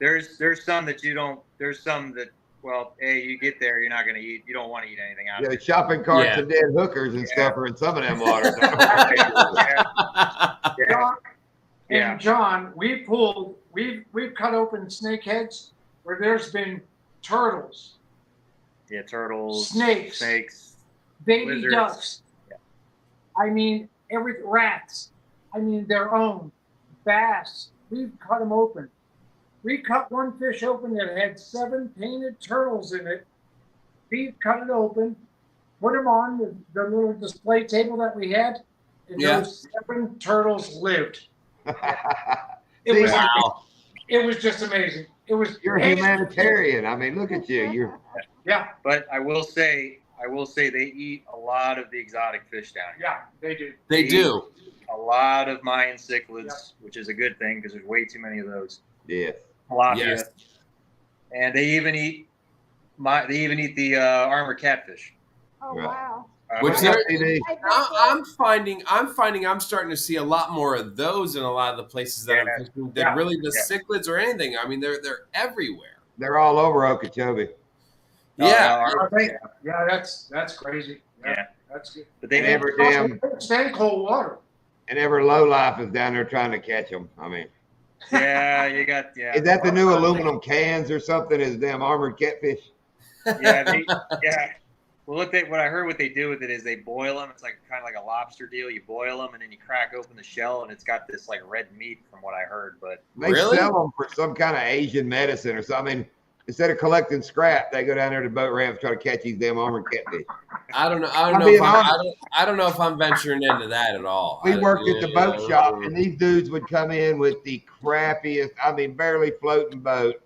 S4: There's some that you don't. There's some that, well, you get there, you're not going to eat. You don't want to eat anything out of it.
S1: Shopping carts and dead hookers and stuff are in some of them waters.
S5: John, we've cut open snakeheads where there's been turtles.
S4: Yeah, turtles,
S5: snakes, baby
S4: lizards.
S5: Ducks. I mean, rats. I mean, their own bass. We've cut them open. We cut one fish open that had 7 painted turtles in it. We cut it open, put them on the little display table that we had, and those 7 turtles lived. It was just amazing. You're
S1: a humanitarian. I mean, look at you.
S4: But I will say they eat a lot of the exotic fish down here.
S5: Yeah, they do.
S2: They do.
S4: A lot of Mayan cichlids, which is a good thing because there's way too many of those.
S1: Yeah.
S4: Tilapia. And they even eat the armor catfish.
S3: Oh wow.
S2: Which I'm finding I'm starting to see a lot more of those in a lot of the places that I'm fishing than really the cichlids or anything. I mean, they're everywhere.
S1: They're all over Okeechobee.
S5: That's crazy. Yeah, that's good.
S4: But they
S1: never
S5: stand cold water.
S1: And every low life is down there trying to catch them. I mean,
S4: you got
S1: Is that the new aluminum cans or something? Is damn armored catfish?
S4: Well, what I heard what they do with it is they boil them. It's like kind of like a lobster deal. You boil them and then you crack open the shell and it's got this like red meat from what I heard. But
S1: They
S2: Really?
S1: sell them for some kind of Asian medicine or something. I mean, instead of collecting scrap, they go down there to boat ramps try to catch these damn armored catfish.
S2: I don't know.
S1: I'm being honest.
S2: I don't know if I'm venturing into that at all.
S1: We worked at the boat shop, and these dudes would come in with the crappiest, I mean, barely floating boat.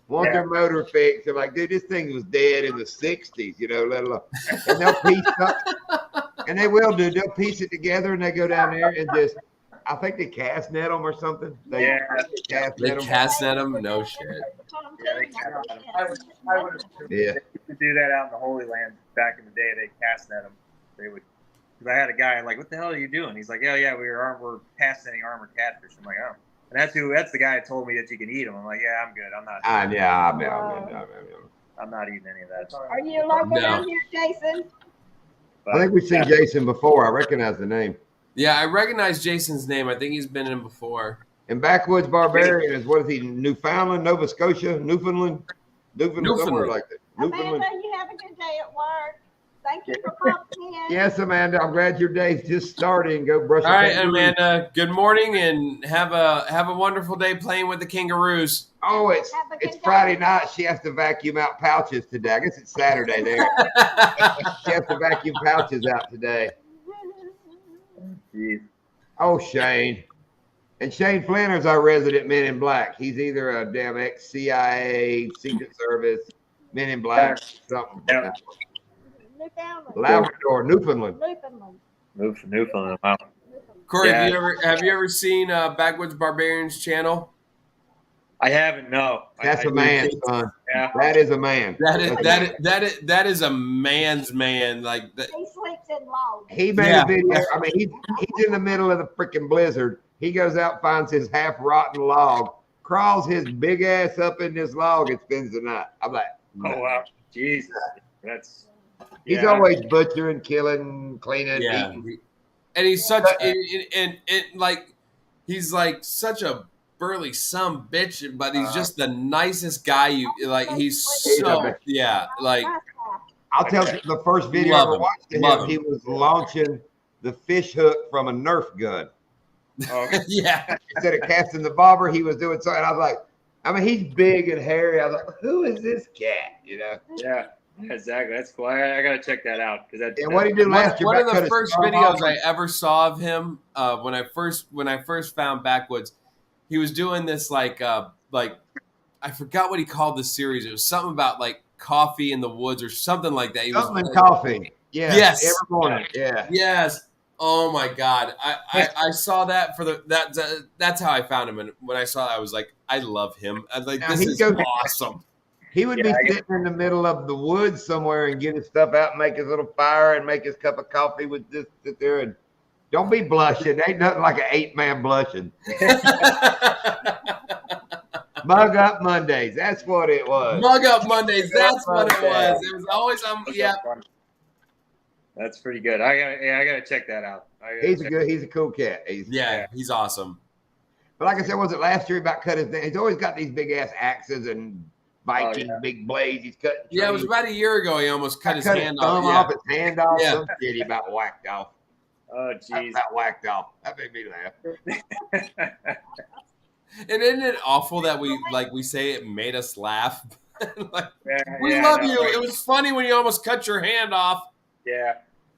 S1: Want their motor fixed. They're like, dude, this thing was dead in the 60s, you know, let alone. And they'll piece up, and they will do. They'll piece it together, and they go down there and just, I think they cast net them or something. They cast
S2: They
S1: net them.
S2: cast at them? No shit.
S1: Yeah.
S4: they used to do that out in the Holy Land back in the day. They cast net them. They would. Because I had a guy like, what the hell are you doing? He's like, we're casting armored catfish. I'm like, oh. And that's the guy that told me that you can eat them. I'm like, yeah, I'm good. I'm not.
S1: I'm
S4: I'm not eating any of that.
S3: Are you local down here, Jason?
S4: But,
S1: I think we've seen Jason before. I recognize the name.
S2: Yeah, I recognize Jason's name. I think he's been in before.
S1: And Backwoods Barbarian is, what is he, Newfoundland, Nova Scotia, Newfoundland, somewhere like that. Newfoundland.
S3: Amanda, you have a good day at work. Thank you for popping in.
S1: Yes, Amanda, I'm glad your day's just starting. Go brush
S2: All
S1: your
S2: right,
S1: teeth.
S2: Amanda. Good morning, and have a wonderful day playing with the kangaroos.
S1: Oh,
S3: Have a good
S1: it's
S3: day.
S1: Friday night. She has to vacuum out pouches today. I guess it's Saturday there. She has to vacuum pouches out today.
S4: geez.
S1: Oh, Shane. And Shane Flanner's our resident Men in Black. He's either a damn ex-CIA, Secret Service, Men in Black, something.
S4: Yeah.
S3: Newfoundland.
S1: Labrador, Newfoundland.
S4: Newfoundland. Wow.
S2: Corey,
S4: Yeah.
S2: have you ever seen Backwoods Barbarians channel?
S4: I haven't. No.
S1: That's
S4: a
S1: a man, son.
S4: Yeah.
S1: That is a man.
S2: That is a man's man. Like that.
S3: He sleeps in logs.
S1: He made
S2: Yeah.
S1: a video. I mean, he's in the middle of the freaking blizzard. He goes out, finds his half rotten log, crawls his big ass up in this log, and spends the night. I'm like,
S4: Oh wow. Jesus. That's.
S1: he's
S4: yeah.
S1: always butchering, killing, cleaning,
S2: Yeah.
S1: eating.
S2: And he's such and like he's like such a burly some bitch, but he's just the nicest guy. You like. He's so like.
S1: I'll tell you, the first video I
S2: Love
S1: ever
S2: him.
S1: watched of
S2: Love
S1: him,
S2: him.
S1: he was launching the fish hook from a Nerf gun.
S4: Oh, okay.
S2: Yeah.
S1: Instead of casting the bobber, he was doing something. I was like, I mean, he's big and hairy. I was like, who is this cat? You know?
S4: Yeah. Exactly. That's cool. I gotta check that out because
S1: And what he did last year,
S2: One of
S1: cut
S2: the
S1: his
S2: first
S1: thumb
S2: videos
S1: off.
S2: I ever saw of him when I first found Backwoods, he was doing this like I forgot what he called the series. It was something about like coffee in the woods or something like that. He was
S1: Something in coffee. Yeah.
S2: Yes.
S1: Every morning. Yeah.
S2: Yes. Oh my God. I saw that that's how I found him. And when I saw that, I was like, I love him. I was like,
S1: Now,
S2: this
S1: he
S2: is
S1: goes-
S2: awesome.
S1: He would be sitting in the middle of the woods somewhere and get his stuff out and make his little fire and make his cup of coffee with just sit there and don't be blushing. Ain't nothing like an 8-man blushing. Mug Up Mondays. That's what it was.
S2: Mug Up Mondays. That's what it was. It was always yeah.
S4: That's pretty good. I gotta check that out.
S1: He's a cool cat.
S2: He's awesome.
S1: But like I said, was it last year about cut his thing? He's always got these big ass axes and Viking big blades. He's cutting.
S2: Yeah, it was about a year ago. He almost cut his hand
S1: thumb
S2: off.
S1: off, his hand off.
S2: Yeah.
S1: Some shit he about whacked off.
S4: Oh jeez.
S1: About whacked off. That made me laugh.
S2: And isn't it awful that we say it made us laugh? Like, we
S4: Yeah,
S2: love
S4: I know,
S2: you.
S4: right?
S2: It was funny when you almost cut your hand off.
S4: Yeah.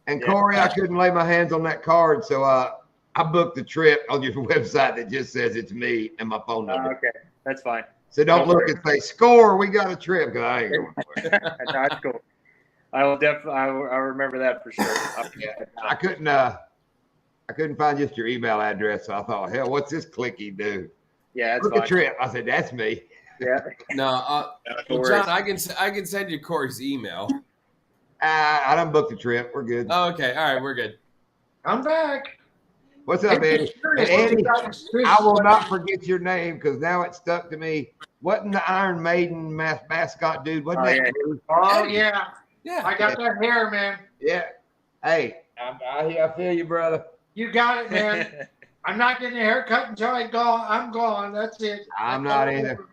S1: And
S4: Yeah.
S1: Corey, I couldn't lay my hands on that card, so I booked the trip on your website that just says it's me and my phone number.
S4: Okay, that's fine.
S1: So don't
S4: Don't
S1: look
S4: worry.
S1: and say, "Score, we got a trip." Because I ain't going nowhere.
S4: That's cool. I will definitely. I remember that for sure.
S1: I couldn't find just your email address, so I thought, hell, what's this clicky do?
S4: Yeah, that's
S1: Book
S4: fine.
S1: a trip. I said, that's me.
S4: Yeah.
S2: No,
S4: No
S2: well,
S4: worries.
S2: John, I can send you Corey's email.
S1: I done booked the trip. We're good.
S2: Oh, okay, all right, we're good.
S5: I'm back.
S1: What's up, Eddie? And Eddie, I will not forget your name because now it's stuck to me. Wasn't the Iron Maiden mascot dude? Wasn't
S4: Oh,
S1: that?
S4: yeah.
S1: Bruce?
S5: Oh yeah,
S2: Yeah.
S5: I got that hair, man.
S1: Yeah. Hey, I feel you, brother.
S5: You got it, man. I'm not getting a haircut until I'm gone. That's it.
S1: I'm
S5: That's
S1: not
S5: all.
S1: either.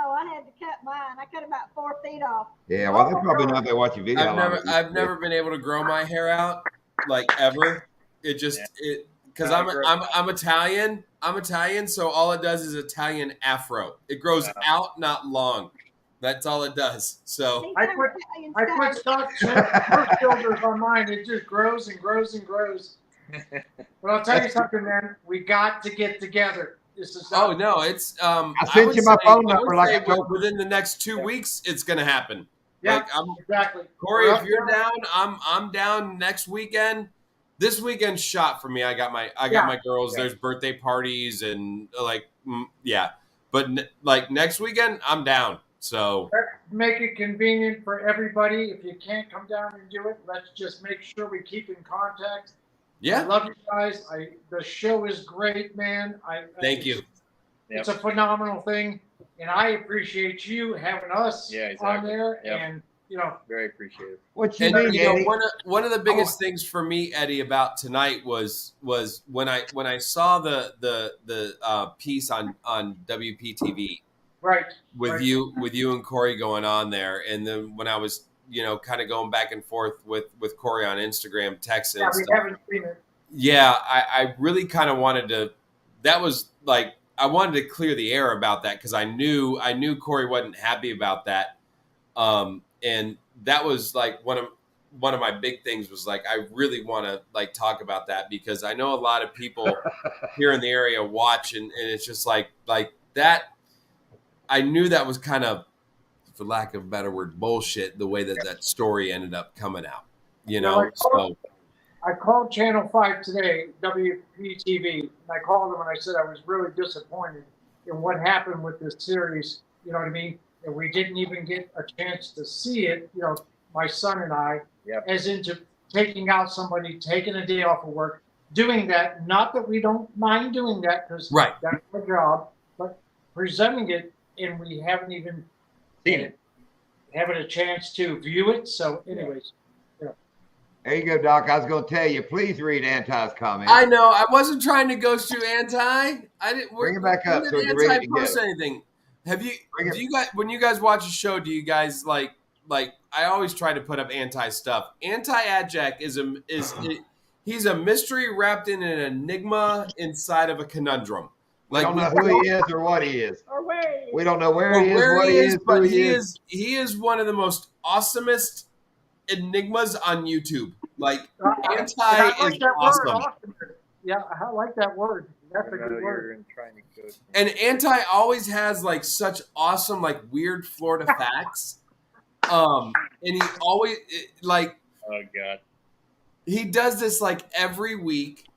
S3: Oh, I had to cut mine. I cut about 4 feet off.
S1: Yeah, well, they're probably not there watching video.
S2: I've never been able to grow my hair out like ever. It just because I'm Italian. I'm Italian, so all it does is Italian afro. It grows out, not long. That's all it does. So
S5: I put stock filters on mine. It just grows and grows and grows. But I'll tell you something, man. We got to get together. This is
S2: it's
S1: I sent you my phone number like
S2: within the next 2 weeks it's gonna happen.
S5: Yeah, exactly.
S2: Corey, if you're down, I'm down next weekend. This weekend's shot for me. I got my girls. There's birthday parties and but like next weekend I'm down. So
S5: make it convenient for everybody. If you can't come down and do it, let's just make sure we keep in contact.
S2: Yeah,
S5: I love you guys. The show is great, man.
S2: Thank you.
S5: It's a phenomenal thing, and I appreciate you having us on there. Yep. And
S4: very appreciative.
S1: What you mean, Eddie?
S2: One of the biggest things for me, Eddie, about tonight was when I saw the piece on WPTV.
S5: Right.
S2: With you and Corey going on there, and then when I was kind of going back and forth with Corey on Instagram, texting.
S5: Yeah, we haven't seen it.
S2: Yeah, I really kind of wanted to. That was like I wanted to clear the air about that because I knew Corey wasn't happy about that, and that was like one of my big things was like I really want to like talk about that because I know a lot of people here in the area watch and it's just like that. I knew that was kind of, for lack of a better word, bullshit, the way that story ended up coming out,
S5: I called Channel 5 today, WPTV, and I called them and I said I was really disappointed in what happened with this series, you know what I mean? And we didn't even get a chance to see it, my son and I, as into taking out somebody, taking a day off of work, doing that. Not that we don't mind doing that because that's our job, but presenting it, and we haven't even
S4: seen it,
S5: having a chance to view it. So, anyways,
S1: there you go, Doc. I was going to tell you, please read Anti's comment.
S2: I know. I wasn't trying to go through Anti. I didn't
S1: bring it back up. So
S2: you ready to post anything? Have you? Do you guys when you guys watch a show? Do you guys like? I always try to put up Anti stuff. Anti-Adjack he's a mystery wrapped in an enigma inside of a conundrum.
S1: We don't know who he is or what he is.
S3: Or where he is.
S1: We don't know where he is, what he is,
S2: but he is one of the most awesomest enigmas on YouTube. Like Anti is awesome.
S5: Yeah, I like that word. That's a good word.
S2: And Anti always has like such awesome, like weird Florida facts. And he always like.
S4: Oh God.
S2: He does this like every week.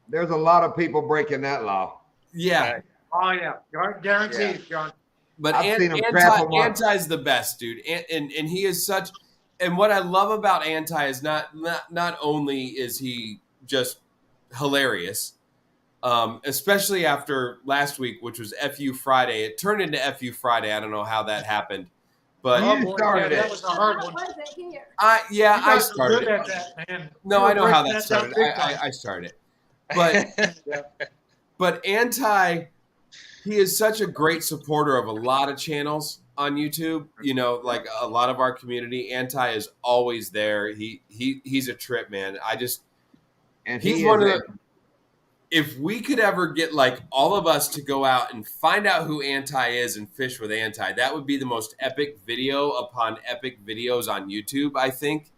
S1: There's a lot of people breaking that law.
S2: Yeah.
S5: Oh yeah, guaranteed, John.
S2: But Anti's the best, dude. And he is such. And what I love about Anti is not only is he just hilarious, especially after last week, which was FU Friday. It turned into FU Friday. I don't know how that happened. But
S5: that was a hard one.
S2: I started
S5: it. That, man.
S2: No, I know how that started. I started it. But Anti, he is such a great supporter of a lot of channels on YouTube. Like a lot of our community. Anti is always there. He's a trip, man. He's one of the. If we could ever get like all of us to go out and find out who Anti is and fish with Anti, that would be the most epic video upon epic videos on YouTube, I think,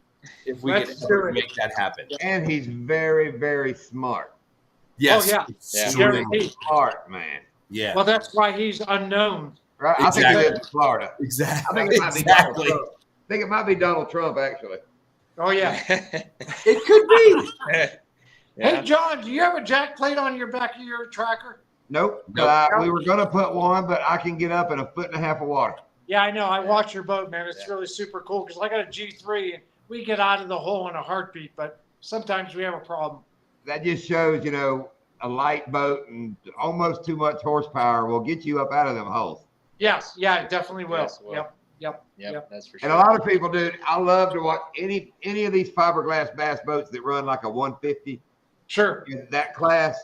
S2: if we could ever make that happen.
S1: And he's very, very smart.
S2: Yes.
S5: Oh, yeah.
S1: Smart, man.
S2: Yeah.
S5: Well, that's why he's unknown.
S1: Right?
S2: Exactly.
S1: I think he lives in Florida.
S2: Exactly.
S1: I think it might be Donald Trump. I think it might be Donald Trump, actually.
S5: Oh, yeah.
S2: It could be.
S5: Hey, John, do you have a jack plate on your back of your tracker?
S1: Nope. We were going to put one, but I can get up in 1.5 feet of water.
S5: Yeah, I know. I watch your boat, man. It's really super cool because I got a G3 and we get out of the hole in a heartbeat, but sometimes we have a problem.
S1: That just shows, a light boat and almost too much horsepower will get you up out of them holes.
S5: Yes. Yeah, it definitely will.
S4: Yep. That's for sure.
S1: And a lot of people, dude, I love to watch any of these fiberglass bass boats that run like a 150.
S5: Sure.
S1: In that class,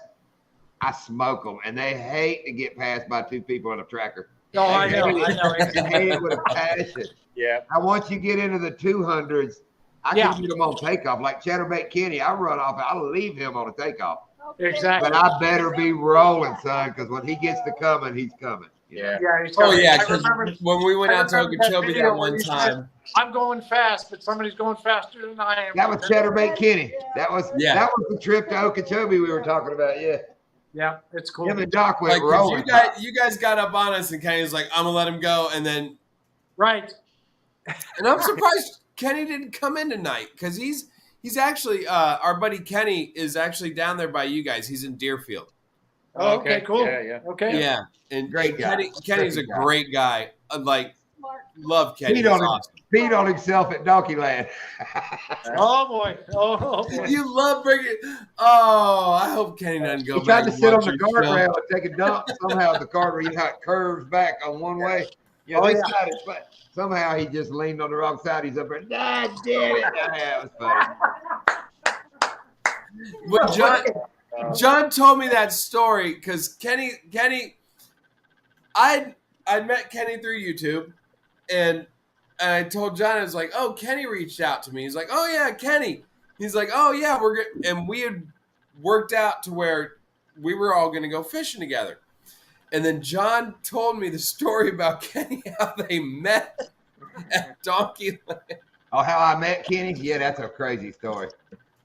S1: I smoke them, and they hate to get passed by two people on a tracker.
S5: Oh, I know.
S1: You hate it with a passion.
S4: Yeah.
S1: Now, once you get into the 200s, I
S5: Yeah.
S1: can get them on takeoff. Like Chatterbait Kenny, I run off. I'll leave him on a takeoff.
S5: Exactly.
S1: But I better be rolling, son, because when he gets to coming, he's coming. You know?
S5: Yeah. He's
S2: Oh
S5: coming.
S2: yeah,
S5: I
S2: because
S5: remember-
S2: when we went
S5: I
S2: out to
S5: remember that
S2: Okeechobee
S5: video
S2: that one
S5: where you
S2: time,
S5: I'm going fast, but somebody's going faster than I am.
S1: That was Chatterbait Kenny. That was
S2: Yeah.
S1: that was the trip to Okeechobee we were talking about. Yeah,
S5: Yeah, it's cool.
S1: him and Doc went
S2: like 'cause
S1: rolling.
S2: you guys got up on us, and Kenny was like, "I'm gonna let him go," and then,
S5: Right.
S2: and I'm surprised Kenny didn't come in tonight because he's actually our buddy Kenny is actually down there by you guys. He's in Deerfield.
S5: Oh, okay, cool.
S4: Yeah.
S5: Okay.
S2: Yeah, and
S1: Great guy.
S2: Kenny's a great guy. Like, love Kenny.
S1: Pete
S2: He's
S1: on,
S2: awesome.
S1: Pete on himself at Donkey Land.
S5: Oh boy. Oh boy.
S2: You love bringing. Oh, I hope Kenny doesn't go
S1: He
S2: back.
S1: tried to
S2: and
S1: sit on
S2: watch
S1: the
S2: your show.
S1: guardrail and take a dump. Somehow the guardrail, you know how it curves back on one way. You know,
S5: Oh,
S1: this
S5: yeah.
S1: side is flat. Somehow he just leaned on the wrong side. He's up there. God damn it! Yeah, it was funny.
S2: When John told me that story because Kenny, I'd met Kenny through YouTube, and I told John, I was like, "Oh, Kenny reached out to me." He's like, "Oh yeah, Kenny." He's like, "Oh yeah, we're good," and we had worked out to where we were all going to go fishing together. And then John told me the story about Kenny, how they met at Donkey Land.
S1: Oh, how I met Kenny? Yeah, that's a crazy story.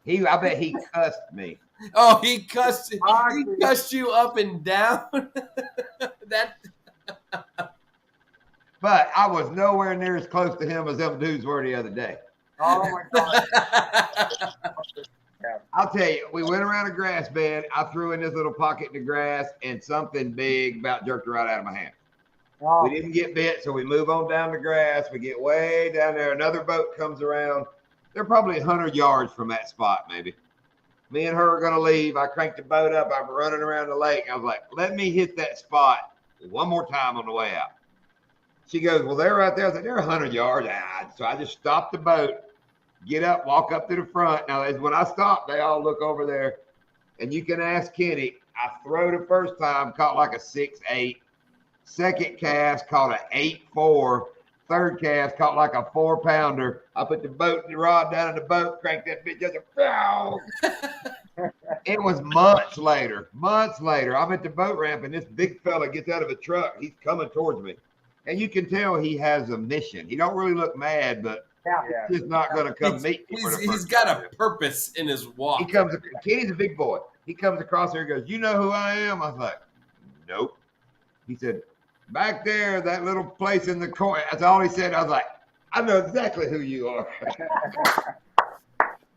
S1: I bet he cussed me.
S2: Oh, he cussed you up and down. That.
S1: But I was nowhere near as close to him as them dudes were the other day.
S5: Oh my God.
S1: I'll tell you, we went around a grass bed. I threw in this little pocket in the grass, and something big about jerked right out of my hand.
S5: Oh,
S1: We didn't get bit, so we move on down the grass. We get way down there. Another boat comes around. They're probably 100 yards from that spot, maybe. Me and her are going to leave. I cranked the boat up. I'm running around the lake. I was like, let me hit that spot one more time on the way out. She goes, well, they're right there. I was like, they're 100 yards. So I just stopped the boat, get up, walk up to the front. Now, when I stop, they all look over there. And you can ask Kenny. I throw the first time, caught like a 6.8. Second cast, caught an 8.4. Third cast, caught like a 4-pounder. I put the rod down in the boat, cranked that bitch just It was months later. I'm at the boat ramp, and this big fella gets out of a truck. He's coming towards me. And you can tell he has a mission. He don't really look mad, but he's not going to come meet me.
S2: He's got a purpose in his walk.
S1: Kenny's a big boy. He comes across here and goes, you know who I am? I was like, nope. He said, back there, that little place in the corner. That's all he said. I was like, I know exactly who you are.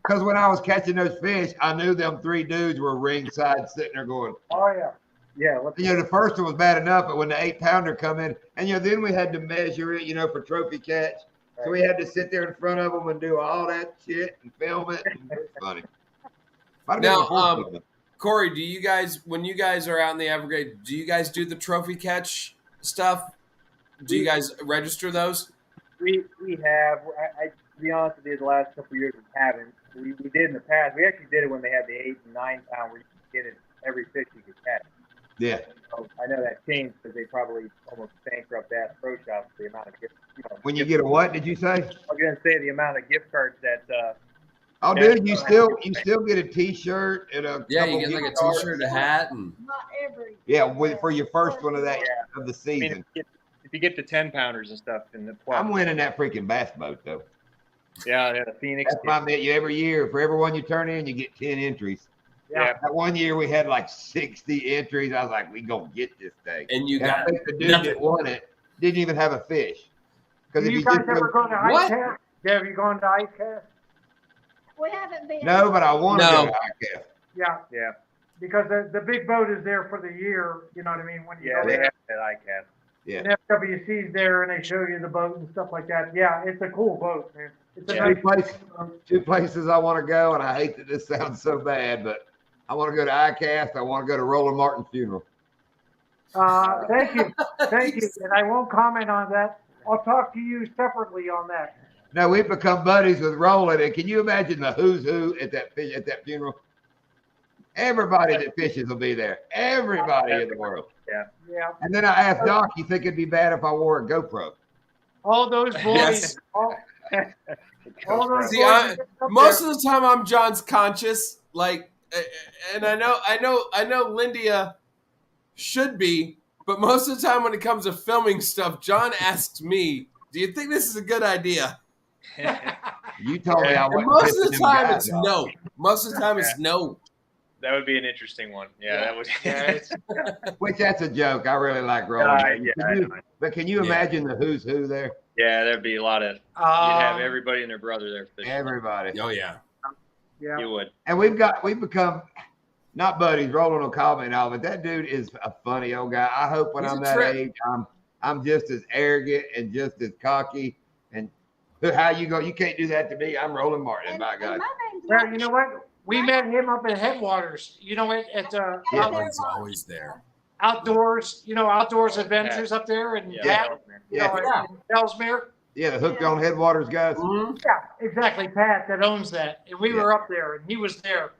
S1: Because when I was catching those fish, I knew them 3 dudes were ringside sitting there going,
S5: oh yeah. Yeah.
S1: the first one was bad enough, but when the 8-pounder come in, and then we had to measure it, for trophy catch. So we had to sit there in front of them and do all that shit and film it. And it was funny.
S2: Now, Corey, do you guys, when you guys are out in the Everglades, do you guys do the trophy catch stuff? Do you guys register those?
S4: We have. I to be honest with you, the last couple of years we haven't. We did in the past. We actually did it when they had the 8 and 9 pound where you could get it every fish you could catch.
S1: Yeah.
S4: So I know that changed because they probably almost bankrupt Bass Pro Shops for the amount of gift.
S1: When you get a what? Did you say?
S4: I was gonna say the amount of gift cards that.
S1: Oh, dude, you still get a T-shirt and a
S2: Yeah,
S1: couple
S2: you get like a
S1: gift cards.
S2: T-shirt, a hat, and
S3: Not every.
S1: Yeah, for your first one of that of the
S4: I mean,
S1: season.
S4: if you get the 10 pounders and stuff in the plus.
S1: I'm winning that freaking bass boat though.
S4: Yeah, the Phoenix.
S1: That's my bet. You every year for every one you turn in, you get 10 entries.
S4: Yeah.
S1: That one year we had like 60 entries. I was like, we gonna get this thing.
S2: and you
S1: And I
S2: got
S1: think the dude that won it didn't even have a fish. Because
S5: Do
S1: if
S5: you
S1: you
S5: guys
S1: just
S5: ever go to ice
S2: What?
S5: cast? Yeah, have you gone to ice cast?
S3: We haven't been.
S1: no, but I want to
S2: No.
S1: go to IGFA.
S5: Yeah,
S4: Yeah.
S5: because the big boat is there for the year. You know what I mean? When you
S4: Yeah,
S5: go
S4: they
S5: there,
S4: have that ICAST.
S1: Yeah.
S5: and FWC's there, and they show you the boat and stuff like that. Yeah, it's a cool boat, man. It's a
S4: Yeah.
S5: nice
S1: Two places I want to go, and I hate that this sounds so bad, but I want to go to ICAST. I want to go to Roland Martin's funeral.
S5: Thank you. And I won't comment on that. I'll talk to you separately on that.
S1: No, we've become buddies with Roland, and can you imagine the who's who at that funeral? Everybody that fishes will be there. Everybody in the world.
S5: Yeah.
S1: And then I asked Doc, you think it'd be bad if I wore a GoPro?
S5: All those boys.
S2: Yes.
S5: All those
S2: See,
S5: boys.
S2: most of the time I'm John's conscious, like, and I know Lindia should be, but most of the time when it comes to filming stuff, John asks me, "Do you think this is a good idea?"
S1: You told me I
S2: And
S1: wasn't.
S2: most of
S1: pissing
S2: the
S1: them
S2: time
S1: guys
S2: it's
S1: off.
S2: no. Most of the time it's no.
S4: That would be an interesting one. Yeah, that would.
S1: Which that's a joke. I really like rolling.
S4: Yeah,
S1: But can you imagine the who's who there?
S4: yeah, there'd be a lot of. You'd have everybody and their brother there fishing.
S1: Everybody.
S2: Oh yeah.
S5: Yeah.
S4: You would.
S1: And we've become not buddies. Roland will call me and all, but that dude is a funny old guy. I hope when
S2: He's
S1: I'm
S2: a
S1: that
S2: trip.
S1: age, I'm just as arrogant and just as cocky. And how you go? You can't do that to me. I'm Roland Martin.
S3: And,
S1: By
S3: and
S1: God.
S3: my name's
S5: Well,
S3: Mike.
S5: you know what? We met him up at Headwaters. You know, at
S2: Roland's always there.
S5: outdoors. You know, outdoors adventures up there in Pat. You know, in Ellesmere.
S1: Yeah, the Hooked on Headwaters guys.
S2: Mm-hmm.
S5: Yeah, exactly. Pat that owns that, and we were up there, and he was there,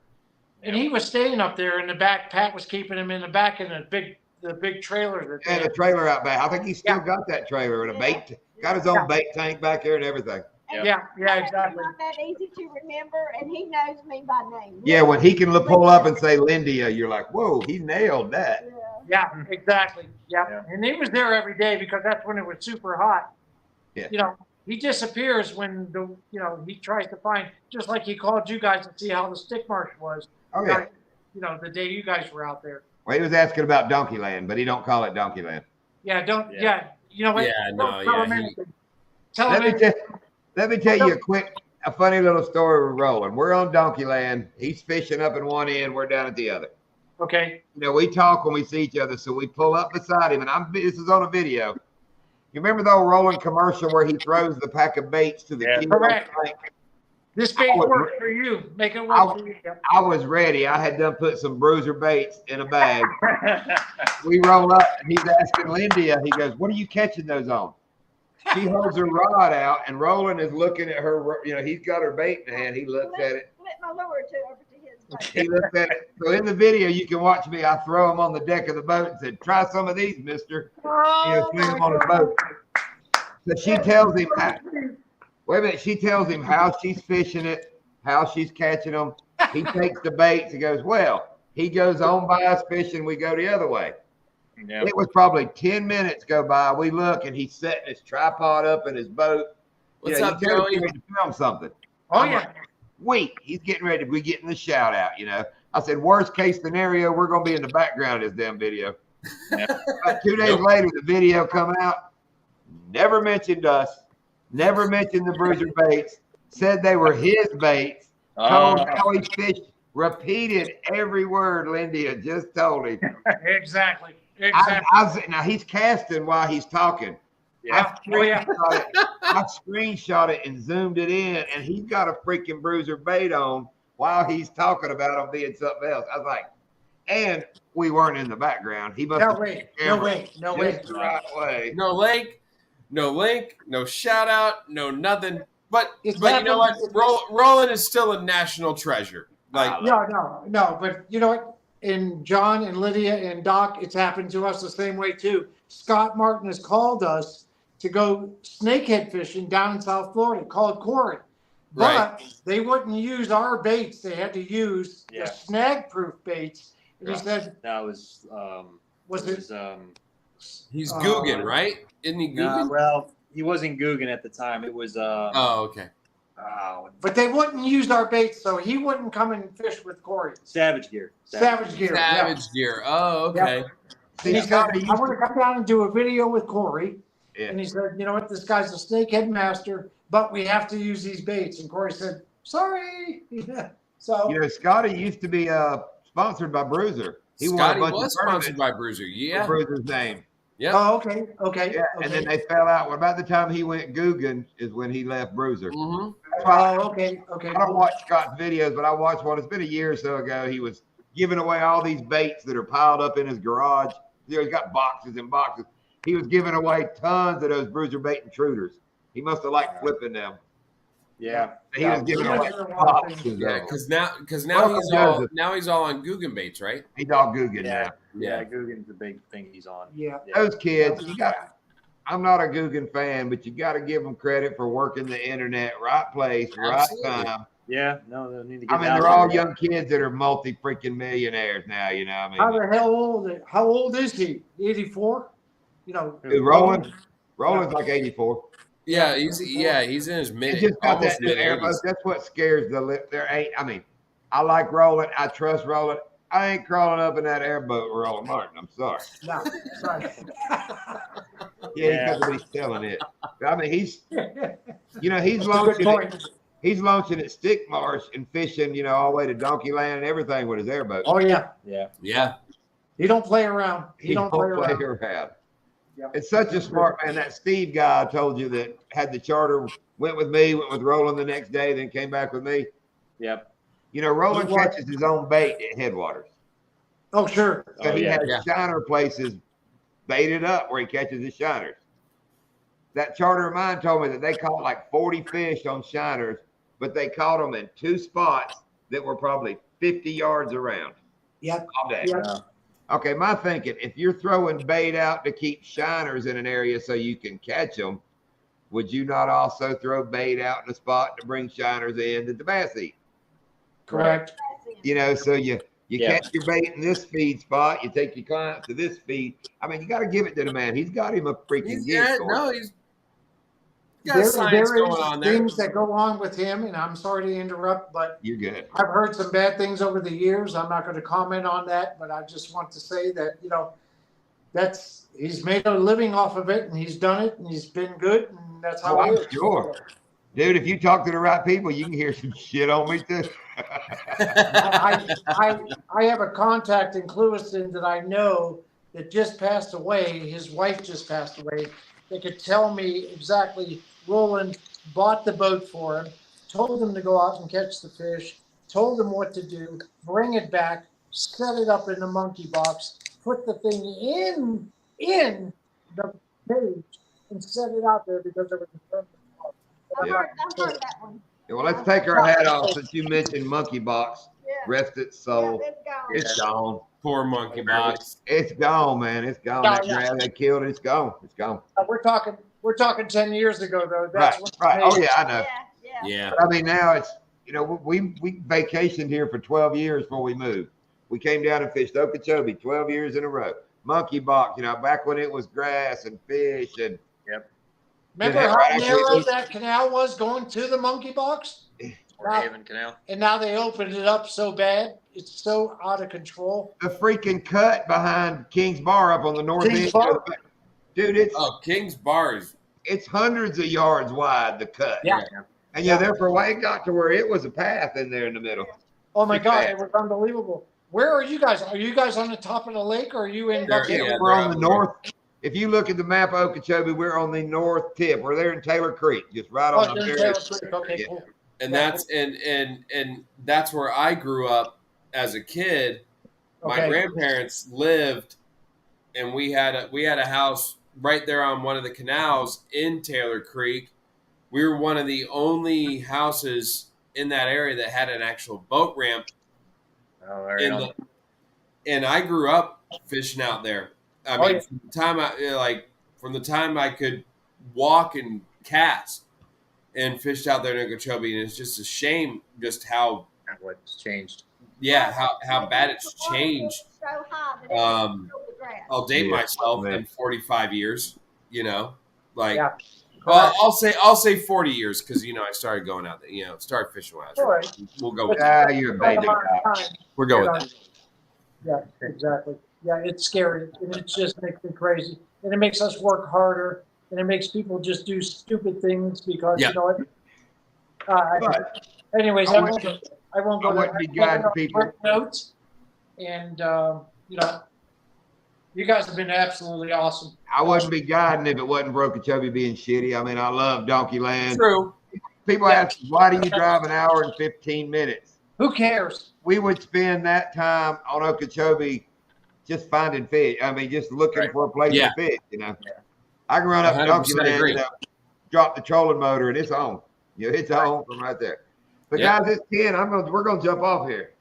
S5: and he was staying up there in the back. Pat was keeping him in the back in the big trailer. That they
S1: And the
S5: had.
S1: trailer out back. I think he's still got that trailer with a bait. Got his own bait tank back there and everything.
S3: And
S5: Yeah,
S3: my name's
S5: exactly.
S3: Not that easy to remember, and he knows me by name.
S1: Yeah, when he can pull up and say Lindia, you're like, whoa, he nailed that.
S3: Yeah.
S5: Yeah, exactly. Yeah. And he was there every day because that's when it was super hot.
S1: Yeah.
S5: You know, he disappears when he tries to find, just like he called you guys to see how the stick marsh was.
S1: Oh yeah.
S5: You know, the day you guys were out there.
S1: Well, he was asking about Donkeyland, but he don't call it Donkeyland.
S5: Yeah, you know what?
S2: Yeah, no,
S5: Tell
S2: yeah,
S5: him
S2: he-
S5: anything. Tell
S1: Let
S5: him
S1: me,
S5: anything.
S1: let me tell you a funny little story with Roland. We're on Donkeyland. He's fishing up in one end. We're down at the other.
S5: Okay.
S1: You know, we talk when we see each other, so we pull up beside him, and this is on a video. You remember the old Roland commercial where he throws the pack of baits to the kid?
S5: Correct. This bait works for you. Make it work for you.
S1: I was ready. I had done put some Bruiser baits in a bag. We roll up, and he's asking Lindia. He goes, "What are you catching those on?" She holds her rod out, and Roland is looking at her. You know, he's got her bait in hand. He looks at it.
S3: Flip my lure over to his face.
S1: He looks at it. So in the video, you can watch me. I throw him on the deck of the boat and said, "Try some of these, mister." Swing him on the boat. So she tells him, wait a minute. She tells him how she's fishing it, how she's catching them. He takes the baits and goes, well, he goes on by us fishing. We go the other way.
S4: Yeah.
S1: It was probably 10 minutes go by. We look and he's setting his tripod up in his boat.
S2: What's
S1: you
S2: up,
S1: tell him
S2: Joey?
S1: to film something.
S5: Oh,
S1: I'm
S5: yeah.
S1: like, wait, he's getting ready. We getting the shout out, you know. I said, worst case scenario, we're going to be in the background of this damn video. But 2 days later, the video come out. Never mentioned us. Never mentioned the Bruiser baits. Said they were his baits. Told how he fished. Repeated every word Lindia just told him.
S5: Exactly.
S1: Now he's casting while he's talking.
S5: Yeah.
S1: I screenshot it and zoomed it in, and he's got a freaking Bruiser bait on while he's talking about him being something else. I was like, and we weren't in the background. He must
S5: No
S1: have
S5: way.
S1: the
S5: No
S1: camera
S5: way. No
S1: just
S5: way.
S1: the right way.
S2: No link, no shout out, no nothing. But
S5: It's
S2: you know what?
S5: happened-
S2: Roland is still a national treasure. Like
S5: No. But you know what? In John and Lydia and Doc, it's happened to us the same way too. Scott Martin has called us to go snakehead fishing down in South Florida, called Corey. But they wouldn't use our baits. They had to use the snag-proof baits. And he said,
S4: that was
S2: he's Guggen, right? Isn't he Guggen?
S4: well, he wasn't Guggen at the time. It was
S2: Oh, okay.
S5: but they wouldn't use our baits, so he wouldn't come and fish with Corey.
S4: Savage Gear.
S5: Savage Gear.
S2: Savage Gear. Oh, okay.
S5: And he said, I want to come down and do a video with Corey.
S1: Yeah.
S5: And he said, you know what, this guy's a snakehead master, but we have to use these baits. And Corey said, sorry. So,
S1: You know, Scotty used to be sponsored by Bruiser. He won a
S2: Scotty
S1: bunch
S2: was
S1: of
S2: sponsored
S1: tournaments
S2: by Bruiser.
S1: with
S2: Yeah.
S1: Bruiser's name.
S2: Yep.
S5: oh, okay.
S1: Yeah, and then they fell out. Well, about the time he went Guggen is when he left Bruiser.
S2: Mm-hmm.
S1: That's why
S5: okay.
S1: I don't watch Scott's videos, but I watched one. It's been a year or so ago. He was giving away all these baits that are piled up in his garage. You know, he's got boxes and boxes. He was giving away tons of those Bruiser bait intruders. He must have liked flipping them.
S4: Yeah.
S1: He was giving
S5: Yeah.
S1: away
S5: Yeah.
S1: boxes.
S2: Yeah,
S1: of them.
S2: because now
S1: Welcome,
S2: he's all
S1: Joseph.
S2: now he's all on Guggen baits, right?
S1: He's all Googan
S4: Yeah.
S1: now.
S4: Yeah. Guggen's a big thing he's on.
S5: Yeah.
S1: Those kids, you got. I'm not a Guggen fan, but you got to give them credit for working the internet, right place, right
S2: Absolutely.
S1: time.
S4: Yeah. No, they need to get
S1: I mean,
S4: out
S1: they're
S4: there.
S1: all young kids that are multi freaking millionaires now. You know, I
S5: How
S1: mean,
S5: the hell how old is he? 84? You know,
S1: dude, Roland's like 84.
S2: Yeah, he's in his
S1: He
S2: mid,
S1: just got
S2: almost
S1: that new
S2: mid
S1: airboat.
S2: 80s.
S1: That's what scares the lip. There ain't. I mean, I like Roland. I trust Roland. I ain't crawling up in that airboat with Roland Martin. I'm sorry.
S5: No, sorry.
S1: Yeah, he's telling it. I mean, he's
S5: That's a good
S1: launching.
S5: point.
S1: He's launching at Stick Marsh and fishing, all the way to Donkey Land and everything with his airboat.
S5: Oh yeah.
S4: Yeah.
S2: Yeah,
S5: He don't play around. He don't play around.
S1: around.
S5: Yep.
S1: It's such a smart man. That Steve guy I told you that had the charter went with me, went with Roland the next day, then came back with me.
S4: Yep.
S1: Roland catches his own bait at Headwaters.
S5: Oh sure.
S1: So he has
S2: Yeah.
S1: shiner places baited up where he catches his shiners. That charter of mine told me that they caught like 40 fish on shiners, but they caught them in 2 spots that were probably 50 yards around
S5: Yep.
S1: all day.
S5: Yep.
S1: Okay, my thinking, if you're throwing bait out to keep shiners in an area so you can catch them, would you not also throw bait out in a spot to bring shiners in that the bass eat?
S5: Correct.
S1: So you
S4: Yeah.
S1: catch your bait in this feed spot, you take your clients to this feed. I mean, you got to give it to the man. He's got him a freaking gig.
S2: he's got science
S5: There
S2: going
S5: is
S2: on there.
S5: things that go on with him, and I'm sorry to interrupt, but
S1: You're good.
S5: I've heard some bad things over the years. I'm not going to comment on that, but I just want to say that, he's made a living off of it, and he's done it, and he's been good, and that's how
S1: I'm
S5: it is.
S1: sure. Dude, if you talk to the right people, you can hear some shit on me too.
S5: I have a contact in Clewiston that I know that just passed away. His wife just passed away. They could tell me exactly. Roland bought the boat for him, told him to go out and catch the fish, told him what to do, bring it back, set it up in the monkey box, put the thing in the cage, and set it out there because there was a permit.
S3: I've heard that one.
S1: Yeah, well, let's take our hat off since you mentioned monkey box.
S3: Yeah.
S1: Rest its
S3: Yeah,
S1: soul.
S3: it's gone.
S1: It's gone.
S2: Poor monkey box.
S1: It's gone, man. It's gone.
S5: Yeah,
S1: That
S5: yeah.
S1: grab they killed it. It's gone. It's gone.
S5: We're talking 10 years ago though.
S1: Right.
S5: That's
S1: Right. Oh yeah, I know.
S3: Yeah.
S2: Yeah,
S1: But I mean, now it's we vacationed here for 12 years before we moved. We came down and fished Okeechobee 12 years in a row. Monkey box, back when it was grass and fish and.
S5: Remember
S1: Yeah,
S5: how
S1: right.
S5: narrow that canal was going to the monkey box?
S4: Or Haven Canal.
S5: And now they opened it up so bad. It's so out of control.
S1: The freaking cut behind King's Bar up on the north
S5: King's
S1: end.
S5: Bar?
S1: Dude, it's
S2: King's Bars.
S1: it's hundreds of yards wide, the cut.
S5: Yeah.
S1: And there for a while it got to where it was a path in there in the middle.
S5: Oh my
S1: It's
S5: God,
S1: bad.
S5: it was unbelievable. Where are you guys? Are you guys on the top of the lake or are you in
S2: They're-
S5: Buckhead?
S2: yeah.
S1: We're on
S2: up
S1: the
S2: there.
S1: north. If you look at the map of Okeechobee, we're on the north tip. We're there in Taylor Creek, just right on
S5: Oh,
S1: the
S5: you're in
S1: very.
S5: Taylor Creek. Okay,
S1: Yeah.
S5: cool.
S2: And that's and that's where I grew up as a kid. My
S5: Okay.
S2: grandparents lived, and we had a house right there on one of the canals in Taylor Creek. We were one of the only houses in that area that had an actual boat ramp.
S4: Oh, there you go.
S2: And I grew up fishing out there. I
S5: Oh,
S2: mean,
S5: yeah.
S2: from the time I could walk and cast, and fished out there in Okeechobee, and it's just a shame just how
S4: What's changed?
S2: how bad it's changed.
S3: So high that it
S2: Um,
S3: killed the grass.
S2: I'll date
S1: Yeah,
S2: myself
S1: man.
S2: in 45 years. Like,
S5: Yeah.
S2: well, I'll say 40 years because I started going out there. Started fishing when I was.
S5: All right.
S2: We'll go with
S1: Ah,
S2: that.
S1: you're a
S5: Right
S1: baby.
S5: amount of time.
S2: We'll go with that.
S5: Yeah, exactly. Yeah, it's scary. And it just makes me crazy. And it makes us work harder. And it makes people just do stupid things because,
S2: Yeah.
S5: you know what? Anyways, I won't go
S1: I wouldn't
S5: there.
S1: be guiding
S5: I'm
S1: people.
S5: taking notes. And, you guys have been absolutely awesome.
S1: I wouldn't be guiding if it wasn't for Okeechobee being shitty. I mean, I love Donkey Land.
S2: True.
S1: People ask, why do you drive an hour and 15 minutes?
S5: Who cares?
S1: We would spend that time on Okeechobee just finding fish. I mean, just looking
S4: Right.
S1: for a place
S2: Yeah.
S1: to fish, I can run up to Donkey
S2: 100%
S1: Land
S2: agree.
S1: and drop the trolling motor and it's on. It's home from right there. But
S2: Yeah.
S1: guys, it's 10. We're gonna jump off here.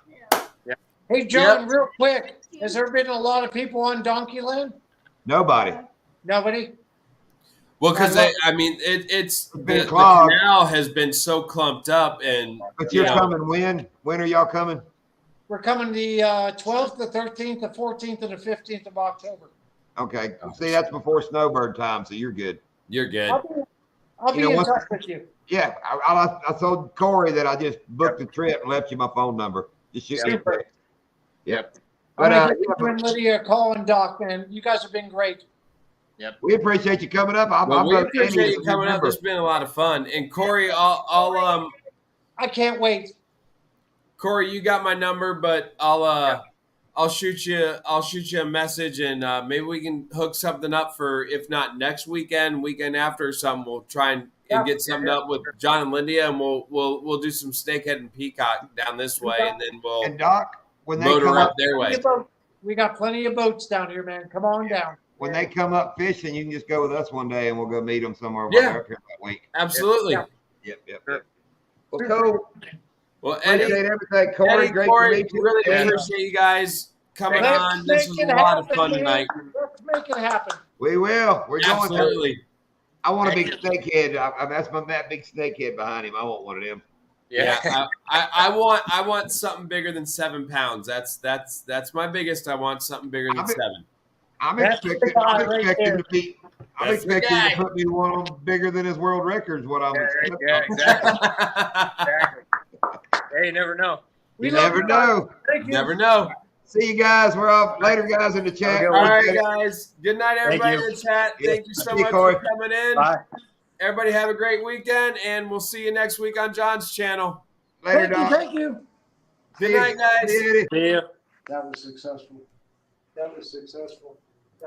S5: Hey, John,
S2: Yep.
S5: real quick, has there been a lot of people on Donkeyland?
S1: Nobody.
S5: Nobody?
S2: Well, because
S5: I love-
S2: it's
S1: been
S2: the
S1: clogged.
S2: canal has been so clumped up, and
S1: But
S2: you
S1: you're
S2: know,
S1: coming when? When are y'all coming?
S5: We're coming the 12th, the 13th, the 14th, and the 15th of October.
S1: Okay. See, that's before snowbird time, so you're good.
S2: you're good.
S5: I'll be
S1: You know
S5: in
S1: what?
S5: touch with you.
S1: Yeah, I told Corey that I just booked the trip and left you my phone number. Just shoot me a
S5: Super.
S1: text. Yep.
S5: I'm
S1: But
S5: going to give you and Lydia a call and Doc, man. You guys have been great.
S1: we appreciate you coming up.
S2: Well, we
S1: voting
S2: appreciate
S1: Andy
S2: you
S1: as a new
S2: coming up.
S1: member.
S2: It's been a lot of fun. And Corey,
S5: I can't wait.
S2: Corey, you got my number, but I'll shoot you a message, and maybe we can hook something up for, if not next weekend after or something. We'll try and get something up with John and Lydia, and we'll do some Snakehead and Peacock down this way, and then we'll
S1: And Doc, when they
S2: motor
S1: come
S2: up
S1: up,
S2: their way.
S5: We got plenty of boats down here, man. Come on down.
S1: when they come up fishing, you can just go with us one day, and we'll go meet them somewhere while
S2: Yeah.
S1: they're up here that week.
S2: Absolutely.
S5: Yeah.
S1: Yep. Well, cool.
S2: Well, Eddie,
S1: Appreciate everything, Corey.
S2: Eddie,
S1: Great
S2: Corey,
S1: to meet you.
S2: really
S1: And
S2: appreciate you guys coming
S5: Let's
S2: on. This
S5: make
S2: was
S5: it
S2: a lot of
S5: happen,
S2: fun
S5: man.
S2: tonight.
S5: Let's make it happen.
S1: we will. We're going to.
S2: Absolutely.
S1: I want a big snakehead. That's that big snakehead behind him. I want one of them.
S2: Yeah, I want something bigger than 7 pounds. That's my biggest. I want something bigger than 7.
S1: I'm
S5: That's the
S1: expecting.
S5: guy
S1: I'm
S5: right
S1: expecting
S5: there.
S1: to be. I'm
S2: That's the
S1: expecting
S2: guy.
S1: to put me one bigger than his world records. What I'm expecting.
S4: Yeah, exactly. Exactly. Hey, you never know.
S1: You
S5: love
S1: never know.
S5: Thank you.
S2: Never know.
S1: See you guys. We're off later, guys, in the chat.
S4: Have a
S2: All
S4: good
S2: right, guys. Good night, everybody
S4: you.
S2: in the chat.
S1: Yeah.
S2: Thank you so
S1: See you,
S2: much
S1: Corey.
S2: for coming in.
S4: Bye.
S2: Everybody have a great weekend, and we'll see you next week on John's channel.
S1: Later,
S5: Thank you.
S1: Doc.
S5: Thank you.
S2: Good night, guys.
S1: See you, Eddie.
S4: See ya.
S5: That was successful.